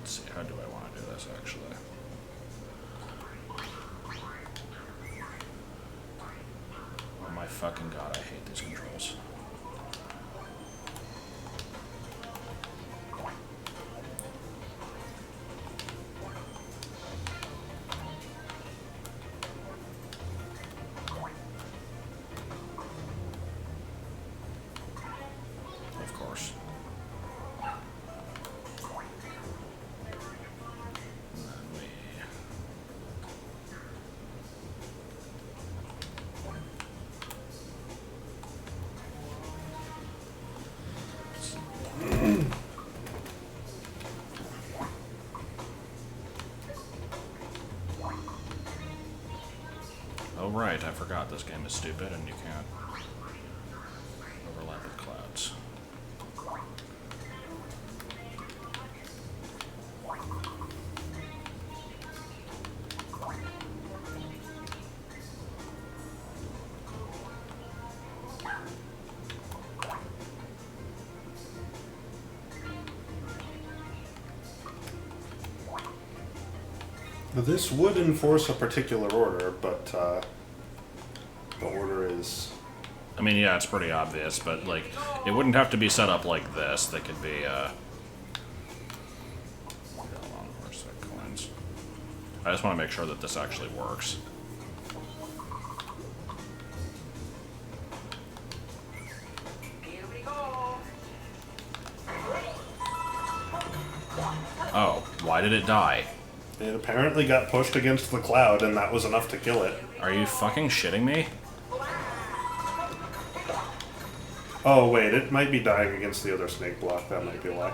Let's see, how do I want to do this, actually? Oh my fucking god, I hate these controls. Of course. And then we... Oh right, I forgot this game is stupid and you can't overlap with clouds. This would enforce a particular order, but the order is... I mean, yeah, it's pretty obvious, but, like, it wouldn't have to be set up like this. They could be, hold on, where's the coins? I just want to make sure that this actually works. Oh, why did it die? It apparently got pushed against the cloud, and that was enough to kill it. Are you fucking shitting me? Oh, wait, it might be dying against the other snake block. That might be why.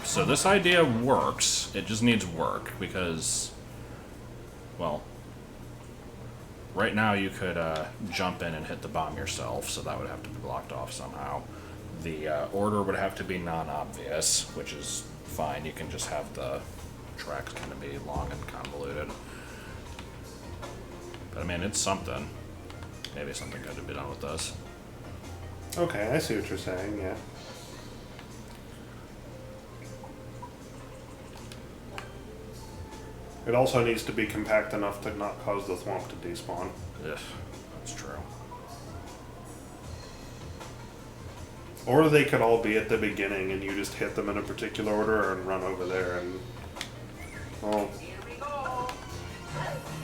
So this idea works. It just needs work because, well, right now you could jump in and hit the bomb yourself, so that would have to be blocked off somehow. The order would have to be non-obvious, which is fine. You can just have the tracks kind of be long and convoluted. But I mean, it's something. Maybe something good to be done with this. Okay, I see what you're saying, yeah. It also needs to be compact enough to not cause the thwomp to despawn. Ugh, that's true. Or they could all be at the beginning and you just hit them in a particular order and run over there and... Well...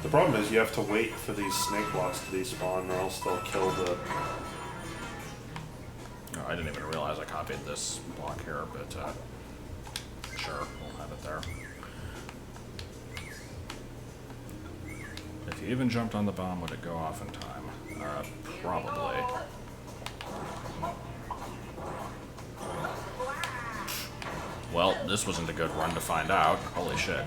The problem is you have to wait for these snake blocks to despawn or else they'll kill the... Oh, I didn't even realize I copied this block here, but sure, we'll have it there. If you even jumped on the bomb, would it go off in time? Probably. Well, this wasn't a good run to find out. Holy shit.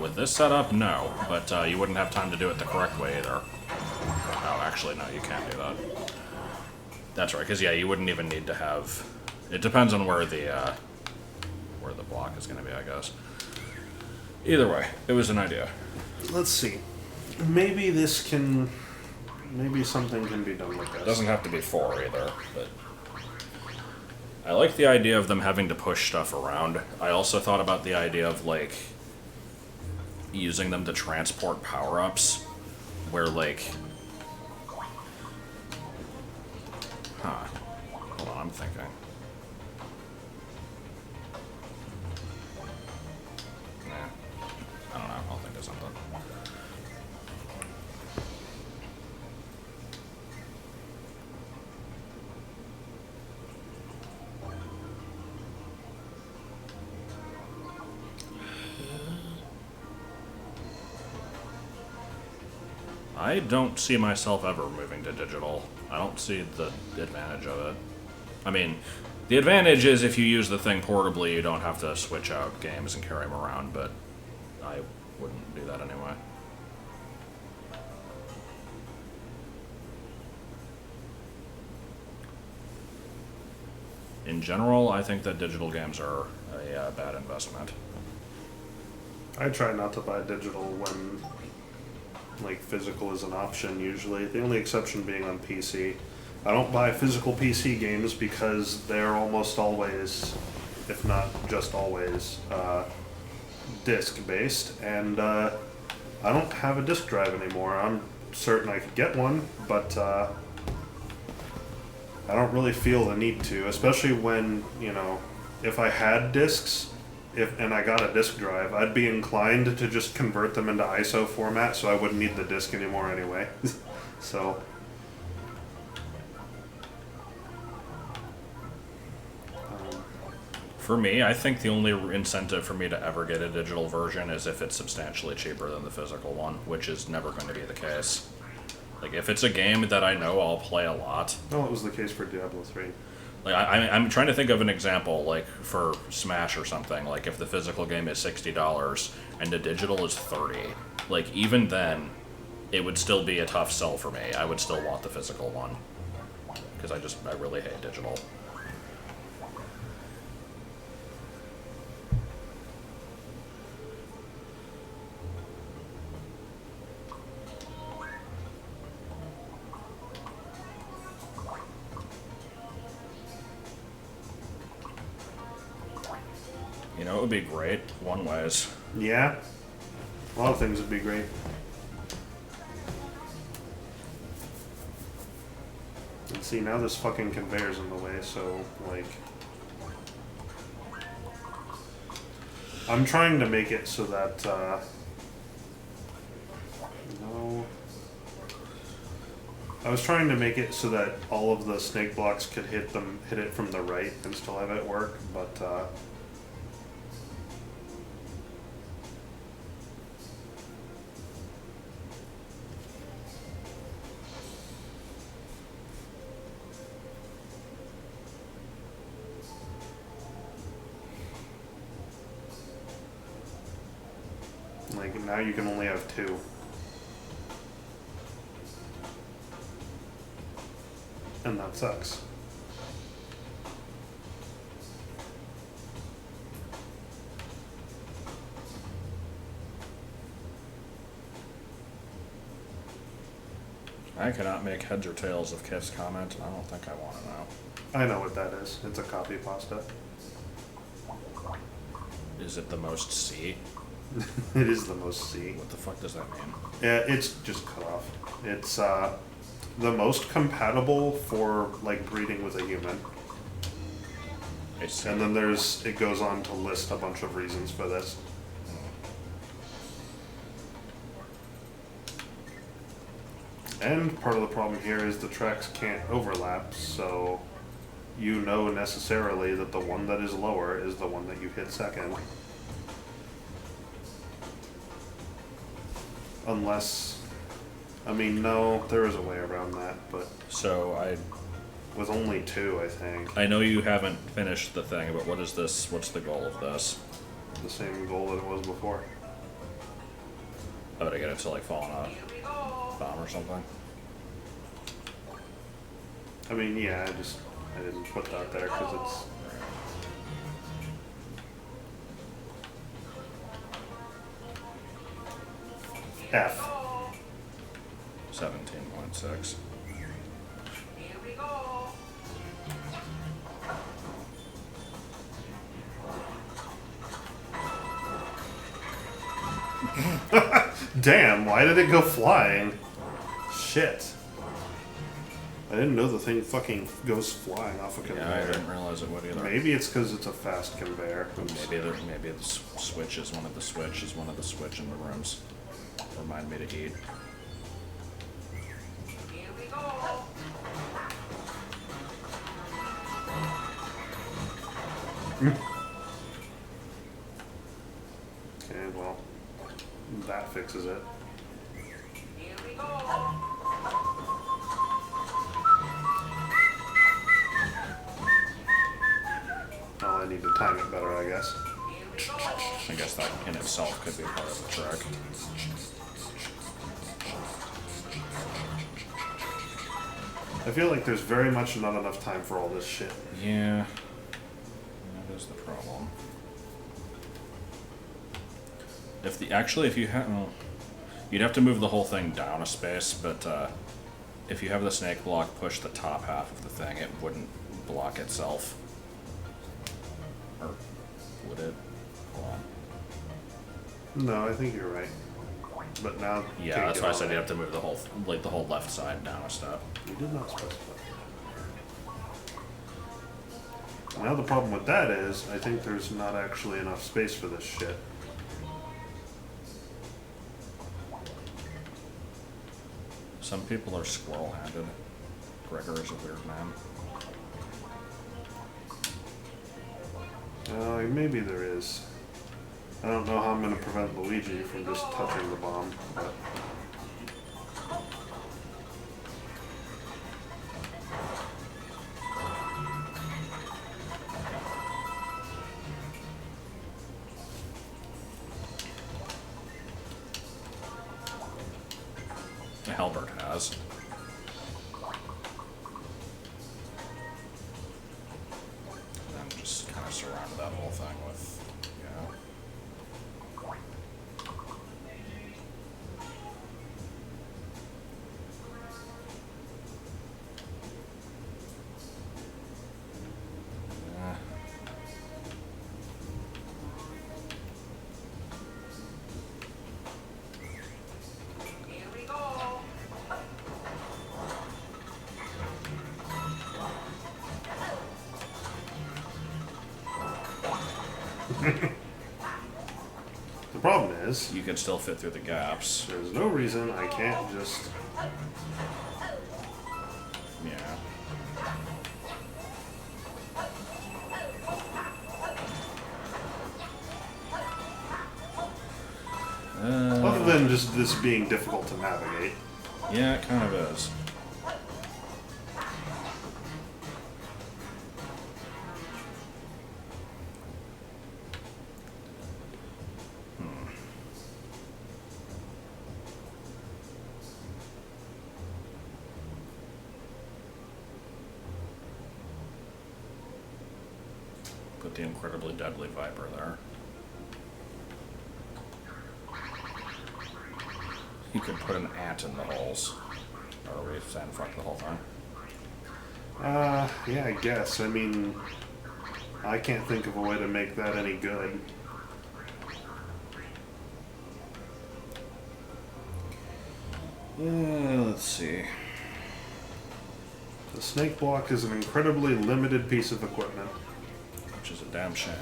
With this setup, no, but you wouldn't have time to do it the correct way either. Oh, actually, no, you can't do that. That's right, because yeah, you wouldn't even need to have... It depends on where the block is going to be, I guess. Either way, it was an idea. Let's see. Maybe this can... Maybe something can be done with this. It doesn't have to be 4 either, but... I like the idea of them having to push stuff around. I also thought about the idea of, like, using them to transport power-ups, where, like... Huh. Hold on, I'm thinking. Nah. I don't know, I'll think of something. I don't see myself ever moving to digital. I don't see the advantage of it. I mean, the advantage is if you use the thing portably, you don't have to switch out games and carry them around, but I wouldn't do that anyway. In general, I think that digital games are a bad investment. I try not to buy digital when, like, physical is an option usually. The only exception being on PC. I don't buy physical PC games because they're almost always, if not just always, disc-based, and I don't have a disc drive anymore. I'm certain I could get one, but I don't really feel the need to, especially when, you know, if I had discs, and I got a disc drive, I'd be inclined to just convert them into ISO format so I wouldn't need the disc anymore anyway. So... For me, I think the only incentive for me to ever get a digital version is if it's substantially cheaper than the physical one, which is never going to be the case. Like, if it's a game that I know I'll play a lot... Well, it was the case for Diablo 3. Like, I'm trying to think of an example, like, for Smash or something. Like, if the physical game is $60 and the digital is $30, like, even then, it would still be a tough sell for me. I would still want the physical one. Because I really hate digital. You know, it would be great, one-ways. Yeah. A lot of things would be great. And see, now this fucking conveyor's in the way, so, like... I'm trying to make it so that, no... I was trying to make it so that all of the snake blocks could hit it from the right and still have it work, but, Now you can only have 2. And that sucks. I cannot make heads or tails of Kif's comment, and I don't think I want to know. I know what that is. It's a copy pasta. Is it the most C? It is the most C. What the fuck does that mean? Yeah, it's just cut off. It's the most compatible for like breeding with a human. I see. And then it goes on to list a bunch of reasons for this. And part of the problem here is the tracks can't overlap, so you know necessarily that the one that is lower is the one that you hit second. Unless, I mean, no, there is a way around that, but So with only 2, I think, I know you haven't finished the thing, but what is this? What's the goal of this? the same goal that it was before. Oh, to get it to like fall on a bomb or something? I mean, yeah, I didn't put that there because it's... F. 17.6. Damn, why did it go flying? Shit. I didn't know the thing fucking goes flying off a conveyor. Yeah, I didn't realize it would either. Maybe it's because it's a fast conveyor. Maybe the switch is one of the switch in the rooms. Remind me to eat. Okay, well, that fixes it. Oh, I need to time it better, I guess. I guess that in itself could be part of the trick. I feel like there's very much not enough time for all this shit. Yeah. That is the problem. If you have, well, you'd have to move the whole thing down a space, but if you have the snake block push the top half of the thing, it wouldn't block itself. Or would it? Hold on. No, I think you're right. But now... Yeah, can't that's get why I on said it. you have to move the whole left side down a step. You did not specify. Now the problem with that is, I think there's not actually enough space for this shit. Some people are squirrel-handed. Gregor is a weird man. Maybe there is. I don't know how I'm going to prevent Luigi from just touching the bomb, but... Halbert has. And then just kind of surround that whole thing with, yeah. The problem is, You can still fit through the gaps. there's no reason I can't just... Yeah. Other than just this being difficult to navigate. Yeah, it kind of is. put the incredibly deadly Viper there. You could put an ant in the holes. Or are we saying fuck the whole thing? Yeah, I guess. I mean, I can't think of a way to make that any good. Let's see. The snake block is an incredibly limited piece of equipment. Which is a damn shame.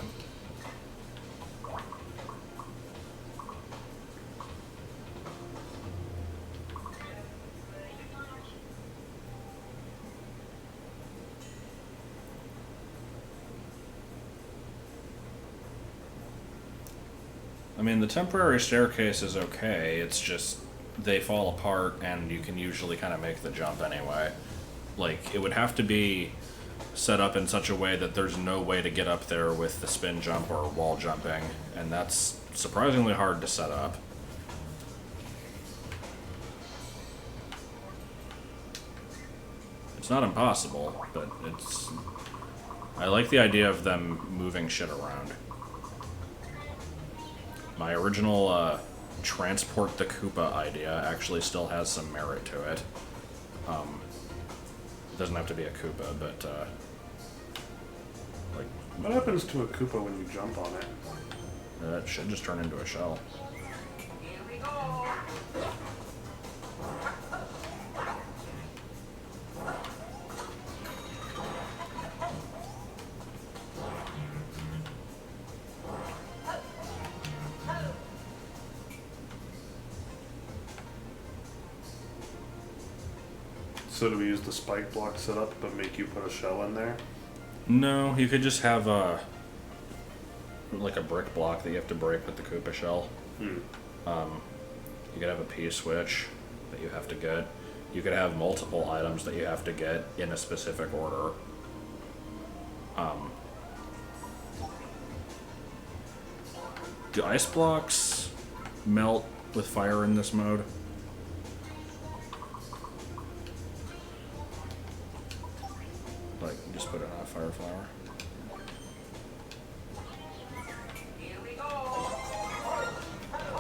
I mean, the temporary staircase is okay, it's just they fall apart and you can usually kind of make the jump anyway. Like, it would have to be set up in such a way that there's no way to get up there with the spin jump or wall jumping, and that's surprisingly hard to set up. It's not impossible, but it's... I like the idea of them moving shit around. My original transport the Koopa idea actually still has some merit to it. It doesn't have to be a Koopa, but like, What happens to a Koopa when you jump on it? it should just turn into a shell. So do we use the spike block setup but make you put a shell in there? No, you could just have a like a brick block that you have to break with the Koopa shell. You could have a P-switch that you have to get. You could have multiple items that you have to get in a specific order. Do ice blocks melt with fire in this mode? Like, just put it on a fire flower.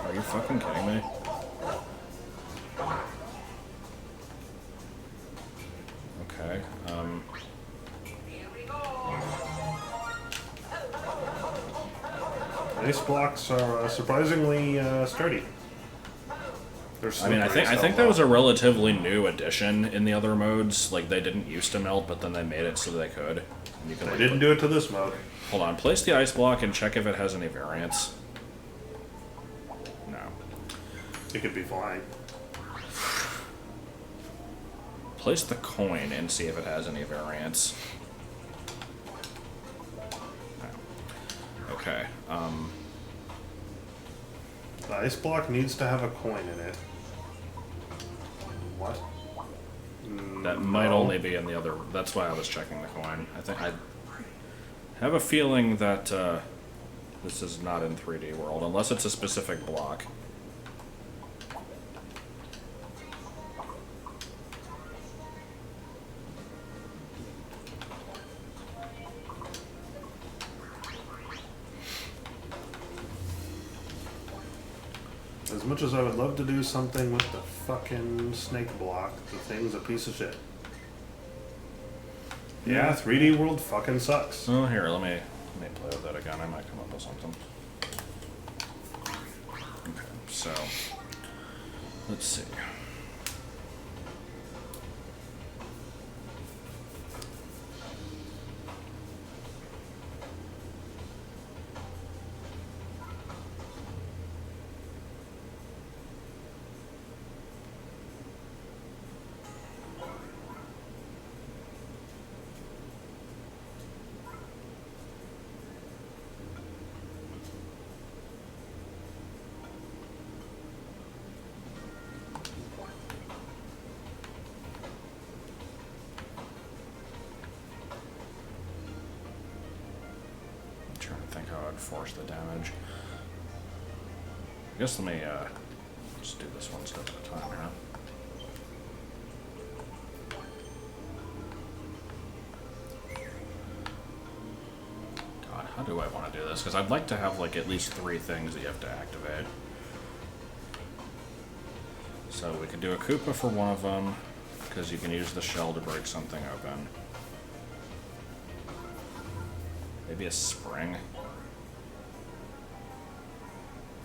Are you fucking kidding me? Okay, Ice blocks are surprisingly sturdy. I mean, I think that was a relatively new addition in the other modes. Like, they didn't used to melt, but then they made it so they could. And you can, They like, didn't do it to this mode. Hold on, place the ice block and check if it has any variants. No. It could be flying. Place the coin and see if it has any variants. Okay. The ice block needs to have a coin in it. What? That might No. only be in the other... That's why I was checking the coin. I have a feeling that this is not in 3D World, unless it's a specific block. As much as I would love to do something with the fucking snake block, the thing's a piece of shit. Yeah, 3D World fucking sucks. Oh, here, let me play with that again. I might come up with something. Okay, so let's see. Trying to think how I'd force the damage. I guess let me just do this one step at a time, huh? God, how How do I want to do this? Because I'd like to have like at least 3 things that you have to activate. So we could do a Koopa for one of them, because you can use the shell to break something open. Maybe a spring.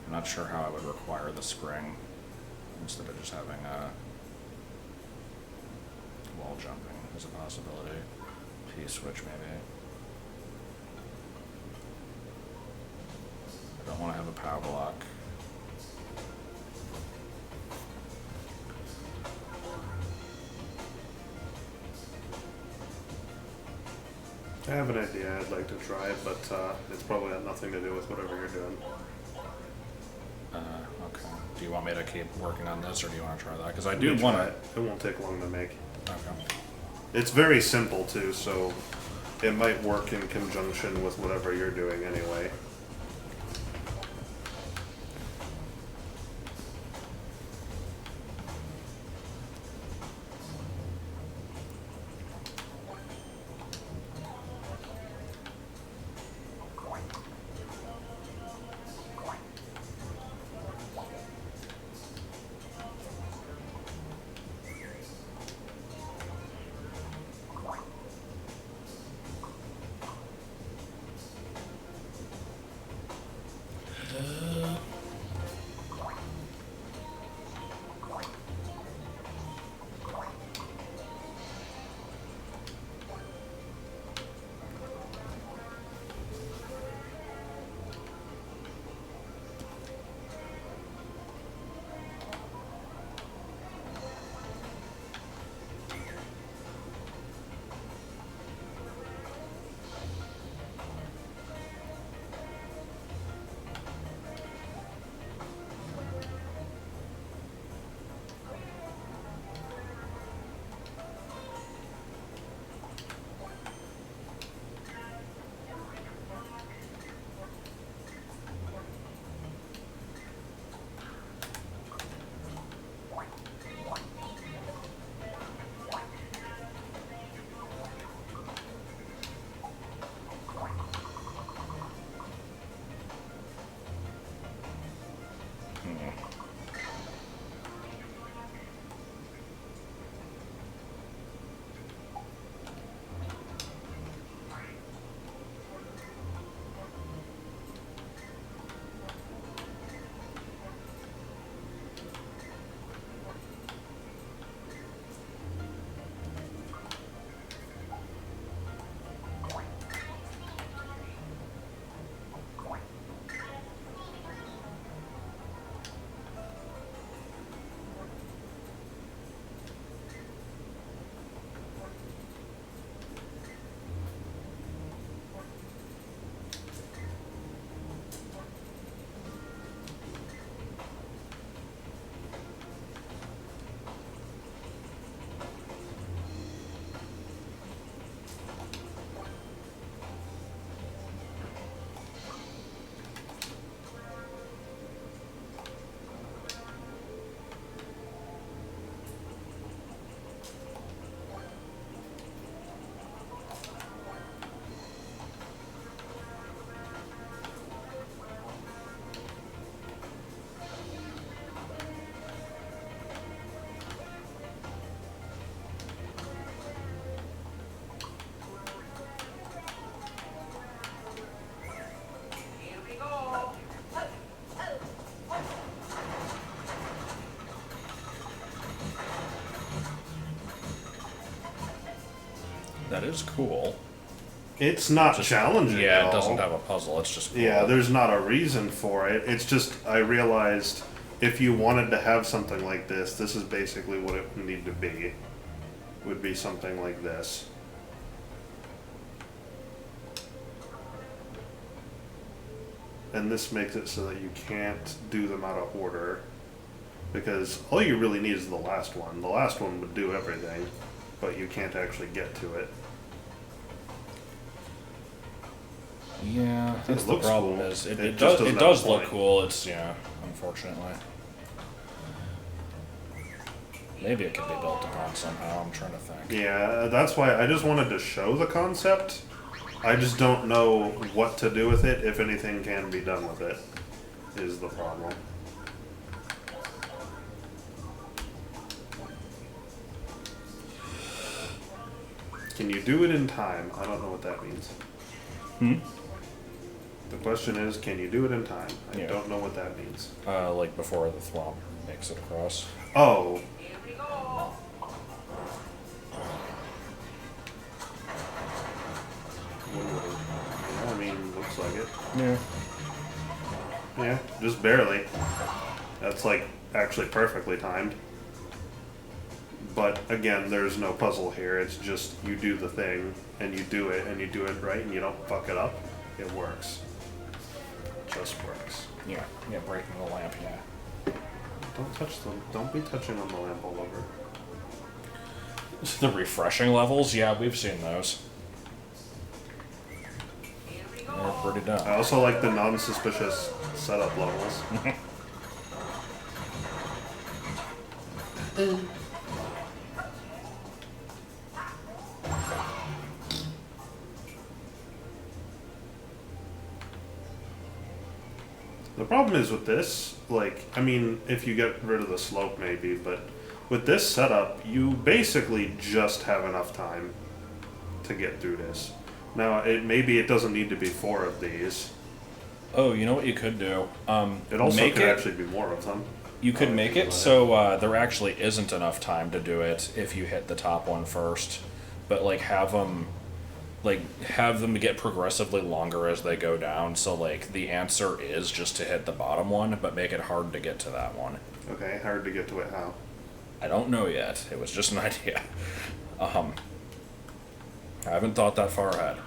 I'm not sure how I would require the spring instead of just having wall jumping as a possibility. P-switch maybe. I don't want to have a power block. I have an idea I'd like to try, but it's probably got nothing to do with whatever you're doing. Okay. Do you want me to keep working on this, or do you want to try that? Because I You do can want try to. it. It won't take long to make. Okay. It's very simple too, so it might work in conjunction with whatever you're doing anyway. That is cool. It's not challenging Yeah, at it all. doesn't have a puzzle. It's just cool. Yeah, there's not a reason for it. It's just I realized if you wanted to have something like this is basically what it would need to be. Would be something like this. And this makes it so that you can't do them out of order. Because all you really need is the last one. The last one would do everything, but you can't actually get to it. Yeah, that's the looks problem. cool. Is It it just does doesn't does have a look point. cool. It's unfortunately. Maybe it could be built upon somehow. I'm trying to think. Yeah, that's why I just wanted to show the concept I just don't know what to do with it, if anything can be done with it, is the problem. Can you do it in time? I don't know what that means. The question is, can you do it in time? I Yeah. don't know what that means. Like before the thwomp makes it across. Oh. Yeah, I mean, looks like it. Yeah. Yeah, just barely. That's like actually perfectly timed. But again, there's no puzzle here. It's just you do the thing and you do it right and you don't fuck it up. It works. Just works. Yeah. Yeah, breaking the lamp, yeah. Don't touch them. Don't be touching on the lamp all over. The refreshing levels, yeah, we've seen those. They're pretty dumb. I also like the non-suspicious setup levels. The problem is with this, like, I mean, if you get rid of the slope maybe, but with this setup, you basically just have enough time to get through this. Now, maybe it doesn't need to be 4 of these. Oh, you know what you could do? It also make could it, actually be more of them. You could Now that I make think it about so there actually isn't enough time to do it if you hit the top one first, but like have them get progressively longer as they go down. So like the answer is just to hit the bottom one, but make it hard to get to that one. Okay, hard to get to it how? I don't know yet. It was just an idea. I haven't thought that far ahead.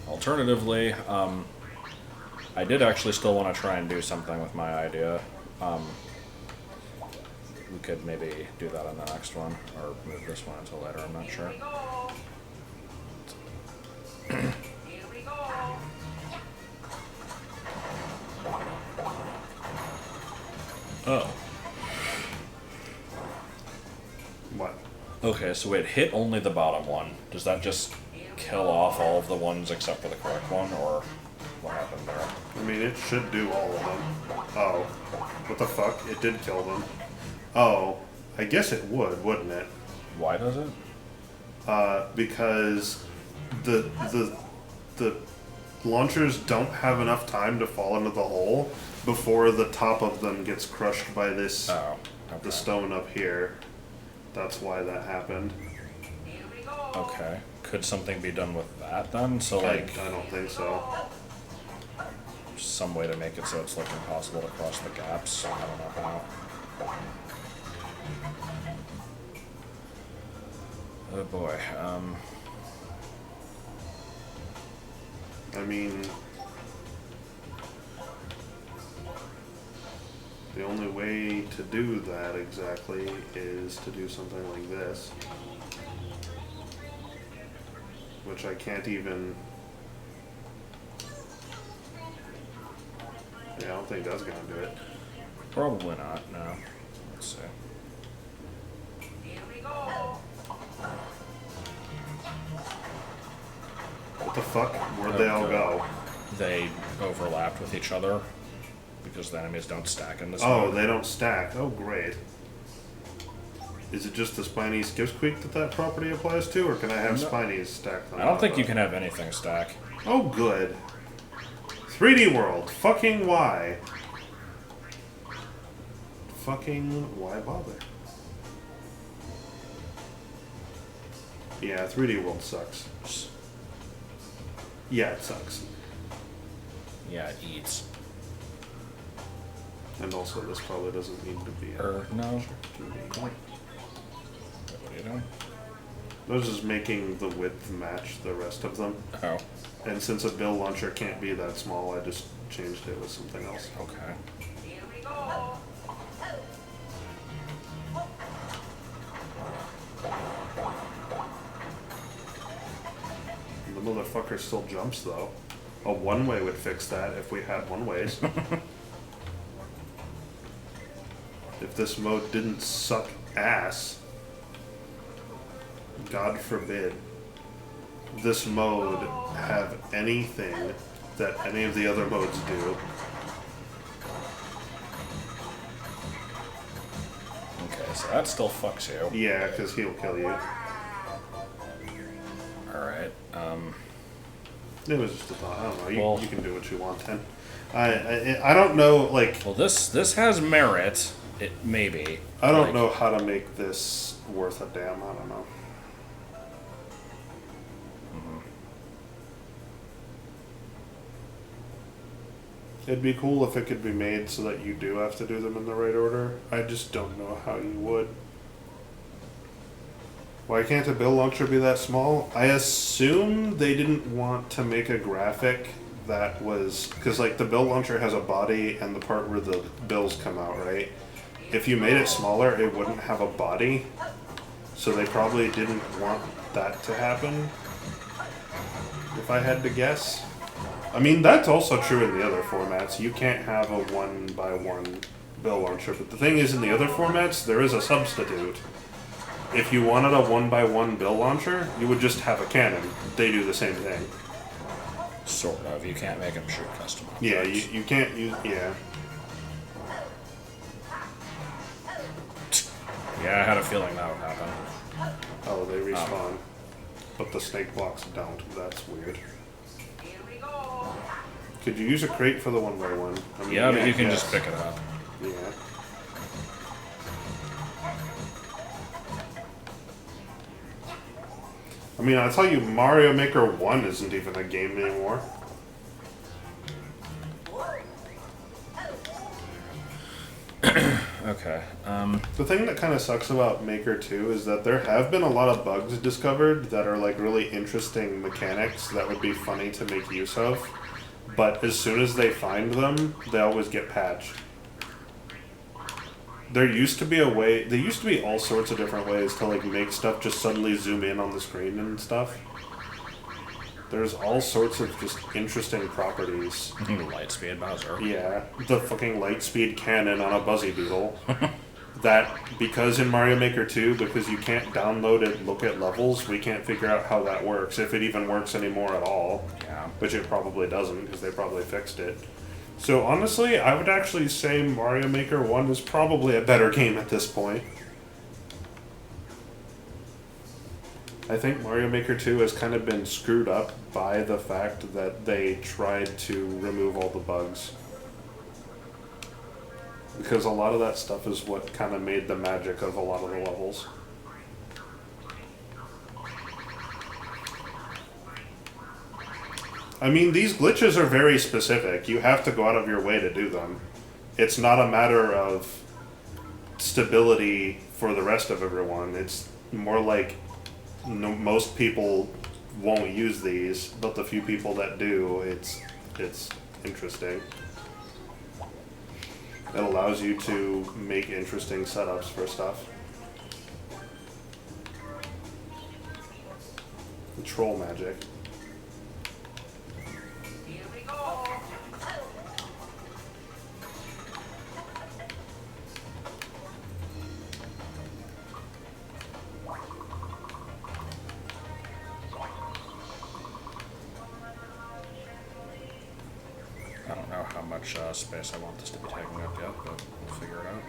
Alternatively, I did actually still want to try and do something with my idea. We could maybe do that on the next one, or move this one until later, I'm not sure. Oh. What? Okay, so it hit only the bottom one. Does that just kill off all of the ones except for the correct one, or what happened there? I mean, it should do all of them. Oh. What the fuck? It did kill them. Oh. I guess it would, wouldn't it? Why does it? Because the launchers don't have enough time to fall into the hole before the top of them gets crushed by this Oh, okay. the stone up here. That's why that happened. Okay. Could something be done with that then? So I like don't think so. some way to make it so it's like impossible to cross the gaps. I don't know how. Oh boy. I mean, the only way to do that exactly is to do something like this. Which I can't even... Yeah, I don't think that's gonna do it. Probably not, no. Let's see. What the fuck? Where'd they all Okay. go? They overlapped with each other because the enemies don't stack in this Oh, mode. they don't stack. Oh, great. Is it just the spiny skipsqueak that property applies to, or can I have No. spinies stacked on I don't top think of you it? can have anything stack. Oh, good. 3D World. Fucking why? Fucking why bother? Yeah, 3D World sucks. Yeah, it sucks. Yeah, it eats. And also, this probably doesn't need to be a No. 2D. What are you doing? I was just making the width match the rest of them. Oh, And since a bill launcher can't be that small, I just changed it with something else. okay. The motherfucker still jumps though. A one-way would fix that if we had one-ways. if this mode didn't suck ass, God forbid, this mode have anything that any of the other modes do. Okay, so that still fucks you. Yeah, because he'll kill you. Alright, It was just a thought. I don't know. Well- You can do what you want then. I don't know, like, well, this has merit. It maybe. I don't Like, know how to make this worth a damn. I don't know. It'd be cool if it could be made so that you do have to do them in the right order. I just don't know how you would. Why can't a bill launcher be that small? I assume they didn't want to make a graphic that was... Because, like, the bill launcher has a body and the part where the bills come out, right? If you made it smaller, it wouldn't have a body. So they probably didn't want that to happen, if I had to guess. I mean, that's also true in the other formats. You can't have a one-by-one bill launcher. But the thing is, in the other formats, there is a substitute. If you wanted a one-by-one bill launcher, you would just have a cannon. They do the same thing. Sort of. You can't make them shoot custom objects. Yeah, you can't use... Yeah. Yeah, I had a feeling that would happen. Oh, they respawn. But the snake blocks don't. That's weird. Could you use a crate for the one-by-one? I mean, Yeah, but you can yes. just pick it up. Yeah. I mean, I'll tell you, Mario Maker 1 isn't even a game anymore. Okay. The thing that kind of sucks about Maker 2 is that there have been a lot of bugs discovered that are like really interesting mechanics that would be funny to make use of. But as soon as they find them, they always get patched. There used to be a way, there used to be all sorts of different ways to like make stuff just suddenly zoom in on the screen and stuff. There's all sorts of just interesting properties. Lightspeed Bowser. Yeah, the fucking Lightspeed cannon on a Buzzy Beetle. That, because in Mario Maker 2, because you can't download and look at levels, we can't figure out how that works, if it even works anymore at all. Yeah. Which it probably doesn't, because they probably fixed it. So honestly, I would actually say Mario Maker 1 is probably a better game at this point. I think Mario Maker 2 has kind of been screwed up by the fact that they tried to remove all the bugs. Because a lot of that stuff is what kind of made the magic of a lot of the levels. I mean, these glitches are very specific. You have to go out of your way to do them. It's not a matter of stability for the rest of everyone. It's more like most people won't use these, but the few people that do, it's interesting. It allows you to make interesting setups for stuff. The troll magic. I don't know how much space I want this to be taking up yet, but we'll figure it out.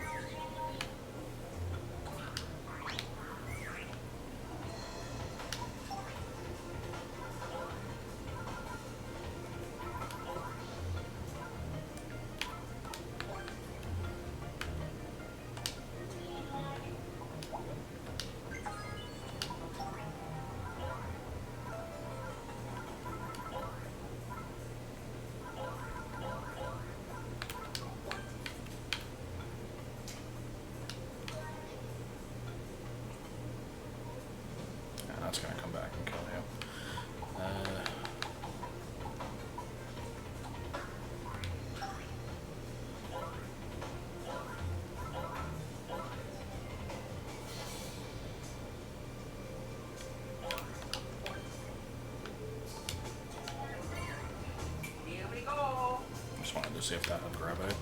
Yeah, that's gonna come back and kill you. Just wanted to see if that would grab it.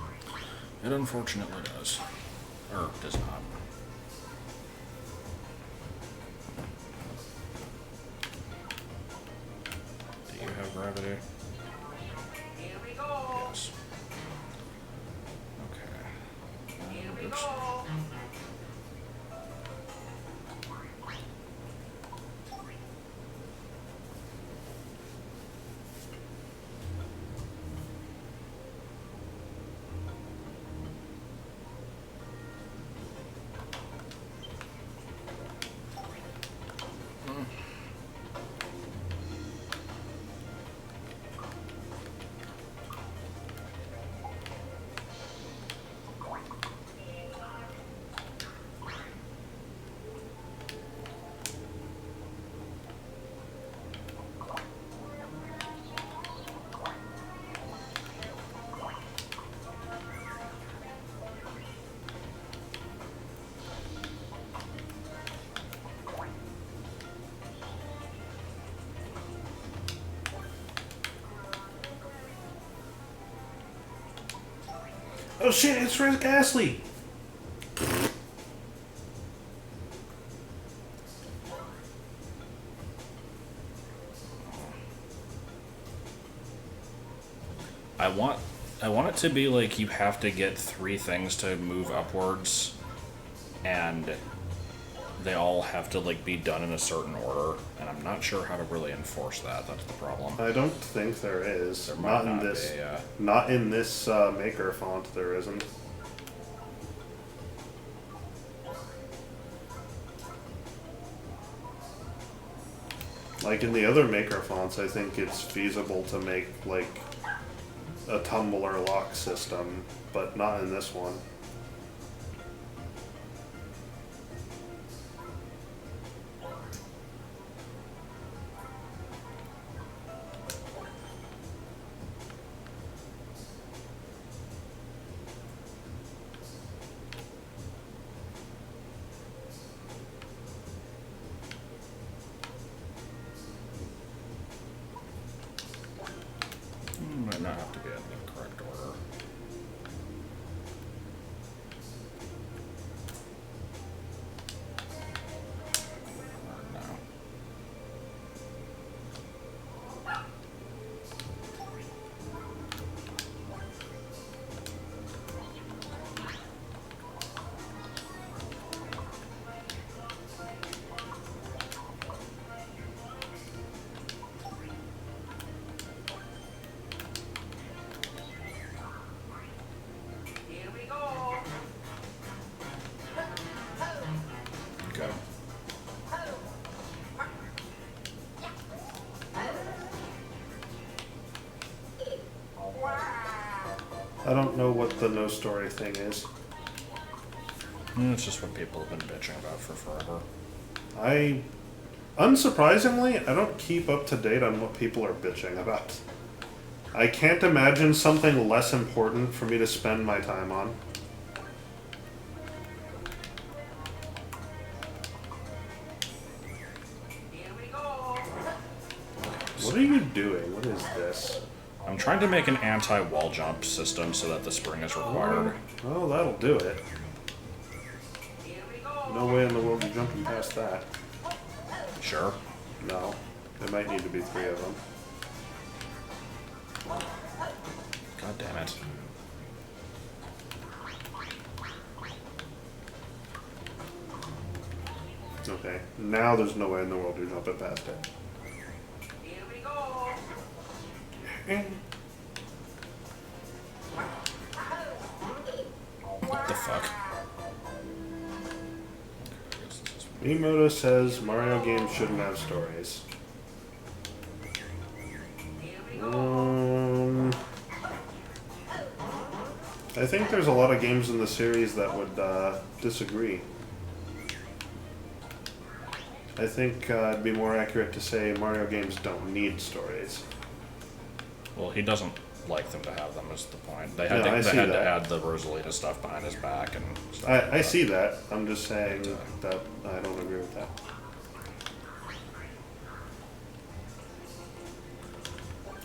It unfortunately does. Or does not. Do you have gravity? Here we go. Yes. Okay. Here we Oops. go. Oh shit, it's Riz Ghastly! I want it to be like you have to get 3 things to move upwards, and they all have to like be done in a certain order, and I'm not sure how to really enforce that. That's the problem. I don't think there is. There Not might in not this. be, yeah. Not in this maker font. There isn't. Like in the other maker fonts, I think it's feasible to make like a tumbler lock system, but not in this one. Might not have to be in the correct order. No. Here we go. Okay. I don't know what the no story thing is. It's just what people have been bitching about for forever. Unsurprisingly, I don't keep up to date on what people are bitching about. I can't imagine something less important for me to spend my time on. Here we go. What are you doing? What is this? I'm trying to make an anti-wall jump system so that the spring is required. Oh, that'll do it. Here we go. No way in the world you're jumping past that. Sure. No. There might need to be 3 of them. God damn it. Okay. Now there's no way in the world you're jumping past it. Here we go. What the fuck? Miyamoto says Mario games shouldn't have stories. Here we go. I think there's a lot of games in the series that would disagree. I think it'd be more accurate to say Mario games don't need stories. Well, he doesn't like them to have them, is the point. They No, I had, see they had to that. add the Rosalita stuff behind his back and stuff like I that. see that. I'm just saying that I don't agree with that.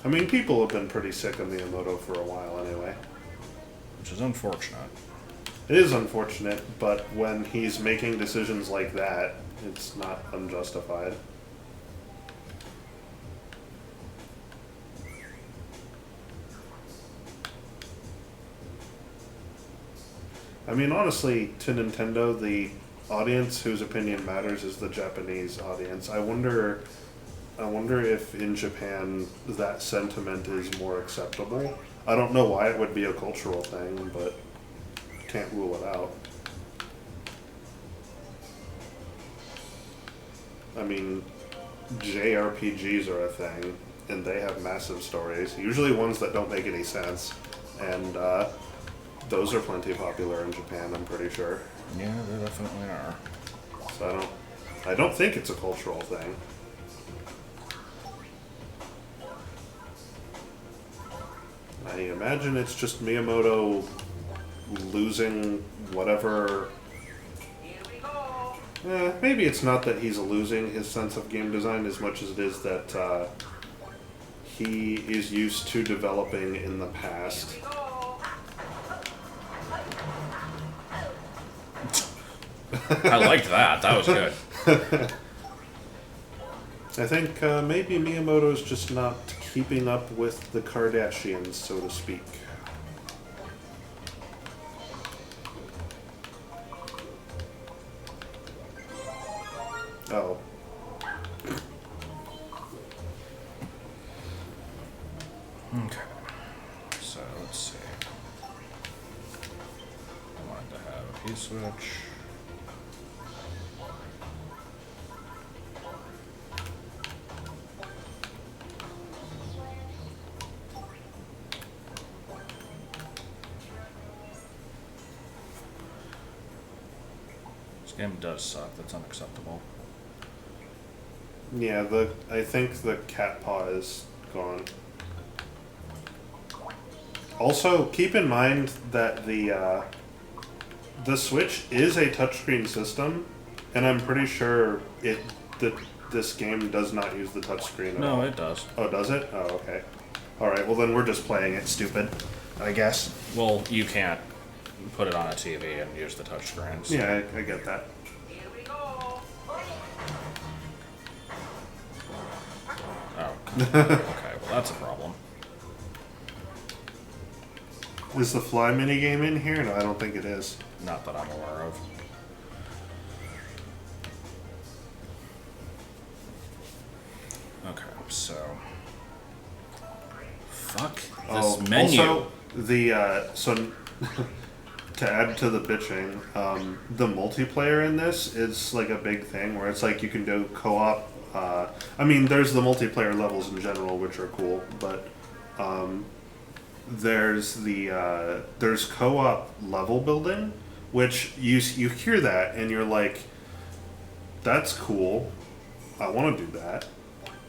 I mean, people have been pretty sick of Miyamoto for a while anyway. Which is unfortunate. It is unfortunate, but when he's making decisions like that, it's not unjustified. I mean, honestly, to Nintendo, the audience whose opinion matters is the Japanese audience. I wonder if in Japan that sentiment is more acceptable. I don't know why it would be a cultural thing, but can't rule it out. I mean, JRPGs are a thing, and they have massive stories, usually ones that don't make any sense, and those are plenty popular in Japan, I'm pretty sure. Yeah, they definitely are. So I don't think it's a cultural thing. I imagine it's just Miyamoto losing whatever. Here we go. Maybe it's not that he's losing his sense of game design as much as it is that he is used to developing in the past. Here we go. I liked that. That was good. I think maybe Miyamoto's just not keeping up with the Kardashians, so to speak. Oh. Okay. So let's see. I wanted to have a P-switch. This game does suck. That's unacceptable. Yeah, I think the cat paw is gone. Also, keep in mind that the Switch is a touchscreen system, and I'm pretty sure this game does not use the touchscreen at all. No, it does. Oh, does it? Oh, okay. Alright, well then we're just playing it stupid, I guess. Well, you can't put it on a TV and use the touchscreen. So. Yeah, I get that. Here we go. Oh. Okay, well that's a problem. Is the fly minigame in here? No, I don't think it is. Not that I'm aware of. Okay, so. Fuck this menu. Also, so to add to the bitching, the multiplayer in this is like a big thing where it's like you can do co-op. I mean, there's the multiplayer levels in general, which are cool, but there's co-op level building, which you hear that and you're like, that's cool. I want to do that,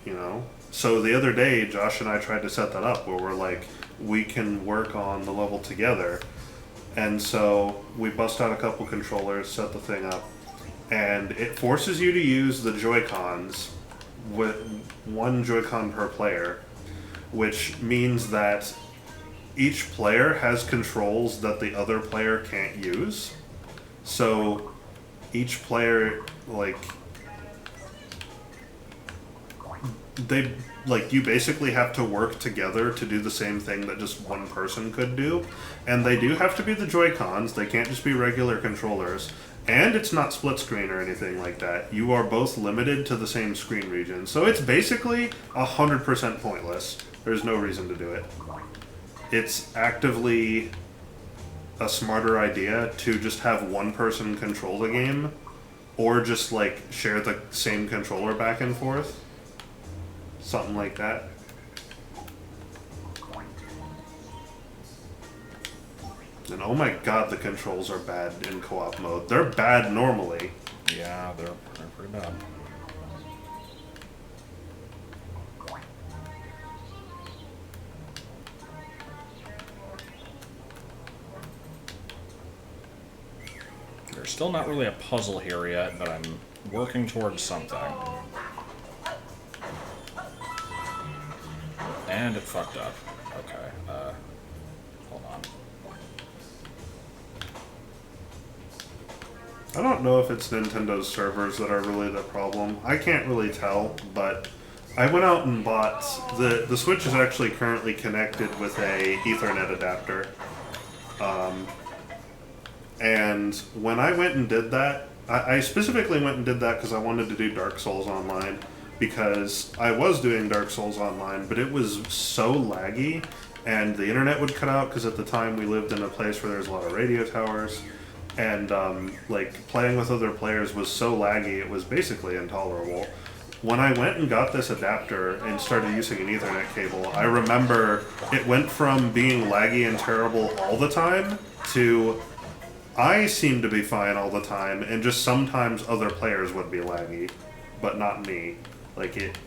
you know. So the other day, Josh and I tried to set that up where we're like, we can work on the level together. And so we bust out a couple controllers, set the thing up, and it forces you to use the Joy-Cons with one Joy-Con per player, which means that each player has controls that the other player can't use. So each player, like, you basically have to work together to do the same thing that just one person could do. And they do have to be the Joy-Cons, they can't just be regular controllers. And it's not split screen or anything like that. You are both limited to the same screen region. So it's basically 100% pointless. There's no reason to do it. It's actively a smarter idea to just have one person control the game, or just like share the same controller back and forth. Something like that. And oh my god, the controls are bad in co-op mode. They're bad normally. Yeah, they're pretty bad. There's still not really a puzzle here yet, but I'm working towards something. And it fucked up. Okay, hold on. I don't know if it's Nintendo's servers that are really the problem. I can't really tell, but I went out and bought the Switch is actually currently connected with a Ethernet adapter. And when I went and did that, I specifically went and did that because I wanted to do Dark Souls Online, because I was doing Dark Souls Online, but it was so laggy, and the internet would cut out because at the time we lived in a place where there's a lot of radio towers, and like playing with other players was so laggy it was basically intolerable. When I went and got this adapter and started using an Ethernet cable, I remember it went from being laggy and terrible all the time to I seemed to be fine all the time, and just sometimes other players would be laggy, but not me. Like it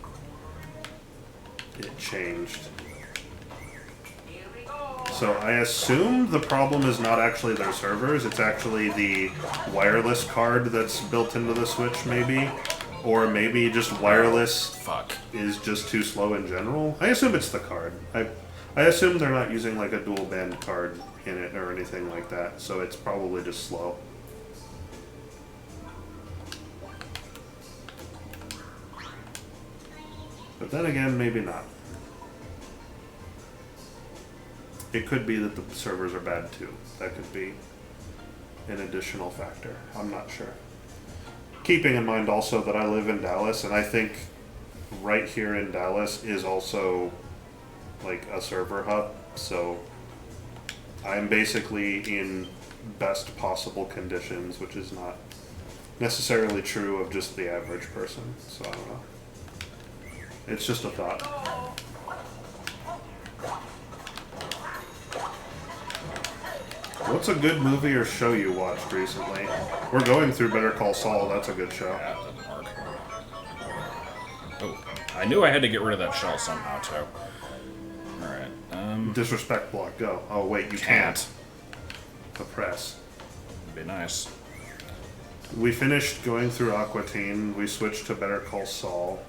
changed. Here we go. So I assume the problem is not actually their servers, it's actually the wireless card that's built into the Switch maybe. Or maybe just wireless Fuck. is just too slow in general. I assume it's the card. I assume they're not using like a dual band card in it or anything like that, so it's probably just slow. But then again, maybe not. It could be that the servers are bad too. That could be an additional factor. I'm not sure. Keeping in mind also that I live in Dallas, and I think right here in Dallas is also like a server hub, so I'm basically in best possible conditions, which is not necessarily true of just the average person, so I don't know. It's just a thought. What's a good movie or show you watched recently? We're going through Better Call Saul, that's a good show. That doesn't work. Oh, I knew I had to get rid of that shell somehow, too. Alright, Disrespect block, go. Oh wait, you can't. Oppress. Be nice. We finished going through Aqua Teen. We switched to Better Call Saul.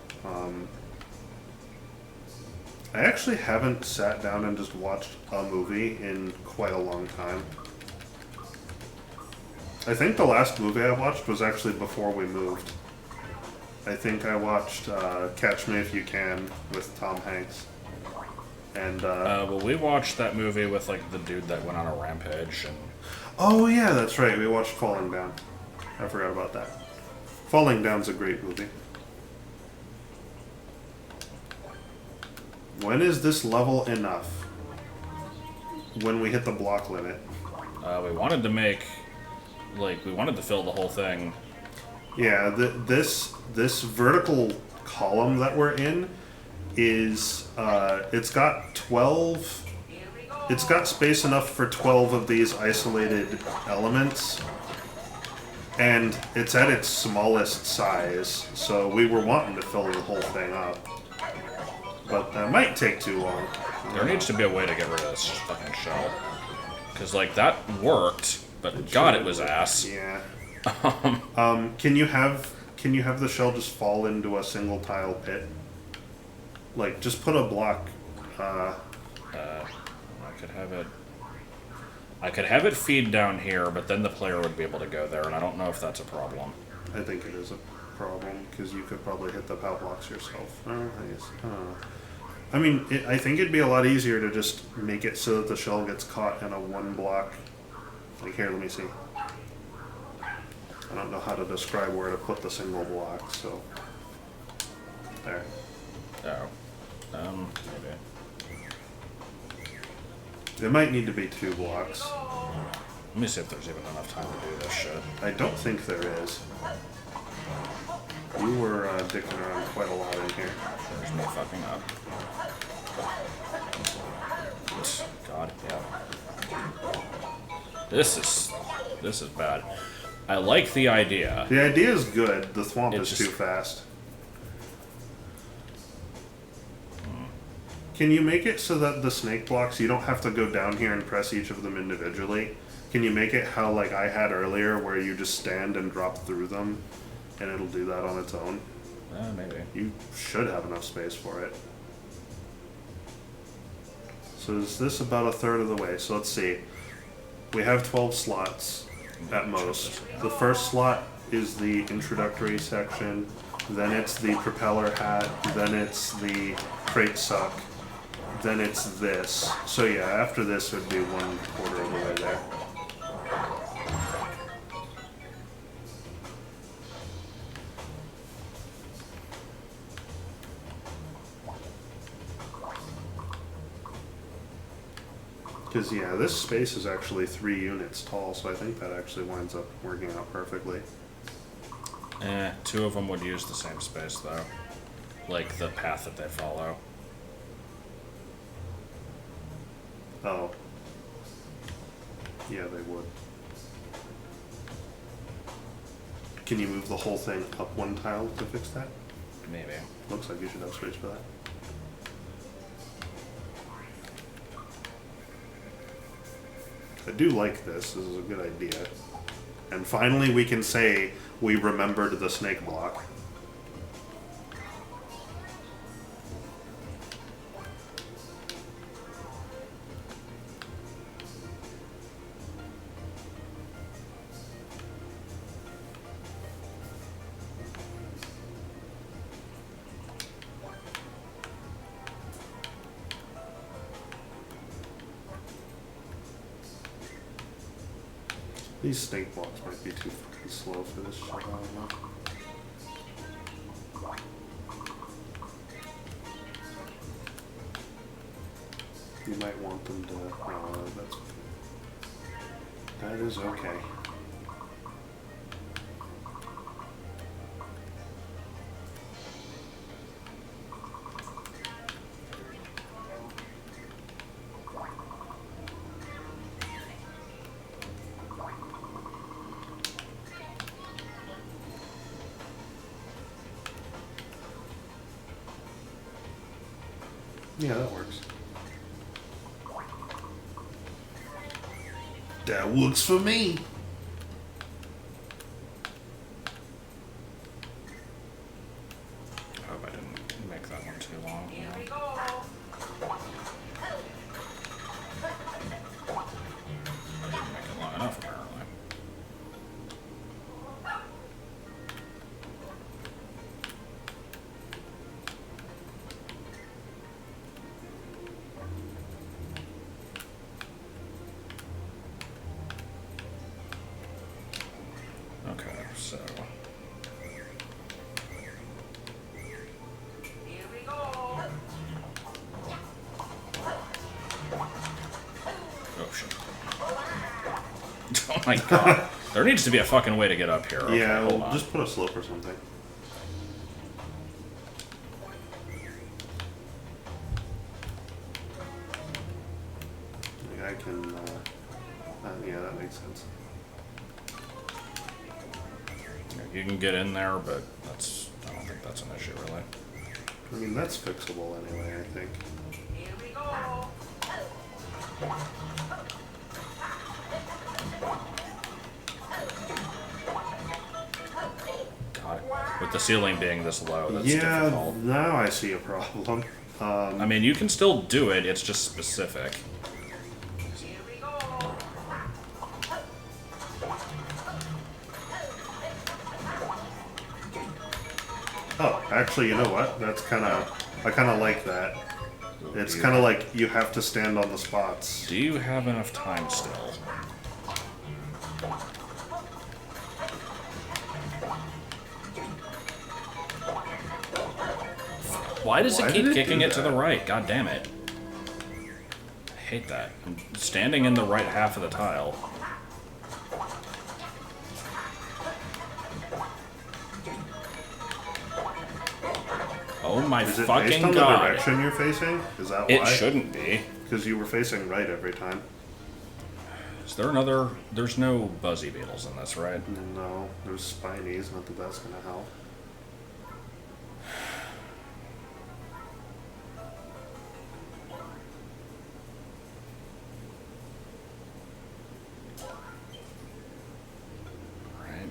I actually haven't sat down and just watched a movie in quite a long time. I think the last movie I watched was actually before we moved. I think I watched Catch Me If You Can with Tom Hanks. And Well, we watched that movie with, like, the dude that went on a rampage, and... oh yeah, that's right. We watched Falling Down. I forgot about that. Falling Down's a great movie. When is this level enough? When we hit the block limit. We wanted to make... Like, we wanted to fill the whole thing. Yeah, this vertical column that we're in is it's got 12. It's got space enough for 12 of these isolated elements, and it's at its smallest size. So we were wanting to fill the whole thing up, but that might take too long. There needs to be a way to get rid of this fucking shell. Because, like, that worked, but God, it was ass. Yeah. Can you have the shell just fall into a single tile pit? Like, just put a block. I could have it feed down here, but then the player would be able to go there, and I don't know if that's a problem. I think it is a problem because you could probably hit the POW blocks yourself. I guess. I mean, I think it'd be a lot easier to just make it so that the shell gets caught in a one block. Like here, let me see. I don't know how to describe where to put the single block, so there. Oh. Maybe. It might need to be 2 blocks. Let me see if there's even enough time to do this shit. I don't think there is. We were dicking around quite a lot in here. There's me fucking up. God, yeah. This is bad. I like the idea. The idea is good. The thwomp It's is just- too fast. Can you make it so that the snake blocks, you don't have to go down here and press each of them individually? Can you make it how like I had earlier where you just stand and drop through them and it'll do that on its own? Maybe. You should have enough space for it. So is this about a third of the way? So let's see. We have 12 slots. at most. The first slot is the introductory section, then it's the propeller hat, then it's the crate suck, then it's this. So yeah, after this would be 1/4 of the way there. Because, yeah, this space is actually 3 units tall, so I think that actually winds up working out perfectly. 2 of them would use the same space, though. Like, the path that they follow. Oh. Yeah, they would. Can you move the whole thing up 1 tile to fix that? Maybe. Looks like you should have space for that. I do like this. This is a good idea. And finally we can say we remembered the snake block. These snake blocks might be too fucking slow for this shit, I don't know. You might want them to... that's okay. That is okay. Yeah, that works. That works for me. I hope I didn't make that one too long. Here we go. I didn't make it long enough, apparently. Okay, so... Here we go. Oh, shit. Oh my god. There needs to be a fucking way to get up here. Okay, Yeah, hold we'll on. just put a slope or something. Like I can, yeah, that makes sense. You can get in there, but I don't think that's an issue, really. I mean, that's fixable anyway, I think. Here we go. God, with the ceiling being this low, that's Yeah, difficult. now I see a problem. I mean, you can still do it, it's just specific. Here we go. Oh, actually, you know what? That's kind of... I kind of like that. It's kind of like you have to stand on the spots. Do you have enough time still? Why does Why it keep did it kicking do it to the that? right? God damn it. I hate that. I'm standing in the right half of the tile. Oh my Is it based fucking on the god. direction you're facing? Is that why? It shouldn't be. Because you were facing right every time. Is there another... There's no buzzy beetles in this, right? No, there's spinies, not that that's gonna help. Right.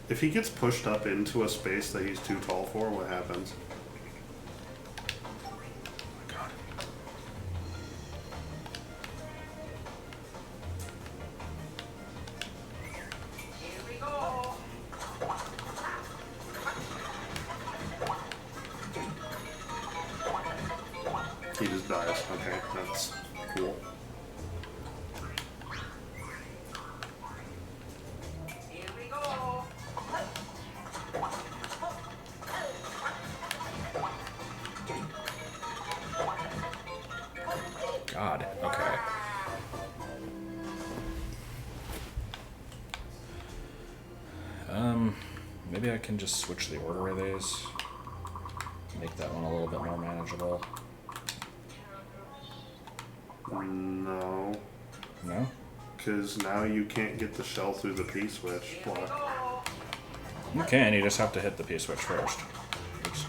If he gets pushed up into a space that he's too tall for, what happens? God. That's cool. Here we go. God, okay. Maybe I can just switch the order of these. Make that one a little bit more manageable. No, No? because now you can't get the shell through the P-switch block. You can, you just have to hit the P-switch first. Oops.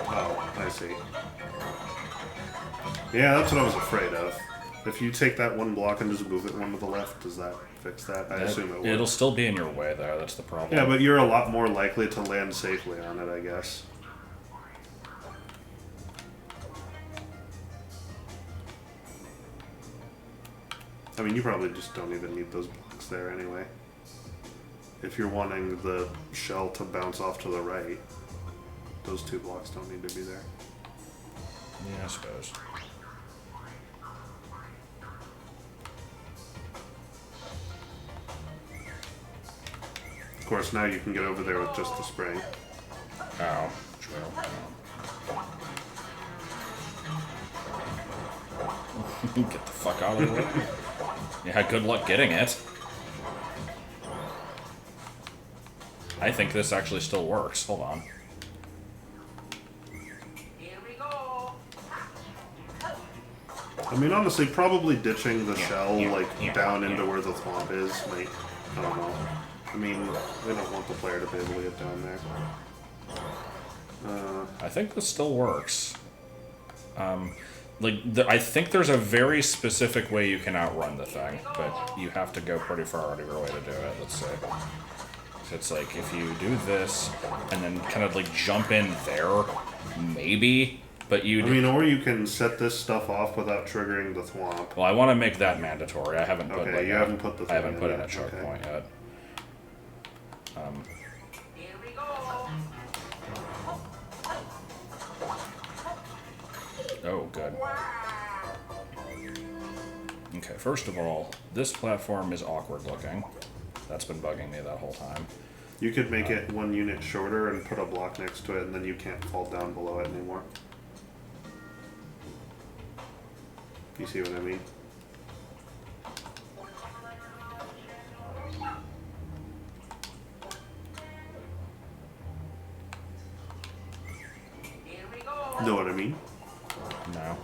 Oh, I see. Yeah, that's what I was afraid of. If you take that one block and just move it one to the left, does that fix that? I assume it will. It'll still be in your way, though. That's the problem. Yeah, but you're a lot more likely to land safely on it, I guess. I mean, you probably just don't even need those blocks there anyway. If you're wanting the shell to bounce off to the right, those 2 blocks don't need to be there. Yeah, I suppose. Of course, now you can get over there with just the spring. Oh, true. Get the fuck out of the way. Yeah, good luck getting it. I think this actually still works. Hold on. Here we go. I mean, honestly, probably ditching the shell, yeah, like, yeah, down yeah. into where the thwomp is might... I don't know. I mean, we don't want the player to be able to get down there. I think this still works. I think there's a very specific way you can outrun the thing, but you have to go pretty far out of your way to do it, let's say. It's like, if you do this, and then kind of, like, jump in there, maybe, but you... I mean, or you can set this stuff off without triggering the thwomp. Well, I want to make that mandatory. I haven't put, Okay, like, you haven't put the I haven't thing put in in a yet, choke okay. point yet. Here we go. Oh, good. Okay, first of all, this platform is awkward looking. That's been bugging me that whole time. You could make it 1 unit shorter and put a block next to it, and then you can't fall down below it anymore. You see what I mean? Here we go. Know what I mean? No.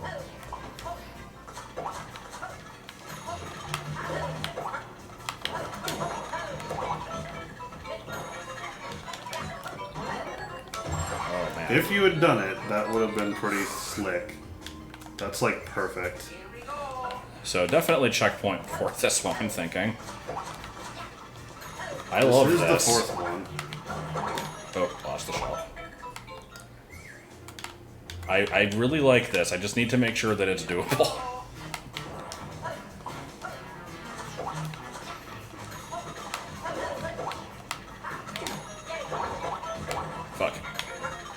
Oh, man. If you had done it, that would have been pretty slick. That's like perfect. Here we go. So definitely checkpoint for this one, I'm thinking. I This love is this. the 4th one. Oh, lost the shell. I really like this. I just need to make sure that it's doable. Fuck.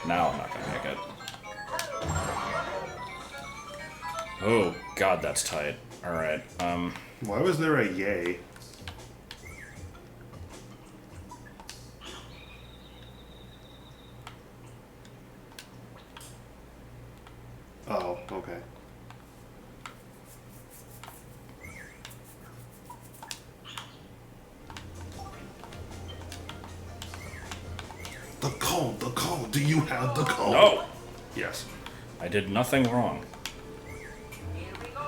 Now I'm not gonna make it. Oh, God, that's tight. Alright, Why was there a yay? Oh, okay. The code, do you have the code? no! Yes. I did nothing wrong. Here we go.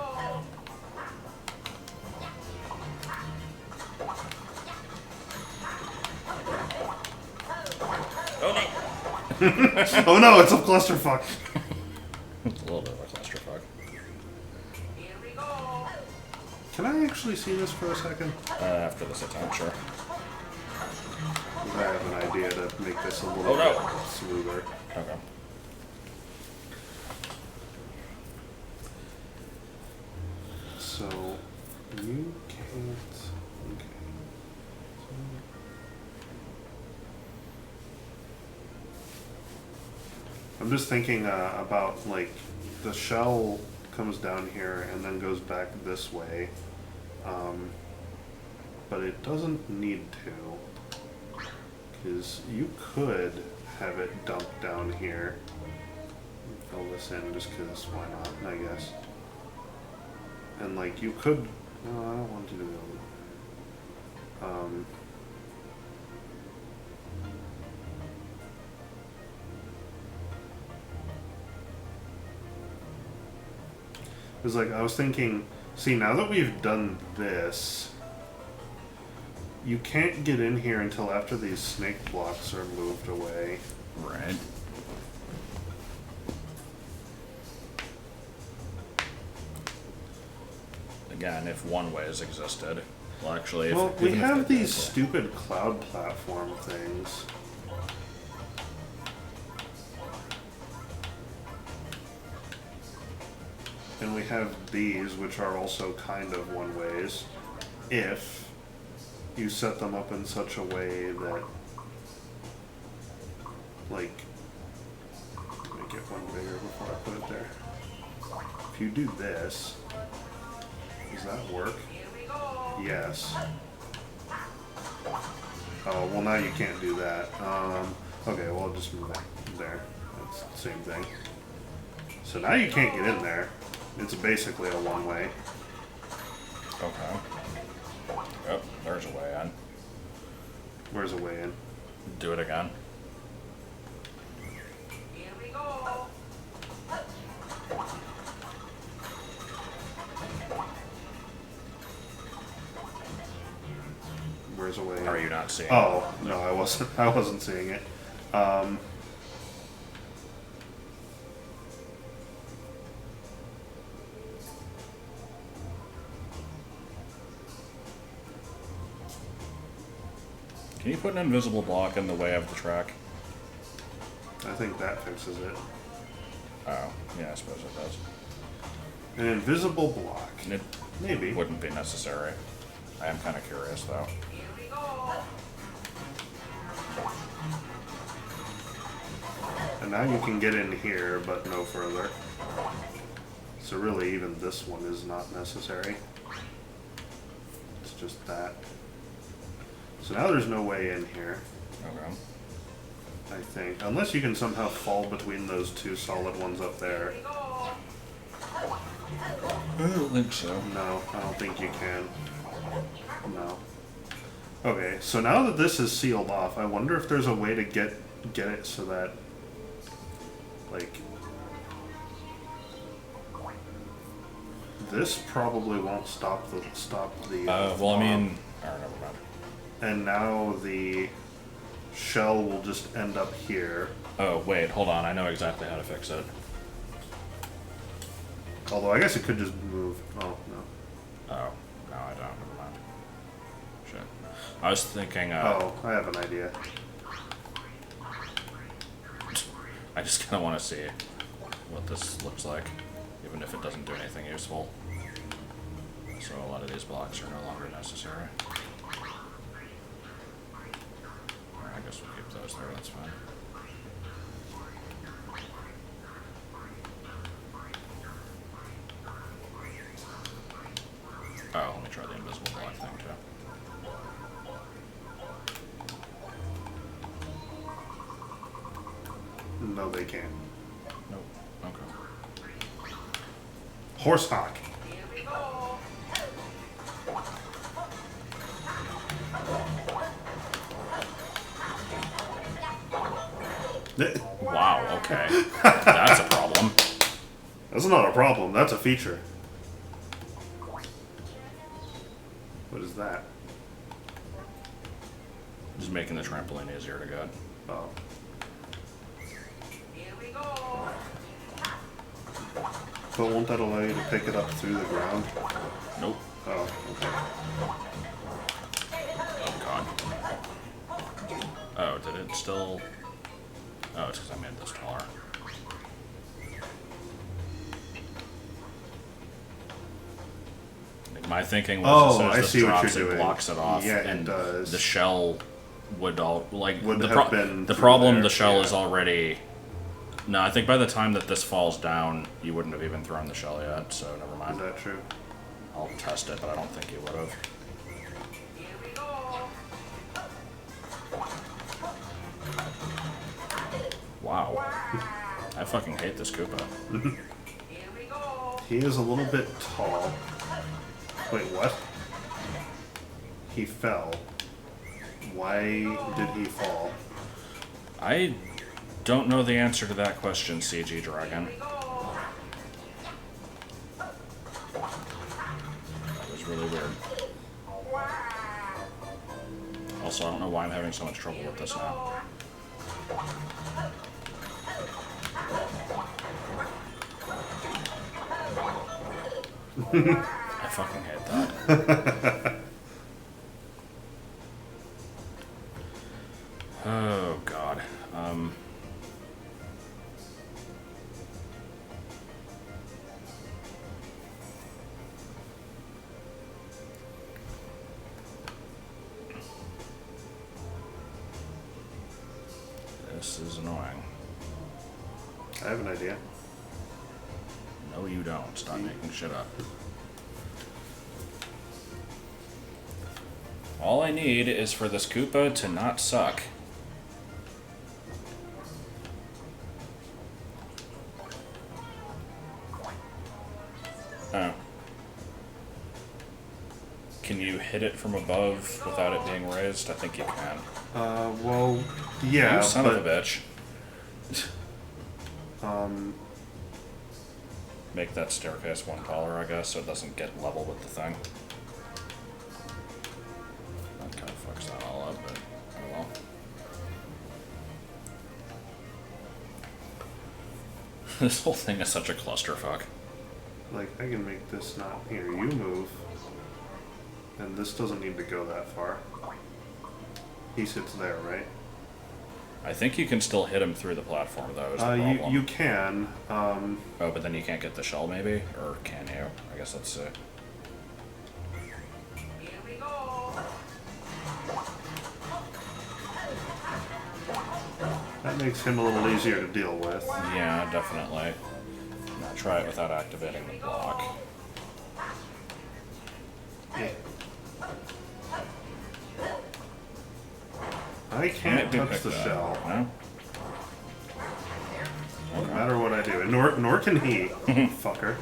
Oh, no! Oh no, it's a clusterfuck. It's a little bit of a clusterfuck. Here we go. Can I actually see this for a second? After this attempt, sure. 'Cause I have an idea to make this a little Oh, no. bit smoother. Okay. So, you can't... Okay. I I'm just thinking about like the shell comes down here and then goes back this way, but it doesn't need to, because you could have it dumped down here. Fill this in just because why not? I guess. And like you could. No, I don't want to do that. It was like I was thinking. See, now that we've done this, you can't get in here until after these snake blocks are moved away. Right. Again, if one ways existed. Well, actually, if, Well, we even if have they these did, stupid cloud platform things. And we have these, which are also kind of one ways, if you set them up in such a way that, like, let me get one bigger before I put it there. If you do this, does that work? Here we go. Yes. Oh, well now you can't do that. Okay, well I'll just move that there. That's the same thing. So now you can't get in there. It's basically a one-way. Okay. Oh, there's a way in. Where's a way in? Do it again. Here we go. Where's a way in? Are you not seeing? Oh, no, I wasn't. I wasn't seeing it. Can you put an invisible block in the way of the track? I think that fixes it. Oh, yeah, I suppose it does. An invisible block. It Maybe. wouldn't be necessary. I am kind of curious, though. Here we go. And now you can get in here, but no further. So really, even this one is not necessary. It's just that. So now there's no way in here, Okay. I think. Unless you can somehow fall between those two solid ones up there. Here we go. I don't think so. No, I don't think you can. No. Okay, so now that this is sealed off, I wonder if there's a way to get it so that, like, this probably won't stop the Well, I bomb. mean, oh, never mind. And now the shell will just end up here. Oh, wait, hold on. I know exactly how to fix it. Although I guess it could just move. Oh no. Oh, no, I don't. Never mind. Shit. I was thinking, Oh, I have an idea. I just kind of want to see what this looks like, even if it doesn't do anything useful. So a lot of these blocks are no longer necessary. I guess we'll keep those there, that's fine. Oh, let me try the invisible block thing too. No, they can't. Nope. Okay. Horse hawk. Here we go. Wow, okay. That's a problem. That's not a problem. That's a feature. What is that? Just making the trampoline easier to get. Oh. Here we go. But won't that allow you to pick it up through the ground? Nope. Oh, okay. Oh god. Oh, did it still... Oh, it's because I made this taller. Like, my thinking was Oh, as soon as I this see what drops, you're it doing. blocks it off, Yeah, it and does. the shell would all... Like, Would the, have been the through problem, there, the shell yeah. is already No, I think by the time that this falls down, you wouldn't have even thrown the shell yet, so never Is mind. that true? I'll test it, but I don't think you would have. Here we go. Wow. I fucking hate this Koopa. Here we go. He is a little bit tall. Wait, what? He fell. Why did he fall? I don't know the answer to that question, CG Dragon. Here we go. That was really weird. Also, I don't know why I'm having so much trouble with this now. I fucking hate that. Oh, God. This is annoying. I have an idea. No, you don't. Stop making shit up. All I need is for this Koopa to not suck. Oh. Can you hit it from above without it being raised? I think you can. Well, yeah, You son but of a bitch. Make that staircase one taller, I guess, so it doesn't get level with the thing. That kind of fucks that all up, but oh well. This whole thing is such a clusterfuck. like I can make this not here. You move, and this doesn't need to go that far. He sits there, right? I think you can still hit him through the platform, though, is the problem. You can. Oh, but then you can't get the shell, maybe? Or can you? I guess let's see. Here we go. That makes him a little easier to deal with. Yeah, definitely. Now try it without activating the block. I can't Maybe touch pick the that. shell, No? no matter what I do, and nor can he, fucker.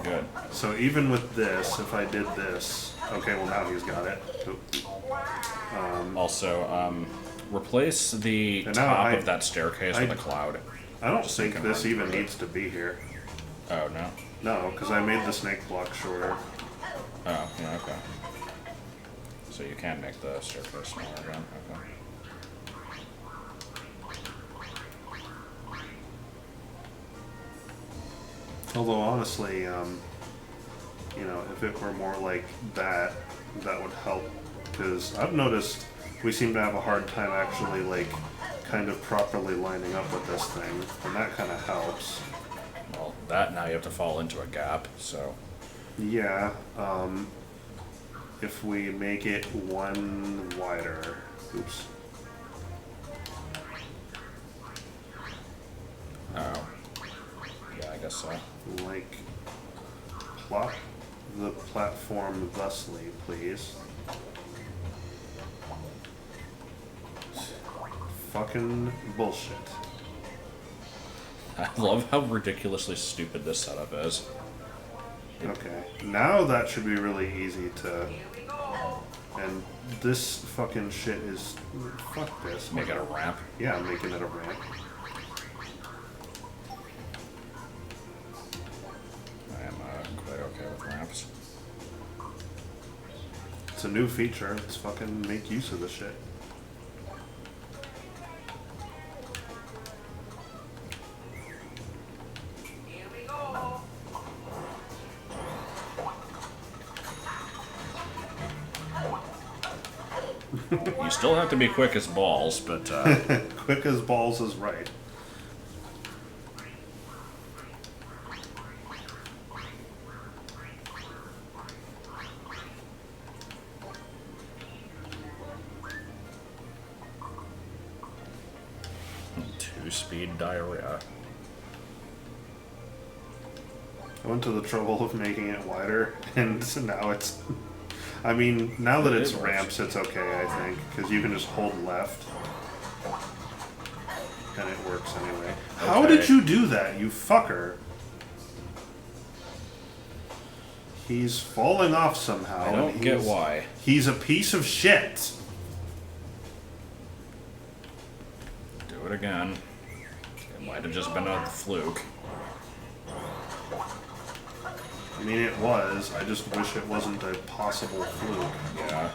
Good. So even with this, if I did this, okay, well now he's got it. Oop. Also, replace the And now top I- of that staircase with a cloud. I don't Just so you think can this run even through it. needs to be here. Oh, no? No, because I made the snake block shorter. Oh, yeah, okay. So you can make the staircase smaller again. Okay. Although honestly, if it were more like that, that would help. Because I've noticed we seem to have a hard time actually like kind of properly lining up with this thing, and that kind of helps. Well, that now you have to fall into a gap, so... Yeah. If we make it one wider, oops. Oh. Yeah, I guess so. Like, plot the platform thusly, please. Fucking bullshit. I love how ridiculously stupid this setup is. Okay, now that should be really easy to. Here we go. And this fucking shit is. Fuck this. Make it a ramp. Yeah, I'm making it a ramp. I am quite okay with ramps. It's a new feature. Let's fucking make use of this shit. Here we go. You still have to be quick as balls, but Quick as balls is right. two-speed diarrhea. I went to the trouble of making it wider, and now it's... I mean, now that it's ramps, it's okay, I think, because you can just hold left. And it works anyway. How did you do that, you fucker? He's falling off somehow. I don't get why. He's a piece of shit. Do it again. It might have just been a fluke. I mean, it was. I just wish it wasn't a possible fluke. Yeah.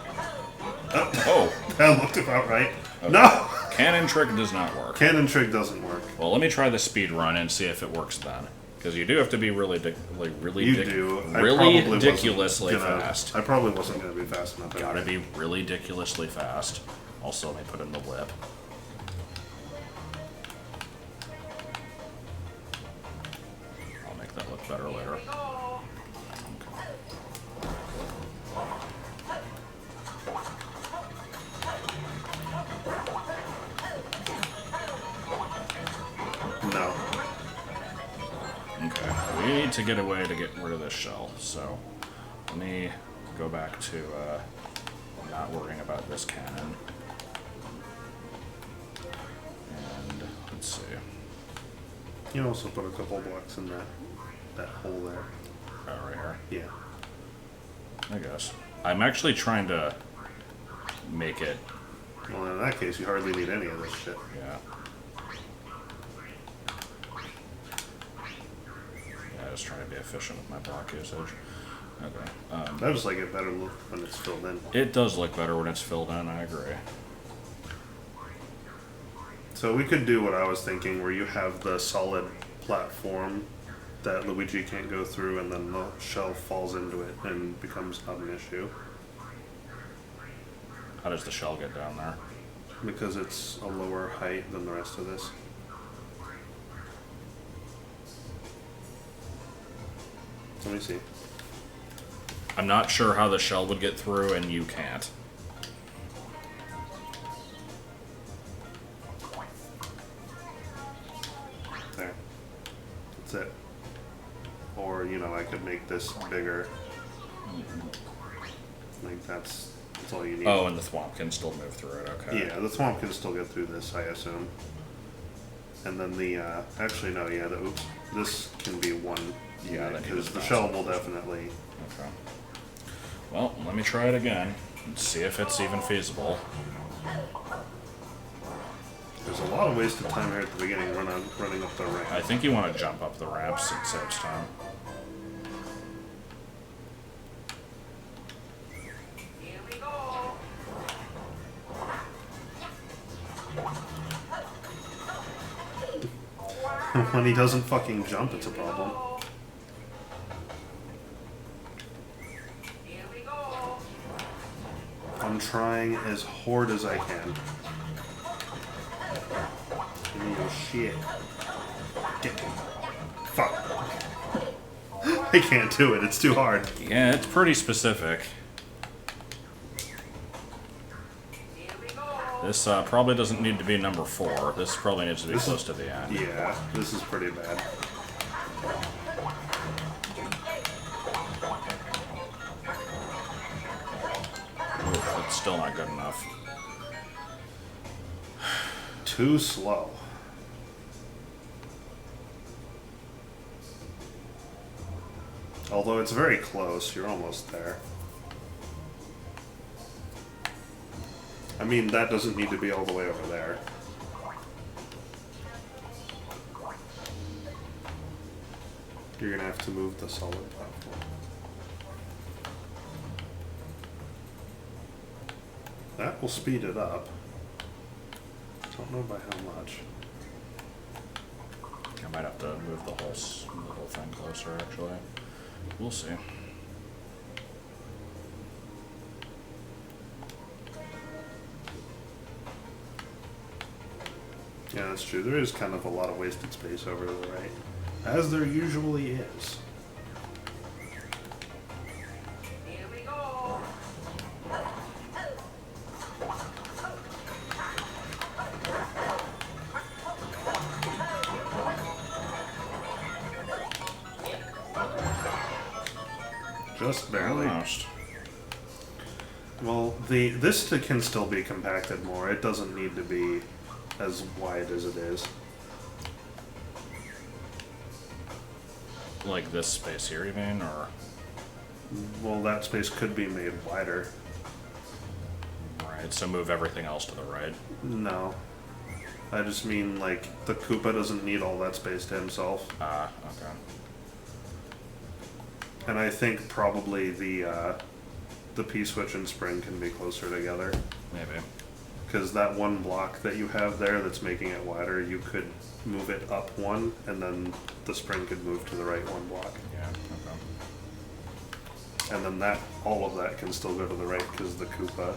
Oh! That looked about right. Okay. No! Cannon trick does not work. Cannon trick doesn't work. Well, let me try the speed run and see if it works then. Because you do have to be really ridiculously fast. I probably wasn't going to be fast enough. Gotta be really ridiculously fast. Also, let me put in the whip. I'll make that look better later. Here we go. No. Okay, we need to get a way to get rid of this shell, so let me go back to not worrying about this cannon. And let's see. You also put a couple blocks in that hole there. Oh, right here. Yeah. I guess. I'm actually trying to make it, Well, in that case, you hardly need any of this shit. yeah. Yeah, just trying to be efficient with my block usage. Okay. I just like it better look when it's filled in. It does look better when it's filled in, I agree. So we could do what I was thinking, where you have the solid platform that Luigi can't go through, and then the shell falls into it and becomes not an issue. How does the shell get down there? Because it's a lower height than the rest of this. Let me see. I'm not sure how the shell would get through, and you can't. There. That's it. Or, you know, I could make this bigger. Like, that's all you need. Oh, and the thwomp can still move through it, okay. Yeah, the thwomp can still get through this, I assume. And then the, actually, no, yeah, oops. This can be one. Yeah, that because needs the to shell bounce. will definitely. Okay. Well, let me try it again and see if it's even feasible. There's a lot of wasted time here at the beginning running up the ramp. I think you want to jump up the ramps, it saves time. Here we go. When he doesn't fucking jump, it's a problem. Here we go. I'm trying as hard as I can. Give me your shit. Get fuck. I can't do it. It's too hard. Yeah, it's pretty specific. Here we go. This probably doesn't need to be number 4. This probably needs to be close to the end. Yeah, this is pretty bad. Oof, it's still not good enough. Too slow. Although it's very close, you're almost there. I mean, that doesn't need to be all the way over there. You're gonna have to move the solid platform. That will speed it up. Don't know by how much. I might have to move the whole thing closer, actually. We'll see. Yeah, that's true. There is kind of a lot of wasted space over to the right. As there usually is. Here we go. Just barely. Almost. Well, this can still be compacted more. It doesn't need to be as wide as it is. Like this space here, you mean, or? Well, that space could be made wider. Right, so move everything else to the right. No. I just mean, like, the Koopa doesn't need all that space to himself. Ah, okay. And I think probably the P-switch and spring can be closer together. Maybe. Because that one block that you have there that's making it wider, you could move it up one, and then the spring could move to the right one block. Yeah, okay. And then that, all of that can still go to the right because the Koopa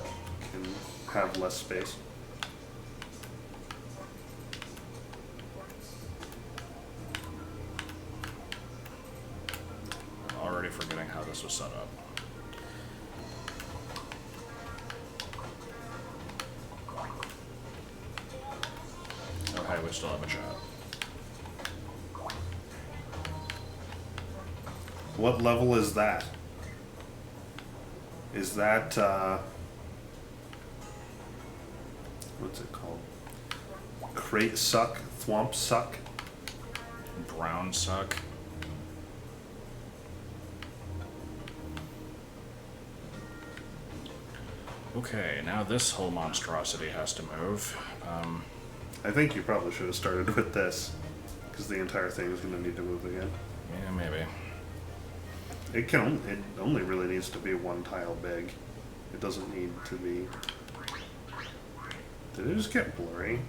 can have less space. Already forgetting how this was set up. Oh, hey, we still have a shot. What level is that? Is that, what's it called? Crate suck? Thwomp suck? Brown suck. Okay, now this whole monstrosity has to move. I think you probably should have started with this, because the entire thing is going to need to move again. Yeah, maybe. It only really needs to be one tile big. It doesn't need to be. Did it just get blurry?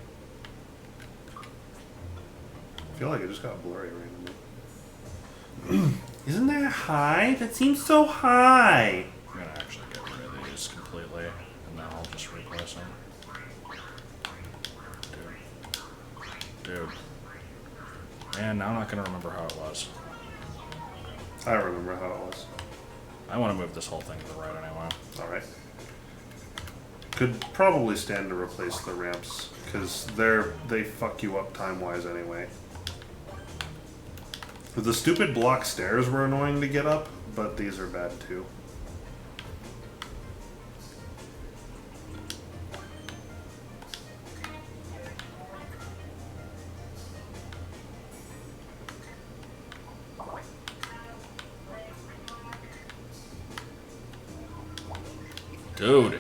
I feel like it just got blurry randomly. Isn't that high? That seems so high. I'm gonna actually get rid of these completely, and then I'll just replace them. Dude. Man, now I'm not gonna remember how it was. I remember how it was. I want to move this whole thing to the right anyway. Alright. Could probably stand to replace the ramps, because they fuck you up time-wise anyway. The stupid block stairs were annoying to get up, but these are bad too. Dude.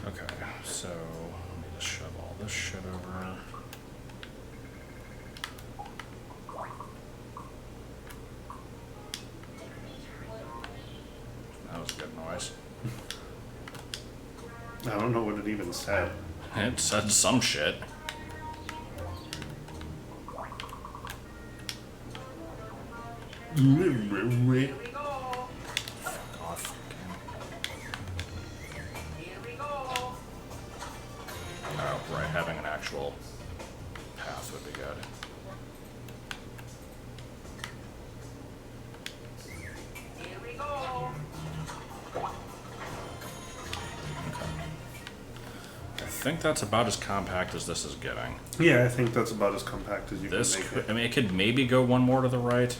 Okay, so let me just shove all this shit over. That was a good noise. I don't know what it even said. It said some shit. Here we go. Fuck off. Here we go. Oh, right, having an actual path would be good. Here we go. I think that's about as compact as this is getting. Yeah, I think that's about as compact as you This, can make could, it. I mean, it could maybe go one more to the right.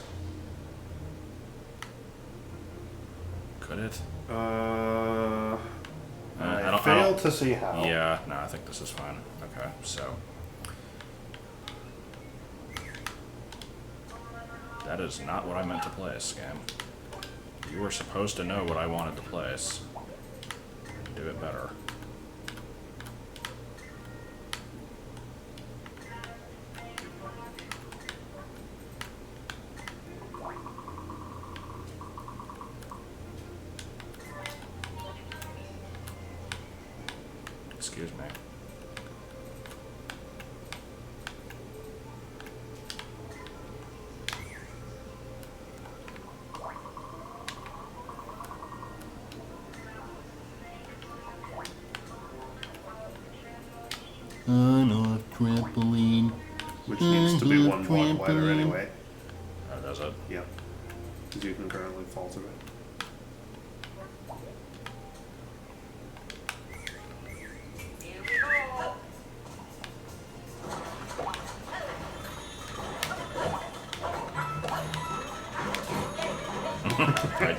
Could it? I I fail don't- to see how. Yeah, no, I think this is fine. Okay, so. That is not what I meant to place, game. You were supposed to know what I wanted to place. Do it better. Excuse me. On off trampoline. Which needs to be one block wider Trampoline. anyway. Oh, does it? Yeah. Because you can currently fall through it.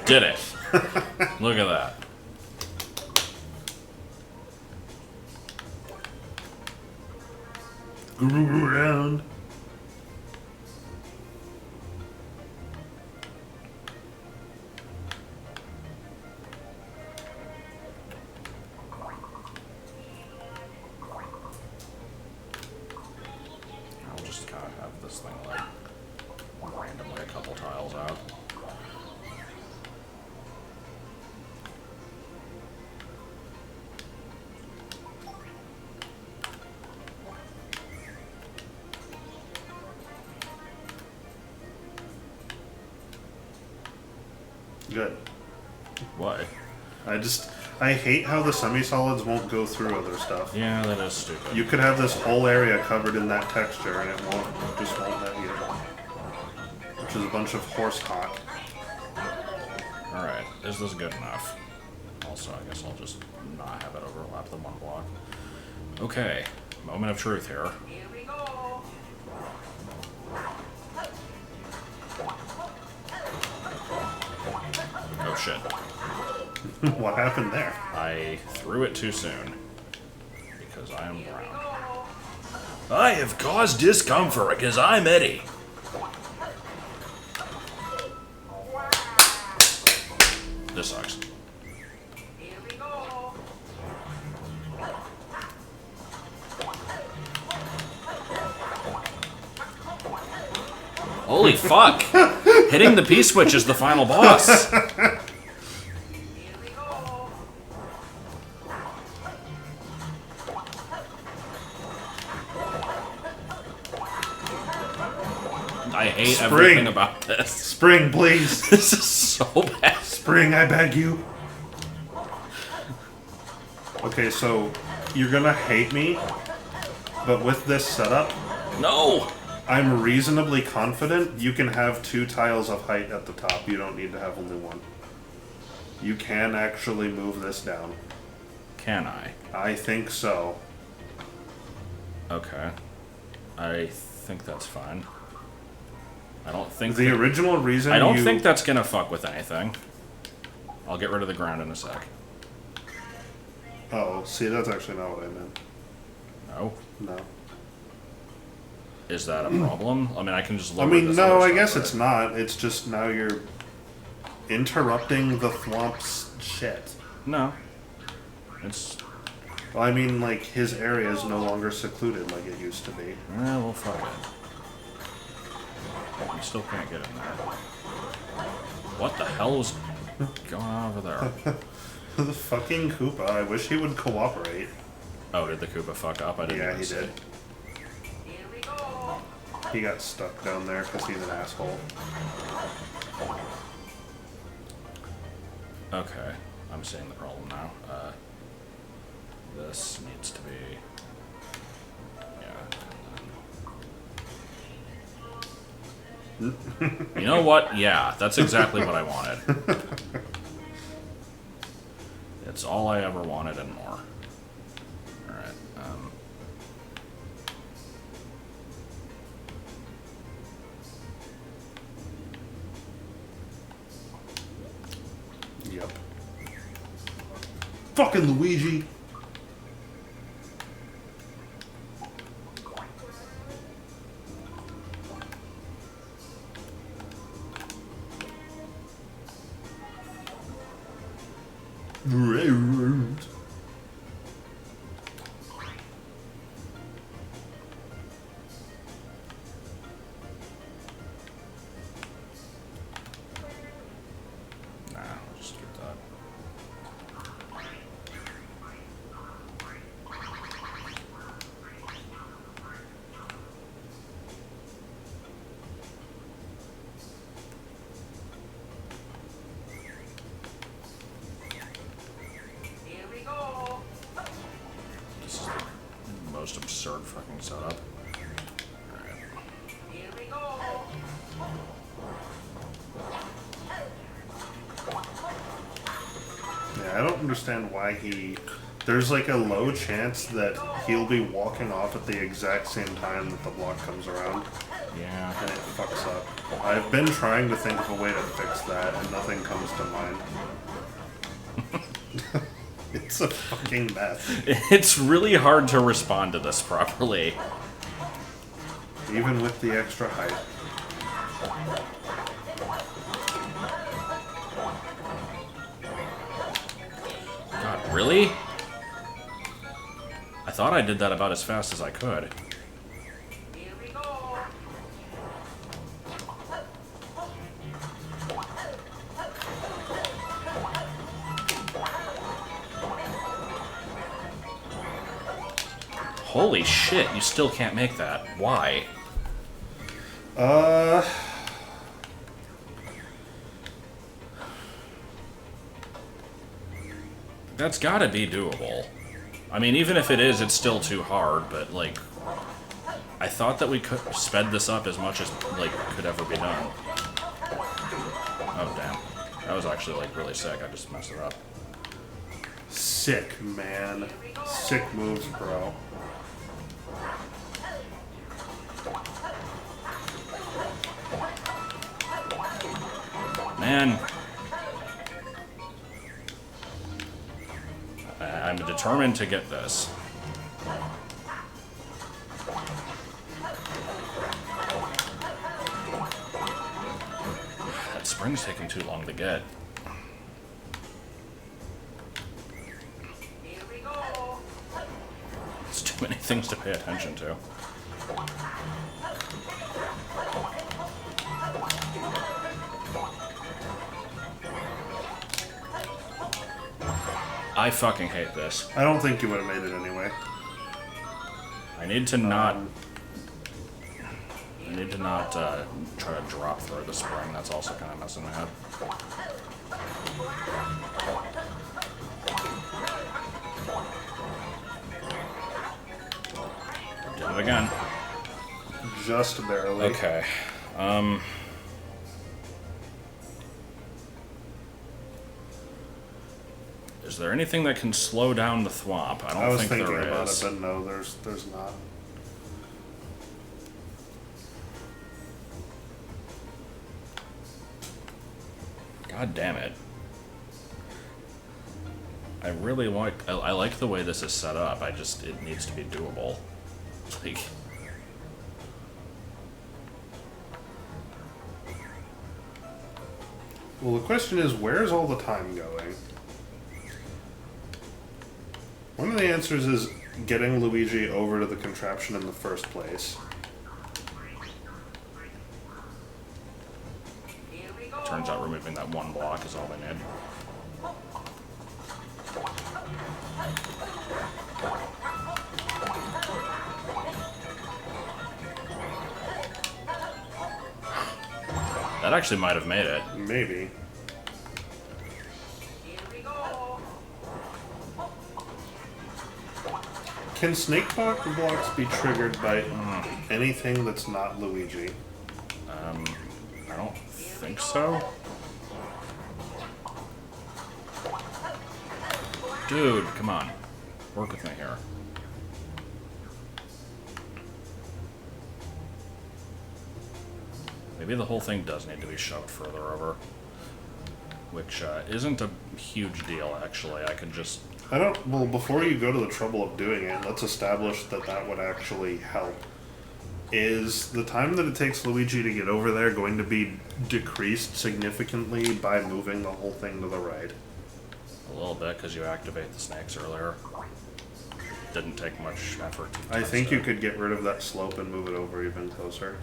Did it. Look at that. Around. I'll just kind of have this thing like randomly a couple tiles out. Good. Why? I hate how the semi-solids won't go through other stuff. Yeah, that is stupid. You could have this whole area covered in that texture and it just won't let you. Which is a bunch of horse cock. Alright, is this good enough? Also, I guess I'll just not have it overlap the one block. Okay, moment of truth here. Here we go. Oh shit. What happened there? I threw it too soon. Because I am Here we brown. go. I have caused discomfort because I'm Eddie. This sucks. Here we go. Holy fuck! Hitting the P switch is the final boss. Here we go. I hate Spring. everything about this. Spring, please. This is so bad. Spring, I beg you. Okay, so you're gonna hate me, but with this setup, No! I'm reasonably confident you can have 2 tiles of height at the top. You don't need to have only one. You can actually move this down. Can I? I think so. Okay. I think that's fine. I don't think The original reason I don't you... think that's gonna fuck with anything. I'll get rid of the ground in a sec. Oh, see, that's actually not what I meant. No? No. Is that a problem? I mean, I can just I lower mean, this no, other I stuff, guess right? it's not. It's just now you're interrupting the thwomp's shit. No. It's... Well, I mean, like, his area is no longer secluded like it used to be. well, fuck it. You still can't get in there. What the hell is going on over there? The fucking Koopa, I wish he would cooperate. Oh, did the Koopa fuck up? I didn't Yeah, even he see. did. Here we go. He got stuck down there because he's an asshole. Okay, I'm seeing the problem now. This needs to be... Yeah. You know what? Yeah, that's exactly what I wanted. It's all I ever wanted and more. Alright, Yep. Fucking Luigi! nah, I'll just keep that. Here we go. This is the most absurd fucking setup. Alright. Here we go. Yeah, I don't understand why he... There's like a low chance that he'll be walking off at the exact same time that the block comes around. Yeah. and it fucks up. I've been trying to think of a way to fix that, and nothing comes to mind. It's a fucking mess. It's really hard to respond to this properly. Even with the extra height. God, really? I thought I did that about as fast as I could. Here we go. Holy shit, you still can't make that. Why? That's gotta be doable. I mean, even if it is, it's still too hard, but, like, I thought that we could sped this up as much as, like, could ever be done. Oh, damn. That was actually, like, really sick. I just messed it up. Sick, man. Sick moves, bro. Man. I'm determined to get this. That spring's taking too long to get. Here we go. It's too many things to pay attention to. I fucking hate this. I don't think you would have made it anyway. I need to not. I need to not try to drop through the spring. That's also kind of messing me up. Did it again. Just barely. Okay. Is there anything that can slow down the thwomp? I I don't was think thinking there about is. it, but no, there's not. God damn it. I really like. I like the way this is set up. It needs to be doable. Like. Well, the question is, where's all the time going? One of the answers is getting Luigi over to the contraption in the first place. Here we go. Turns out removing that one block is all they need. That actually might have made it. Maybe. Here we go. Can snake blocks be triggered by anything that's not Luigi? I don't think so. Dude, come on. Work with me here. Maybe the whole thing does need to be shoved further over. Which isn't a huge deal, actually. I could just... Well, before you go to the trouble of doing it, let's establish that that would actually help. Is the time that it takes Luigi to get over there going to be decreased significantly by moving the whole thing to the right? A little bit, because you activate the snakes earlier. Didn't take much effort to I test think it. you could get rid of that slope and move it over even closer.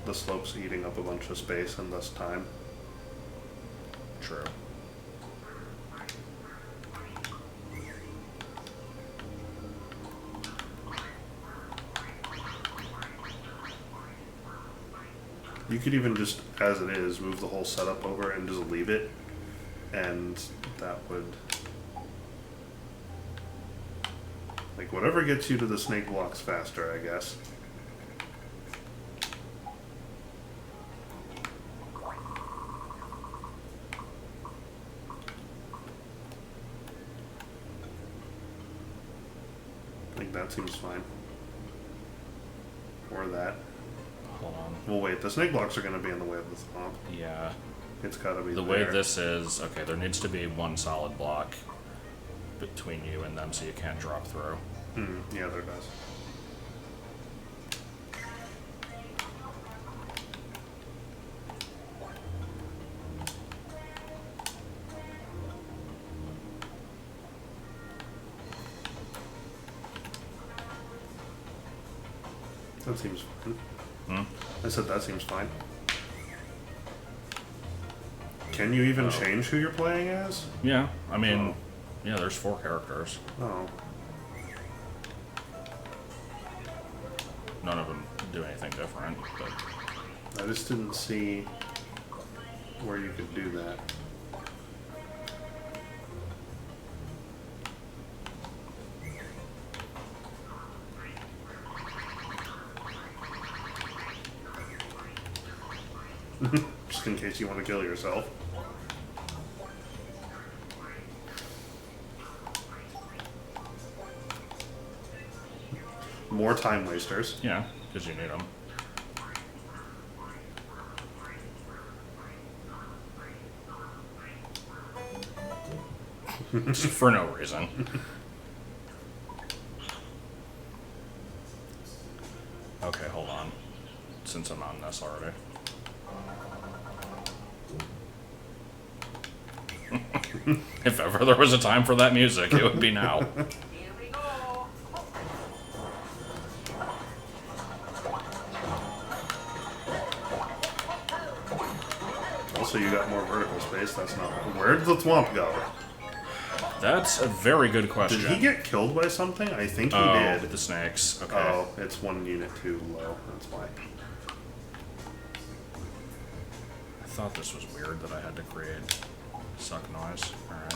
The slope's eating up a bunch of space and thus time. True. You could even just, as it is, move the whole setup over and just leave it, and that would... Like, whatever gets you to the snake blocks faster, I guess. I think that seems fine. Or that. hold on. Well, wait, the snake blocks are going to be in the way of the thwomp. Yeah. It's got to be The there. way this is, okay, there needs to be one solid block between you and them so you can't drop through. Yeah, there does. That seems fine. I said that seems fine. Can you even change who you're playing as? Yeah, I mean, yeah, there's 4 characters. Oh. None of them do anything different, but I just didn't see where you could do that. Just in case you want to kill yourself. More time wasters. yeah, because you need them. For no reason. Okay, hold on. Since I'm on this already. If ever there was a time for that music, it would be now. Here we go. Also, you got more vertical space. That's not. Where did the thwomp go? That's a very good question. Did he get killed by something? I think he Oh, did. the snakes. Okay. Oh, it's 1 unit too low. That's why. I thought this was weird that I had to create suck noise. Alright.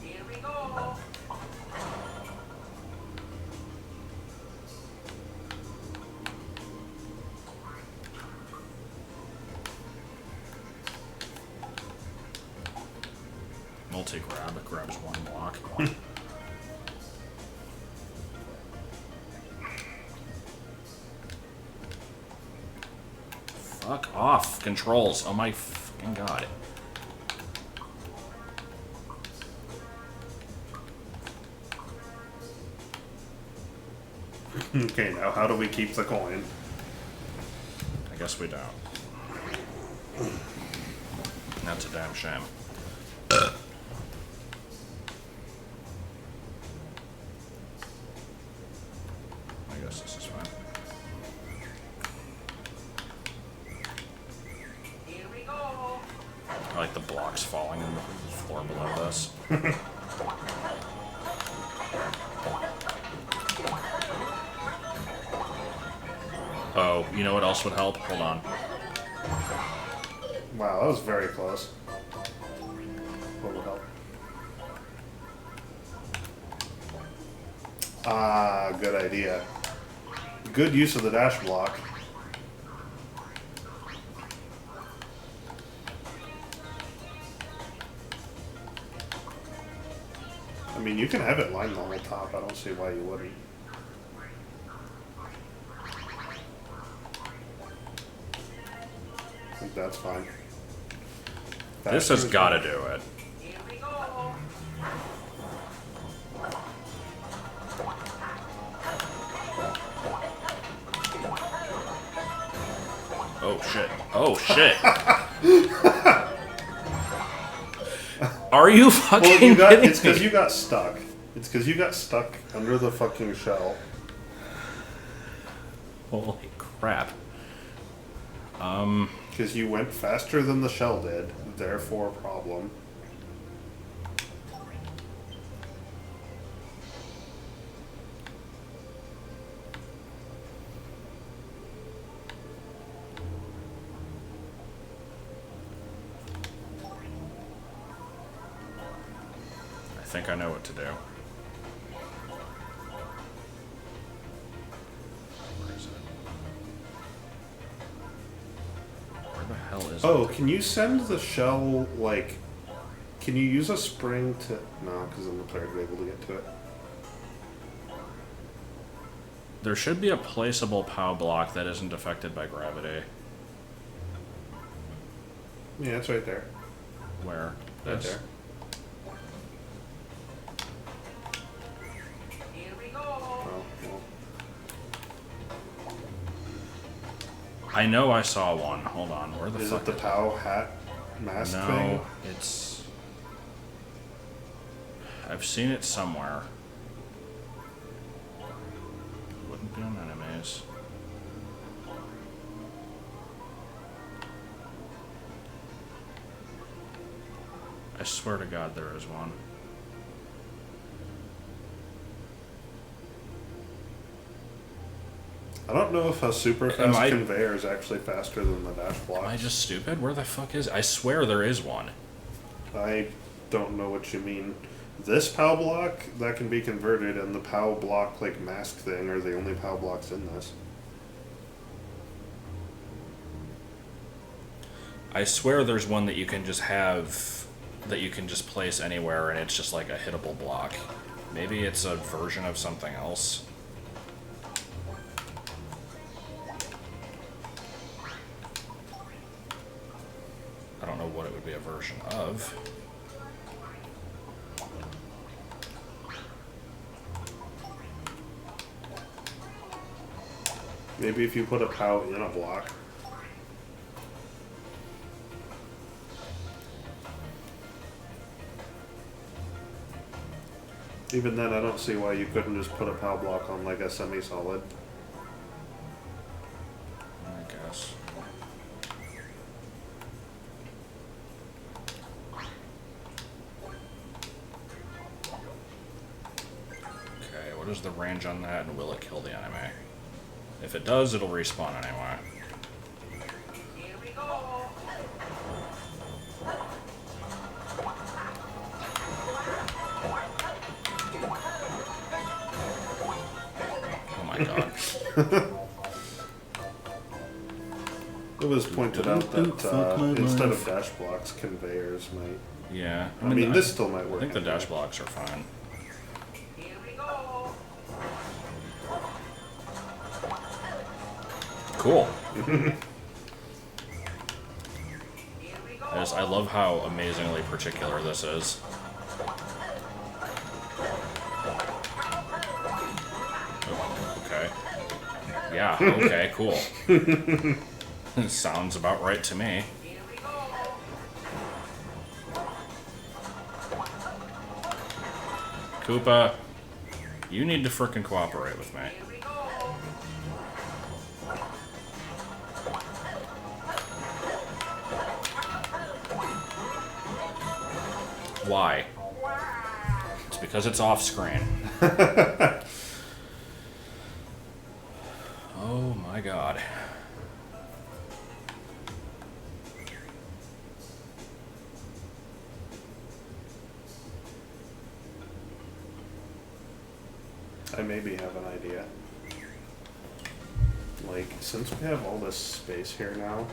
Here we go. Multi-grab. It grabs 1 block. Fuck off. Controls. Oh my fucking god. Okay, now how do we keep the coin? I guess we don't. That's a damn shame. I guess this is fine. Here we go. I like the blocks falling in the floor below this. Oh, you know what else would help? Hold on. Wow, that was very close. What would help? Ah, good idea. Good use of the dash block. I mean, you can have it line the whole top. I don't see why you wouldn't. I think that's fine. This has got to do it. Here we go. Oh shit. Oh shit. Are you fucking Well, you got, kidding it's because me? you got stuck. It's because you got stuck under the fucking shell. Holy crap. Because you went faster than the shell did, therefore problem. I think I know what to do. Where is it? Where the hell is Oh, it? can you send the shell, like, Can you use a spring to... No, because then the player will be able to get to it. There should be a placeable POW block that isn't affected by gravity. Yeah, it's right there. Where? Right This? there. Here we go. Oh, well. I know I saw one. Hold on. Where the Is fuck it the POW hat mask No, thing? it's... I've seen it somewhere. It wouldn't be on enemies. I swear to God there is one. I don't know if a super Am fast I- conveyor is actually faster than the dash block. Am I just stupid? Where the fuck is... I swear there is one. I don't know what you mean. This POW block, that can be converted, and the POW block, like, mask thing are the only POW blocks in this. I swear there's one that you can just have... that you can just place anywhere and it's just like a hittable block. Maybe it's a version of something else. I don't know what it would be a version of. Maybe if you put a POW in a block. Even then, I don't see why you couldn't just put a POW block on, like, a semi-solid. I guess. Okay, what is the range on that and will it kill the enemy? If it does, it'll respawn anyway. Here we go. Oh my god. It was pointed out Don't that fuck my instead life. of dash blocks, conveyors might. Yeah. I mean, the- this still might I work. think the anyway. dash blocks are fine. Here we go. Cool. Here we go. I love how amazingly particular this is. Oh, okay. Yeah, okay, cool. Sounds about right to me. Here we go. Koopa, you need to frickin' cooperate with me. Here we go. Why? It's because it's off screen. Oh my god. I maybe have an idea. Like, since we have all this space here now,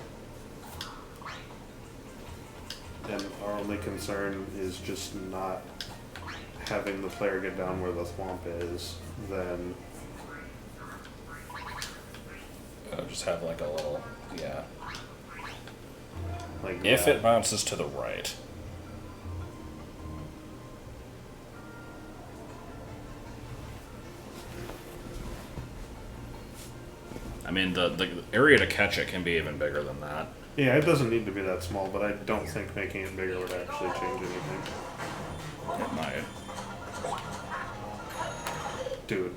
and our only concern is just not having the player get down where the thwomp is, then Just have like a little, yeah. like If that. it bounces to the right. I mean, the area to catch it can be even bigger than that. Yeah, it doesn't need to be that small, but I don't think making it bigger would actually change anything. It might. Dude,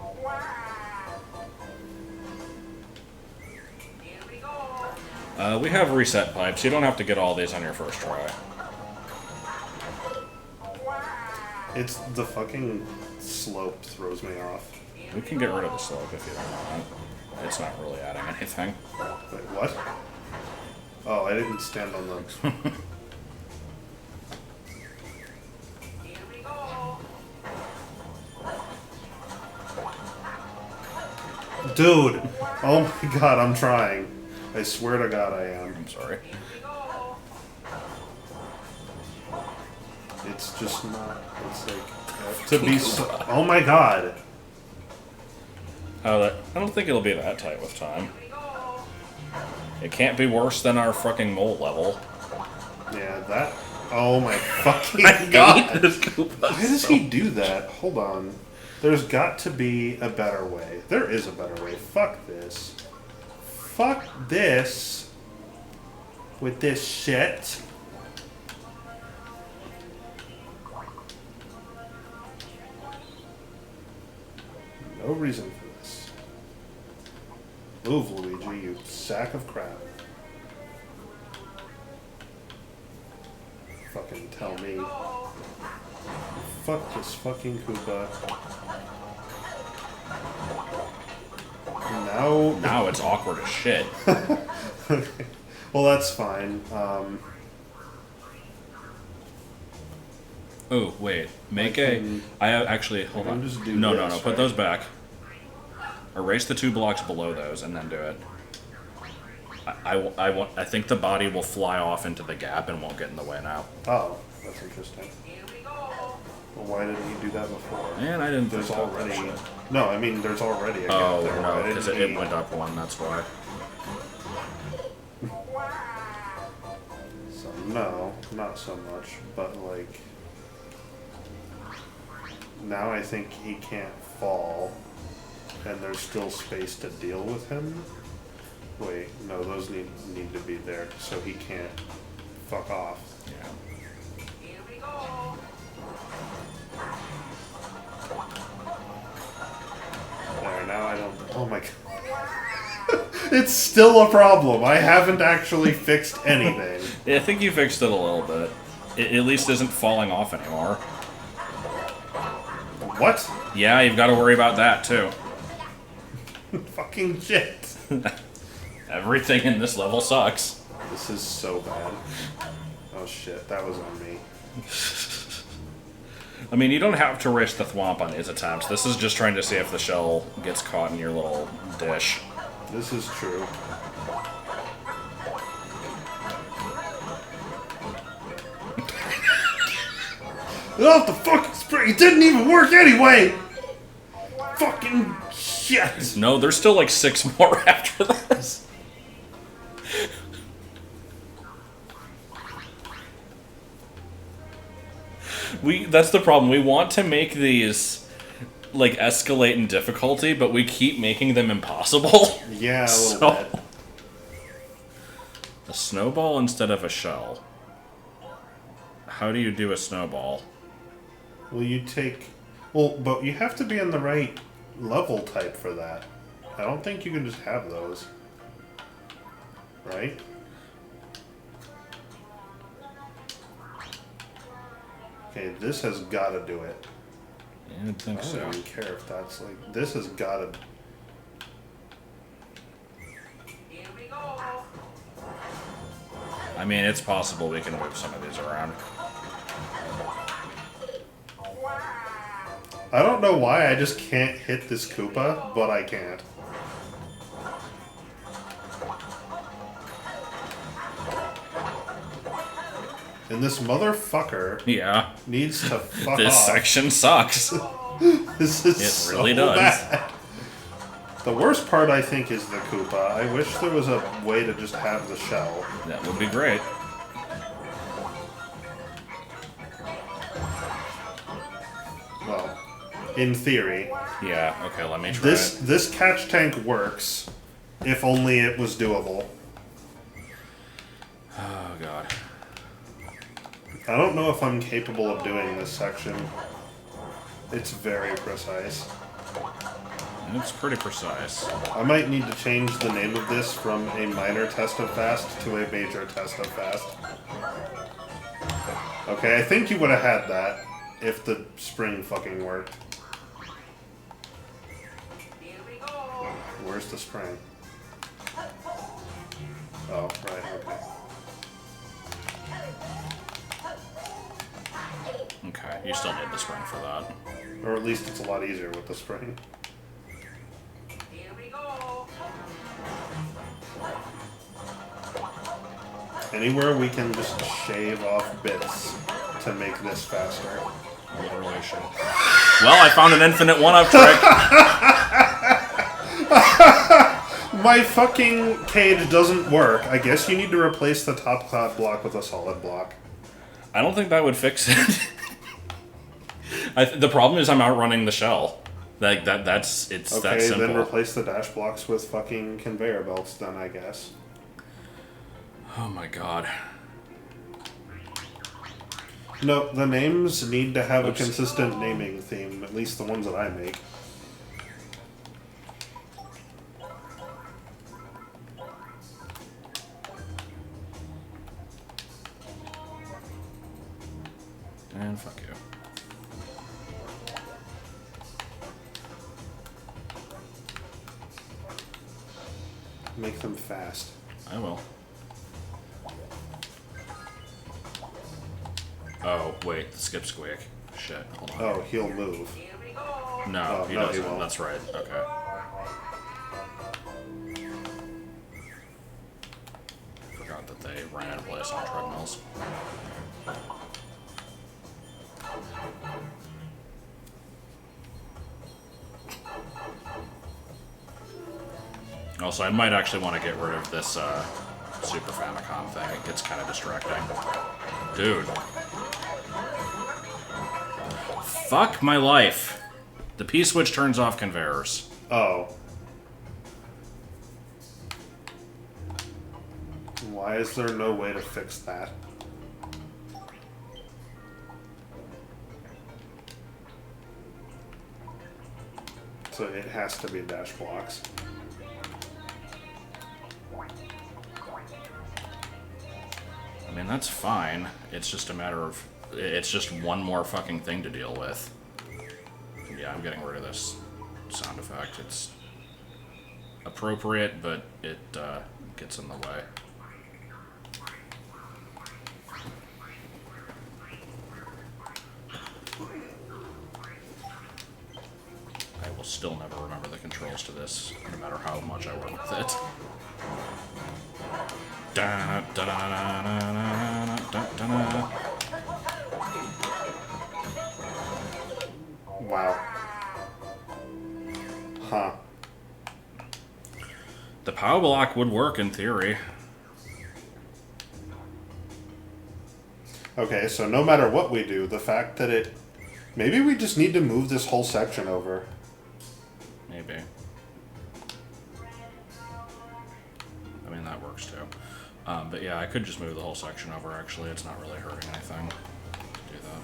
Here we go. We have reset pipes. You don't have to get all these on your first try. it's the fucking slope throws me off. We can get rid of the slope if you don't want. It's not really adding anything. Wait, what? Oh, I didn't stand on the. Here we go. Dude! Oh my god, I'm trying. I swear to god I am. I'm sorry. Here we go. It's just not. It's like to be. So, oh my god. Oh, I don't think it'll be that tight with time. Here we go. It can't be worse than our fucking mole level. Yeah, that. Oh my fucking god. Why does so he do that? Hold on. There's got to be a better way. There is a better way. Fuck this. Fuck this. With this shit. No reason for this. Move, Luigi, you sack of crap. Fucking tell me. Fuck this fucking Koopa. Now. now it's awkward as shit. Well, that's fine. Oh, wait. Make I a... can- I actually... Hold can on. just do No, no, this, no. Put right? those back. Erase the 2 blocks below those and then do it. I think the body will fly off into the gap and won't get in the way now. Oh, that's interesting. Here we go. Well, why didn't he do that before? Man, I didn't There's think about that already. shit. No, I mean, there's already a gap Oh, there. no, Why because didn't it he- went up 1, that's why. So, no, not so much, but like. Now I think he can't fall, and there's still space to deal with him. Wait, no, those need to be there, so he can't fuck off. Yeah. Here we go. There, now I don't. Oh my god. It's still a problem. I haven't actually fixed anything. Yeah, I think you fixed it a little bit. It at least isn't falling off anymore. What? Yeah, you've got to worry about that, too. Fucking shit. Everything in this level sucks. This is so bad. Oh shit, that was on me. I mean, you don't have to risk the thwomp on these attempts. This is just trying to see if the shell gets caught in your little dish. This is true. Oh, the fucking spray! It didn't even work anyway! Fucking shit! No, there's still like 6 more after this. That's the problem. We want to make these like escalate in difficulty, but we keep making them impossible. Yeah, a little So- bit. A snowball instead of a shell. How do you do a snowball? Well, you take... Well, but you have to be in the right level type for that. I don't think you can just have those. Right? Okay, this has gotta do it. I don't think I so. don't even care if that's like... This has gotta... Here we go. I mean, it's possible we can move some of these around. I don't know why I just can't hit this Koopa, but I can't. And this motherfucker Yeah, needs to fuck this off. section sucks. This is It really so does. bad. The worst part, I think, is the Koopa. I wish there was a way to just have the shell. That would be great. Well, in theory. Yeah, okay, let me try This catch tank works, if only it was doable. it. Oh, God. I don't know if I'm capable of doing this section. It's very precise. It's pretty precise. I might need to change the name of this from a minor test of fast to a major test of fast. Okay, I think you would have had that if the spring fucking worked. Here we go. Where's the spring? Oh, right, okay. Okay, you still need the spring for that. Or at least it's a lot easier with the spring. Here we go. Anywhere we can just shave off bits to make this faster. Literally should. Well, I found an infinite one-up trick. My fucking cage doesn't work. I guess you need to replace the top cloud block with a solid block. I don't think that would fix it. The problem is I'm outrunning the shell. Like that's that Okay, simple. then replace the dash blocks with fucking conveyor belts then, I guess. Oh my god. No, the names need to have Oops. a consistent naming theme, at least the ones that I make. And fuck you. Make them fast. I will. Oh, wait, the skip squeak. Shit, hold on. Oh, he'll move. Here we go. No, Oh, he no, he doesn't. won't. That's right. Okay. Forgot that they ran out of place on treadmills. Also, I might actually want to get rid of this Super Famicom thing. It gets kind of distracting. Dude. Fuck my life. The P-switch turns off conveyors. Oh. Why is there no way to fix that? So it has to be dash blocks. I mean, that's fine. It's just a matter of... It's just one more fucking thing to deal with. Yeah, I'm getting rid of this sound effect. It's appropriate, but it gets in the way. I will still never remember the controls to this, no matter how much I work with it. Da-da-da-da-da-da-da-da-da. Wow. Huh. The power block would work in theory. Okay, so no matter what we do, the fact that it... Maybe we just need to move this whole section over. Maybe. I mean, that works too. But yeah, I could just move the whole section over, actually. It's not really hurting anything to do that.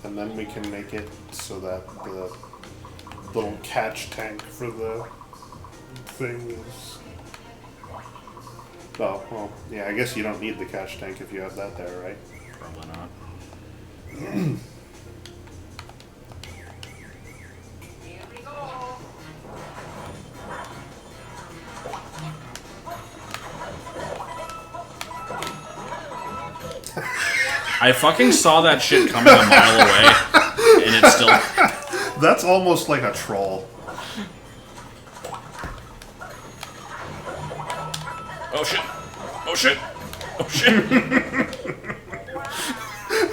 And then we can make it so that the little catch tank for the thing is... Oh, well, yeah, I guess you don't need the catch tank if you have that there, right? Probably not. Here we go. I fucking saw that shit coming a mile away, and it's still... That's almost like a troll. Oh shit! Oh shit! Oh shit!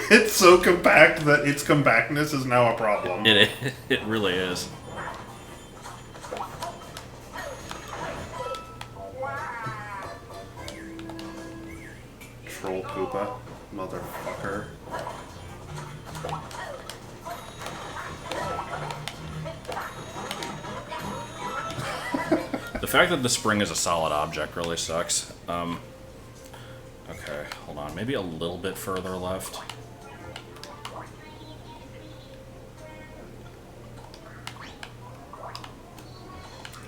It's so compact that its compactness is now a problem. It really is. Troll Koopa. Motherfucker. The fact that the spring is a solid object really sucks. Okay, hold on. Maybe a little bit further left.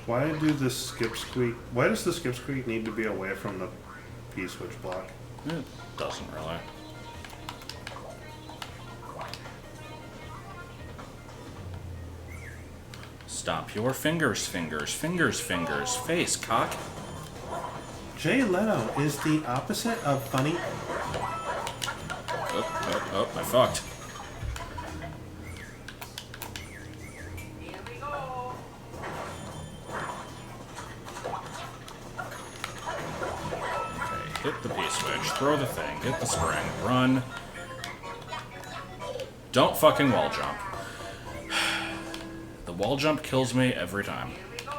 Why does the skip squeak need to be away from the P-switch block? It doesn't really. Stop your fingers, fingers, fingers, fingers, face, cock. Jay Leno is the opposite of funny. Oh, I fucked. Here we go. throw the thing, get the spring, run. Don't fucking wall jump. The wall jump kills me every time. Here we go.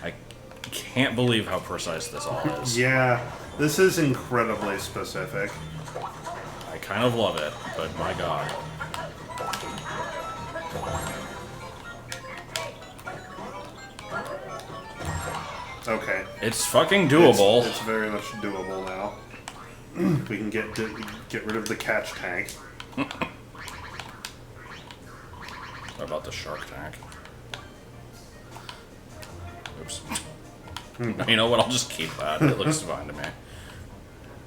I can't believe how precise this all is. Yeah, this is incredibly specific. I kind of love it, but my god. Okay. It's fucking doable. It's very much doable now. We can get rid of the catch tank. What about the shark tank? Oops. You know what? I'll just keep that. It looks fine to me.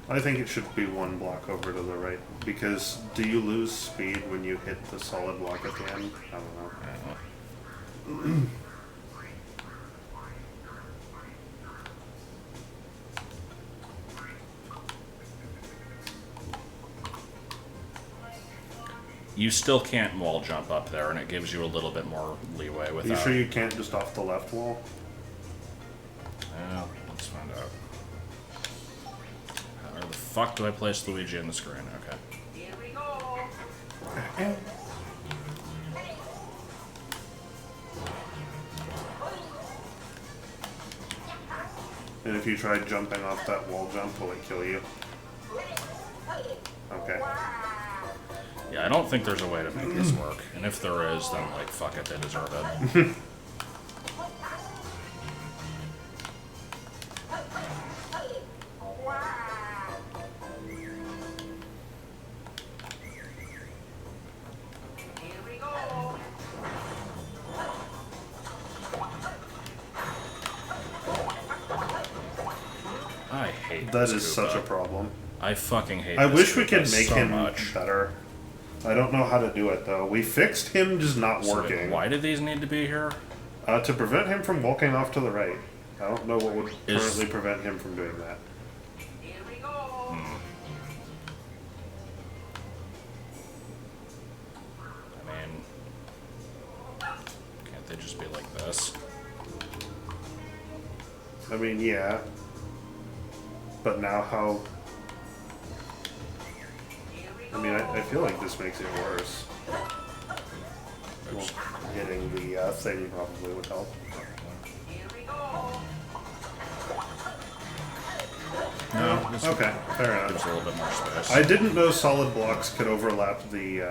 I think it should be one block over to the right, because do you lose speed when you hit the solid block at the end? I don't know. You still can't wall jump up there, and it gives you a little bit more leeway Are with you that. sure you can't just off the left wall? Well, let's find out. Where the fuck do I place Luigi on the screen? Okay. Here we go. And if you try jumping off that wall jump, will it kill you? Okay. Yeah, I don't think there's a way to make this work. And if there is, then, like, fuck it, they deserve it. Here we go. I hate That this is such a Koopa. problem. I fucking hate I this wish we Koopa could make so him much. better. I don't know how to do it though. We fixed him just not So working. why do these need to be here? To prevent him from walking off to the right. I don't know what would Is- currently prevent him from doing that. Here we go. I mean, can't they just be like this? I mean, yeah. But now how... Here we I go. mean, I feel like this makes it worse. Well, Oops. hitting the thing probably would help. Here we go. No, this Okay, fair gives enough. a little bit more space. I didn't know solid blocks could overlap the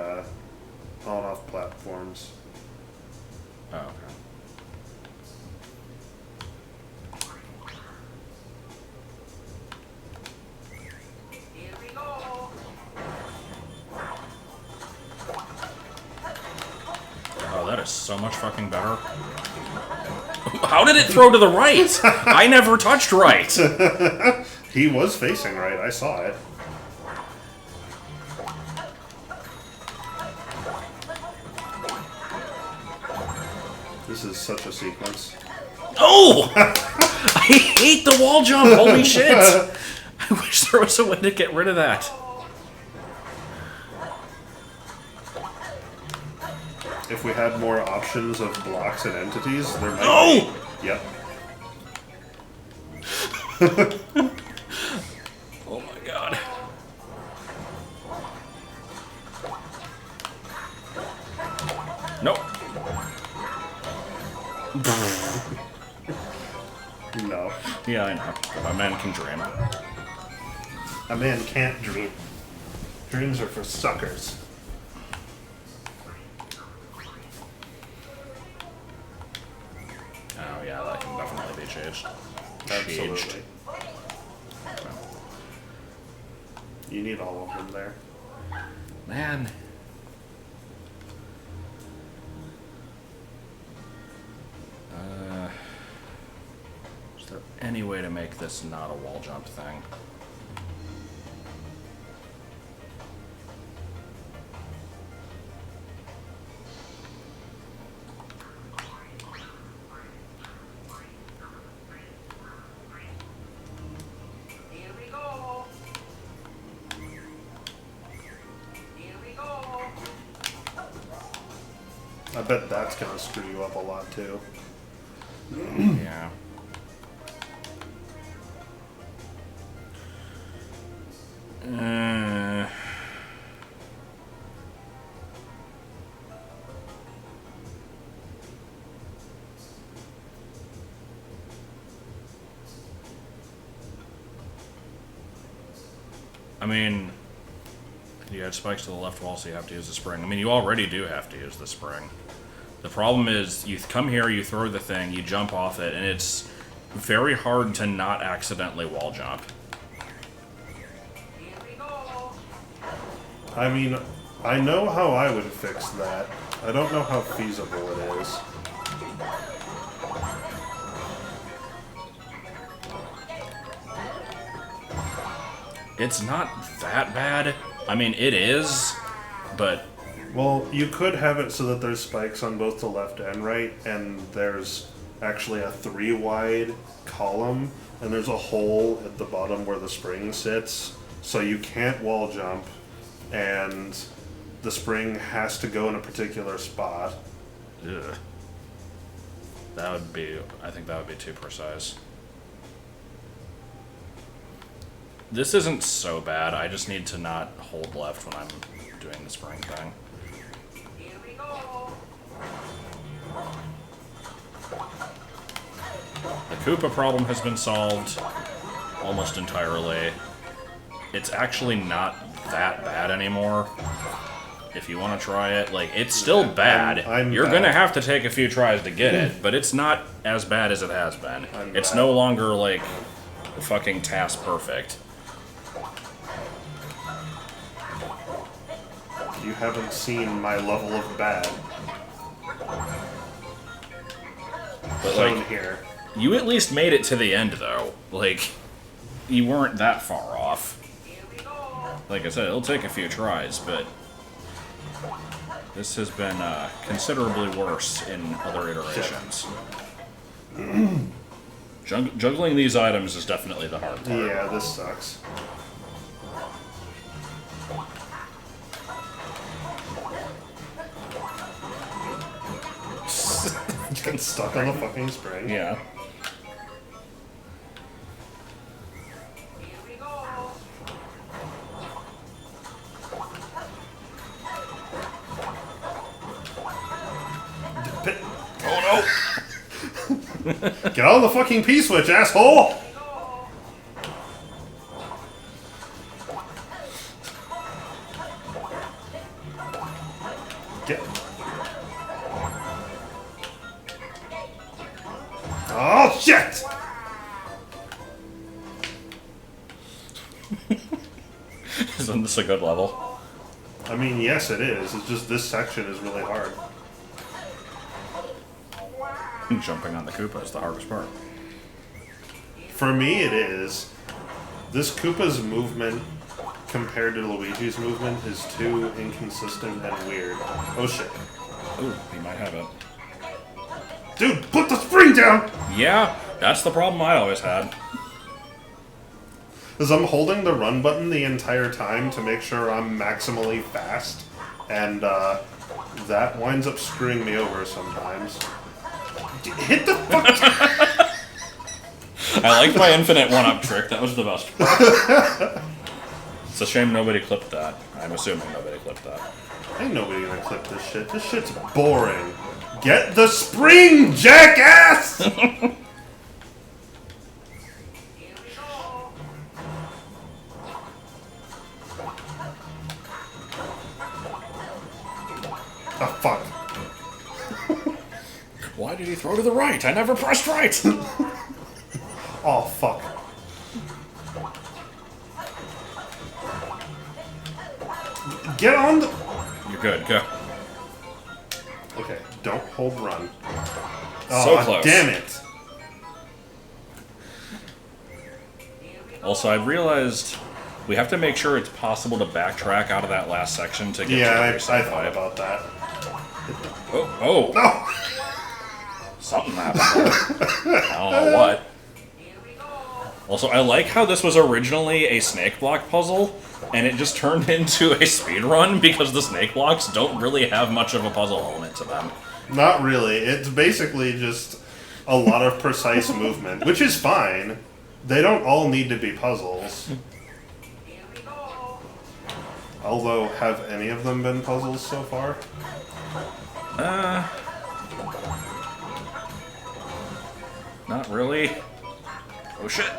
on-off platforms. Oh, okay. Here we go. Oh, that is so much fucking better. How did it throw to the right? I never touched right. He was facing right, I saw it. This is such a sequence. Oh! I hate the wall jump. Holy shit! I wish there was a way to get rid of that. If we had more options of blocks and entities, there might No! be. Yep. Oh my god. Nope. No. Yeah, I know. My man can dream. A man can't dream. Dreams are for suckers. Oh yeah, that can definitely be changed. Absolutely. You need all of them there. Man. Is there any way to make this not a wall jump thing? Here we go. Here we go. I bet that's gonna screw you up a lot too. Yeah. I mean, you had spikes to the left wall, so you have to use the spring. I mean, you already do have to use the spring. The problem is, you come here, you throw the thing, you jump off it, and it's very hard to not accidentally wall jump. Here we go. I mean, I know how I would fix that. I don't know how feasible it is. It's not that bad. I mean, it is, but Well, you could have it so that there's spikes on both the left and right, and there's actually a 3-wide column, and there's a hole at the bottom where the spring sits, so you can't wall jump, and the spring has to go in a particular spot. ugh. That would be, I think that would be too precise. This isn't so bad. I just need to not hold left when I'm doing the spring thing. Here we go. The Koopa problem has been solved almost entirely. It's actually not that bad anymore. If you want to try it, like, it's still bad. I'm You're bad. gonna have to take a few tries to get it, but it's not as bad as it has been. It's bad. no longer, like, fucking task perfect. You haven't seen my level of bad But, shown like, here. you at least made it to the end, though. Like, you weren't that far off. Here we go. Like I said, it'll take a few tries, but this has been considerably worse in other iterations. Juggling these items is definitely the hard part. Yeah, this sucks. Getting stuck on the fucking spring. Yeah. Here we go. Oh no! Get on the fucking P-switch, asshole! Get. Oh shit! Isn't this a good level? I mean, yes, it is. It's just this section is really hard. Jumping on the Koopa is the hardest part. For me, it is. This Koopa's movement compared to Luigi's movement is too inconsistent and weird. Oh shit. Ooh, he might have it. Dude, put the spring down! Yeah, that's the problem I always had. Because I'm holding the run button the entire time to make sure I'm maximally fast, and that winds up screwing me over sometimes. Hit the fuck! I liked my infinite one-up trick. That was the best part. It's a shame nobody clipped that. I'm assuming nobody clipped that. Ain't nobody gonna clip this shit. This shit's boring. Get the spring, jackass! Here we go. Oh, fuck. Why did he throw to the right? I never pressed right! Oh, fuck. Get on the... You're good, go. Okay, don't hold run. So Oh, close. damn it. Also, I've realized we have to make sure it's possible to backtrack out of that last section to get Yeah, to I the reset thought fight. about that. Oh, No! something happened there. I don't know what. Here we go. Also, I like how this was originally a snake block puzzle, and it just turned into a speedrun because the snake blocks don't really have much of a puzzle element to them. Not really. It's basically just a lot of precise movement, which is fine. They don't all need to be puzzles. Here we go. Although, have any of them been puzzles so far? Not really. Oh shit.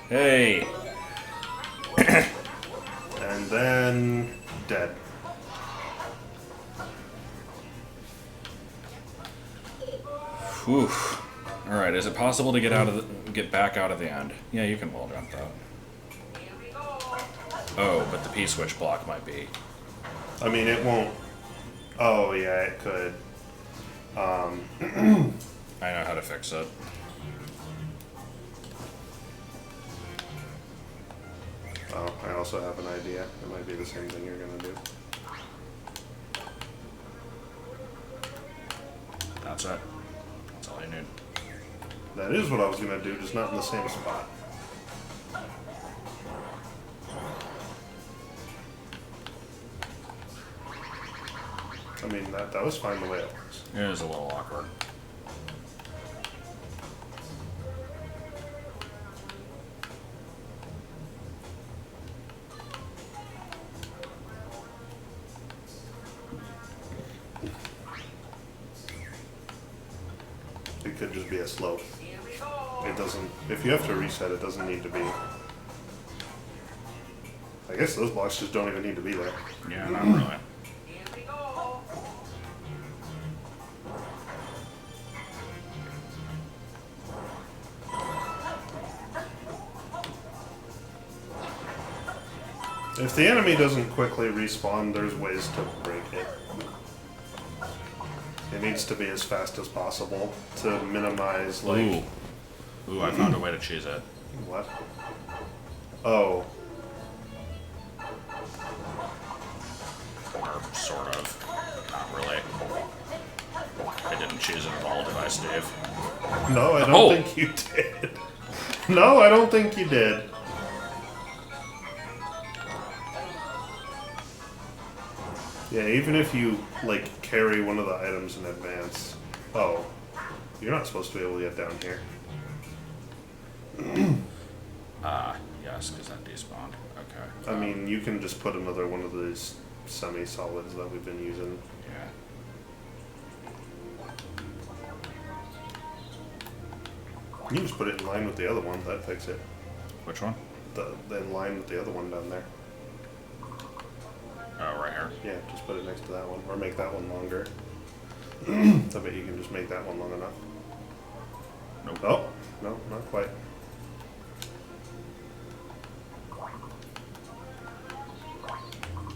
Hey. And then dead. Whew. Alright, is it possible to get back out of the end? Yeah, you can wall jump that. Here we go. Oh, but the P-switch block might be. I mean, it won't. Oh, yeah, it could. I know how to fix it. Oh, I also have an idea. It might be the same thing you're gonna do. That's it. That's all you need. That is what I was gonna do, just not in the same spot. I mean, that was fine the way it was. It is a little awkward. It could just be a slope. Here we go. It doesn't. If you have to reset, it doesn't need to be. I guess those blocks just don't even need to be there. Yeah, not really. Here we go. If the enemy doesn't quickly respawn, there's ways to break it. It needs to be as fast as possible to minimize, like... Ooh. Ooh, I found a way to cheese it. What? Oh. Or sort of. Not really. I didn't cheese it at all, did I, Steve? No, I don't Oh. think you did. No, I don't think you did. Yeah, even if you, like, carry one of the items in advance. Oh. You're not supposed to be able to get down here. Yes, because that despawned. Okay. I mean, you can just put another one of these semi-solids that we've been using. Yeah. You can just put it in line with the other one, that'd fix it. Which one? In line with the other one down there. Oh, right here. Yeah, just put it next to that one, or make that one longer. I bet you can just make that one long enough. Nope. Oh, no, not quite.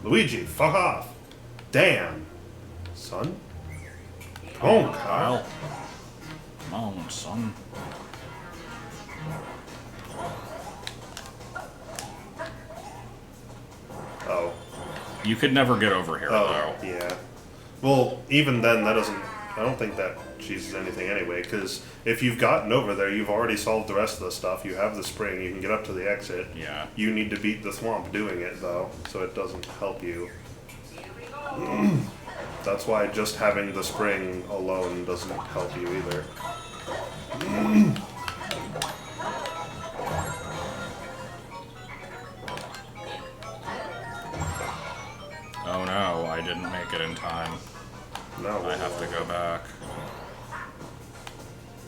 Luigi, fuck off! Damn! Son? Come on, Kyle. Kyle. Come on, son. Oh. You could never get over here, Oh, though. yeah. Well, even then, that doesn't... I don't think that cheeses anything anyway, because if you've gotten over there, you've already solved the rest of the stuff. You have the spring, you can get up to the exit. Yeah. You need to beat the thwomp doing it, though, so it doesn't help you. Here we go. That's why just having the spring alone doesn't help you either. Oh no, I didn't make it in time. No. I have to go back.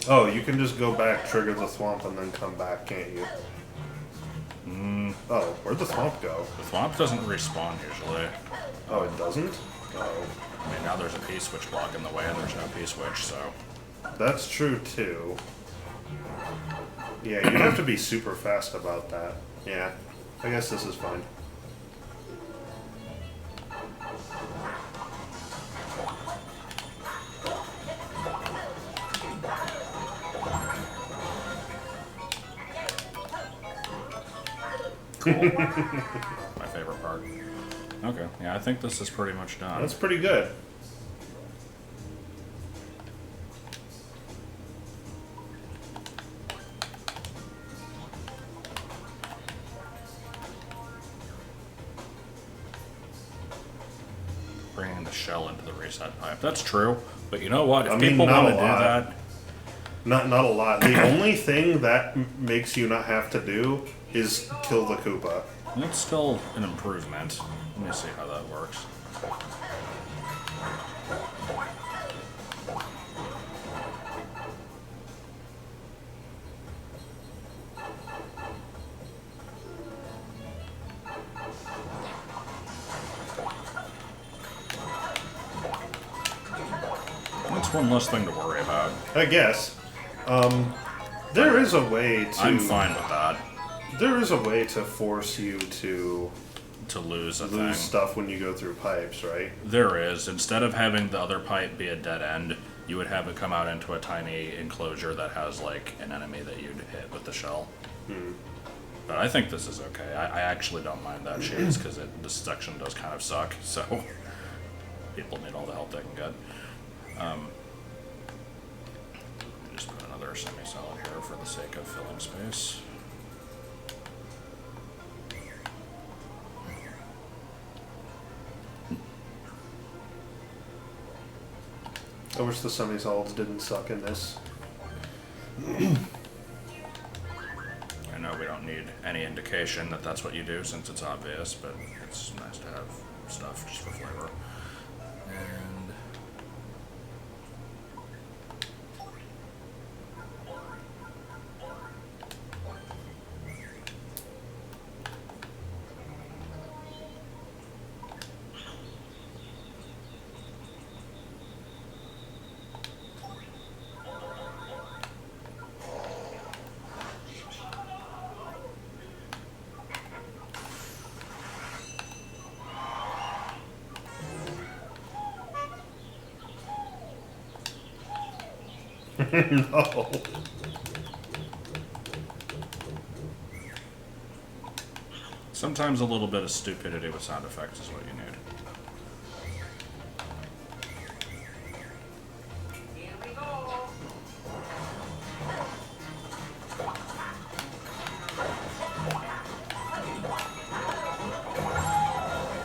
Oh, you can just go back, trigger the thwomp, and then come back, can't you? Oh, where'd the thwomp go? The thwomp doesn't respawn usually. Oh, it doesn't? Oh. I mean, now there's a P-switch block in the way and there's no P-switch, so... That's true, too. Yeah, you have to be super fast about that. Yeah, I guess this is fine. Cool. My favorite part. Okay, yeah, I think this is pretty much done. That's pretty good. Bringing the shell into the reset pipe. That's true, but you know what? If I mean, people not want to a do lot. that, Not a lot. The only thing that makes you not have to do is kill the Koopa. it's still an improvement. Let me see how that works. That's one less thing to worry about. I guess. There is a way to. I'm fine with that. There is a way to force you to To lose a lose thing. stuff when you go through pipes, right? There is. Instead of having the other pipe be a dead end, you would have it come out into a tiny enclosure that has like an enemy that you'd hit with the shell. But I think this is okay. I actually don't mind that shades because this section does kind of suck. So people need all the help they can get. Just put another semi-solid here for the sake of filling space. I wish the semi-solids didn't suck in this. I know we don't need any indication that that's what you do since it's obvious, but it's nice to have stuff just for flavor. And No. sometimes a little bit of stupidity with sound effects is what you need. Here we go.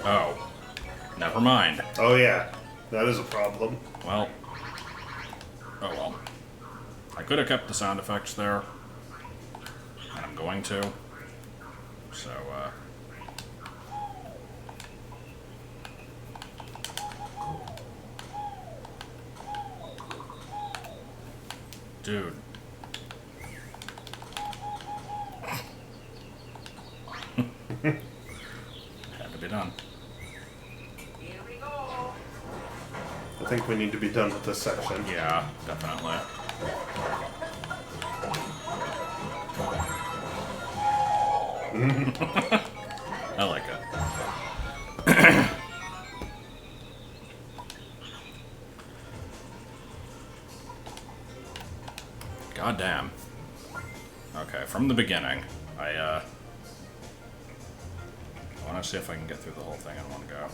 Oh, never mind. Oh yeah, that is a problem. Well, oh well. I could have kept the sound effects there, and I'm going to. So, dude. Had to be done. Here we go. I think we need to be done with this section. Yeah, definitely. I like it. God damn. Okay, from the beginning, I want to see if I can get through the whole thing in one go.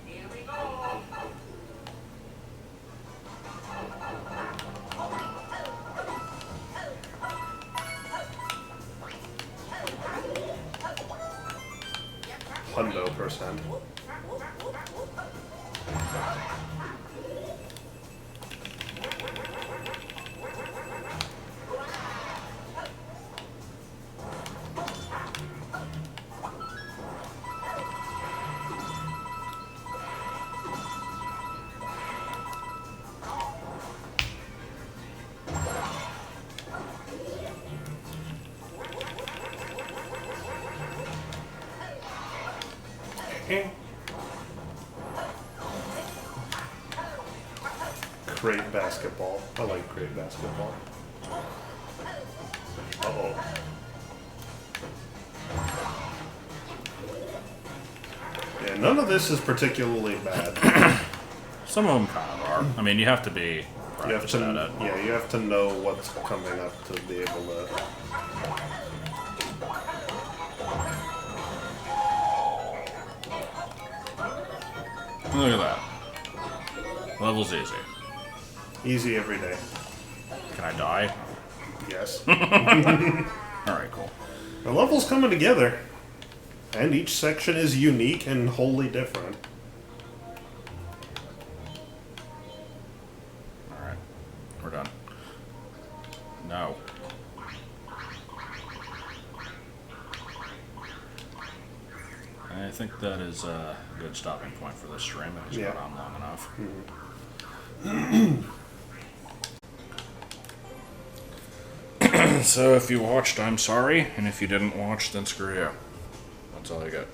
Here we go. %. Great basketball. I like great basketball. Uh-oh. Yeah, none of this is particularly bad. Some of them kind of are. I mean, you have to be You have practiced to, at it. yeah, you have to know what's coming up to be able to. Look at that. Level's easy. Easy every day. Can I die? Yes. Alright, cool. The level's coming together. And each section is unique and wholly different. Alright. We're done. No. I think that is a good stopping point for this stream. It has Yeah. gone on long enough. So if you watched, I'm sorry, and if you didn't watch, then screw you. That's all I got.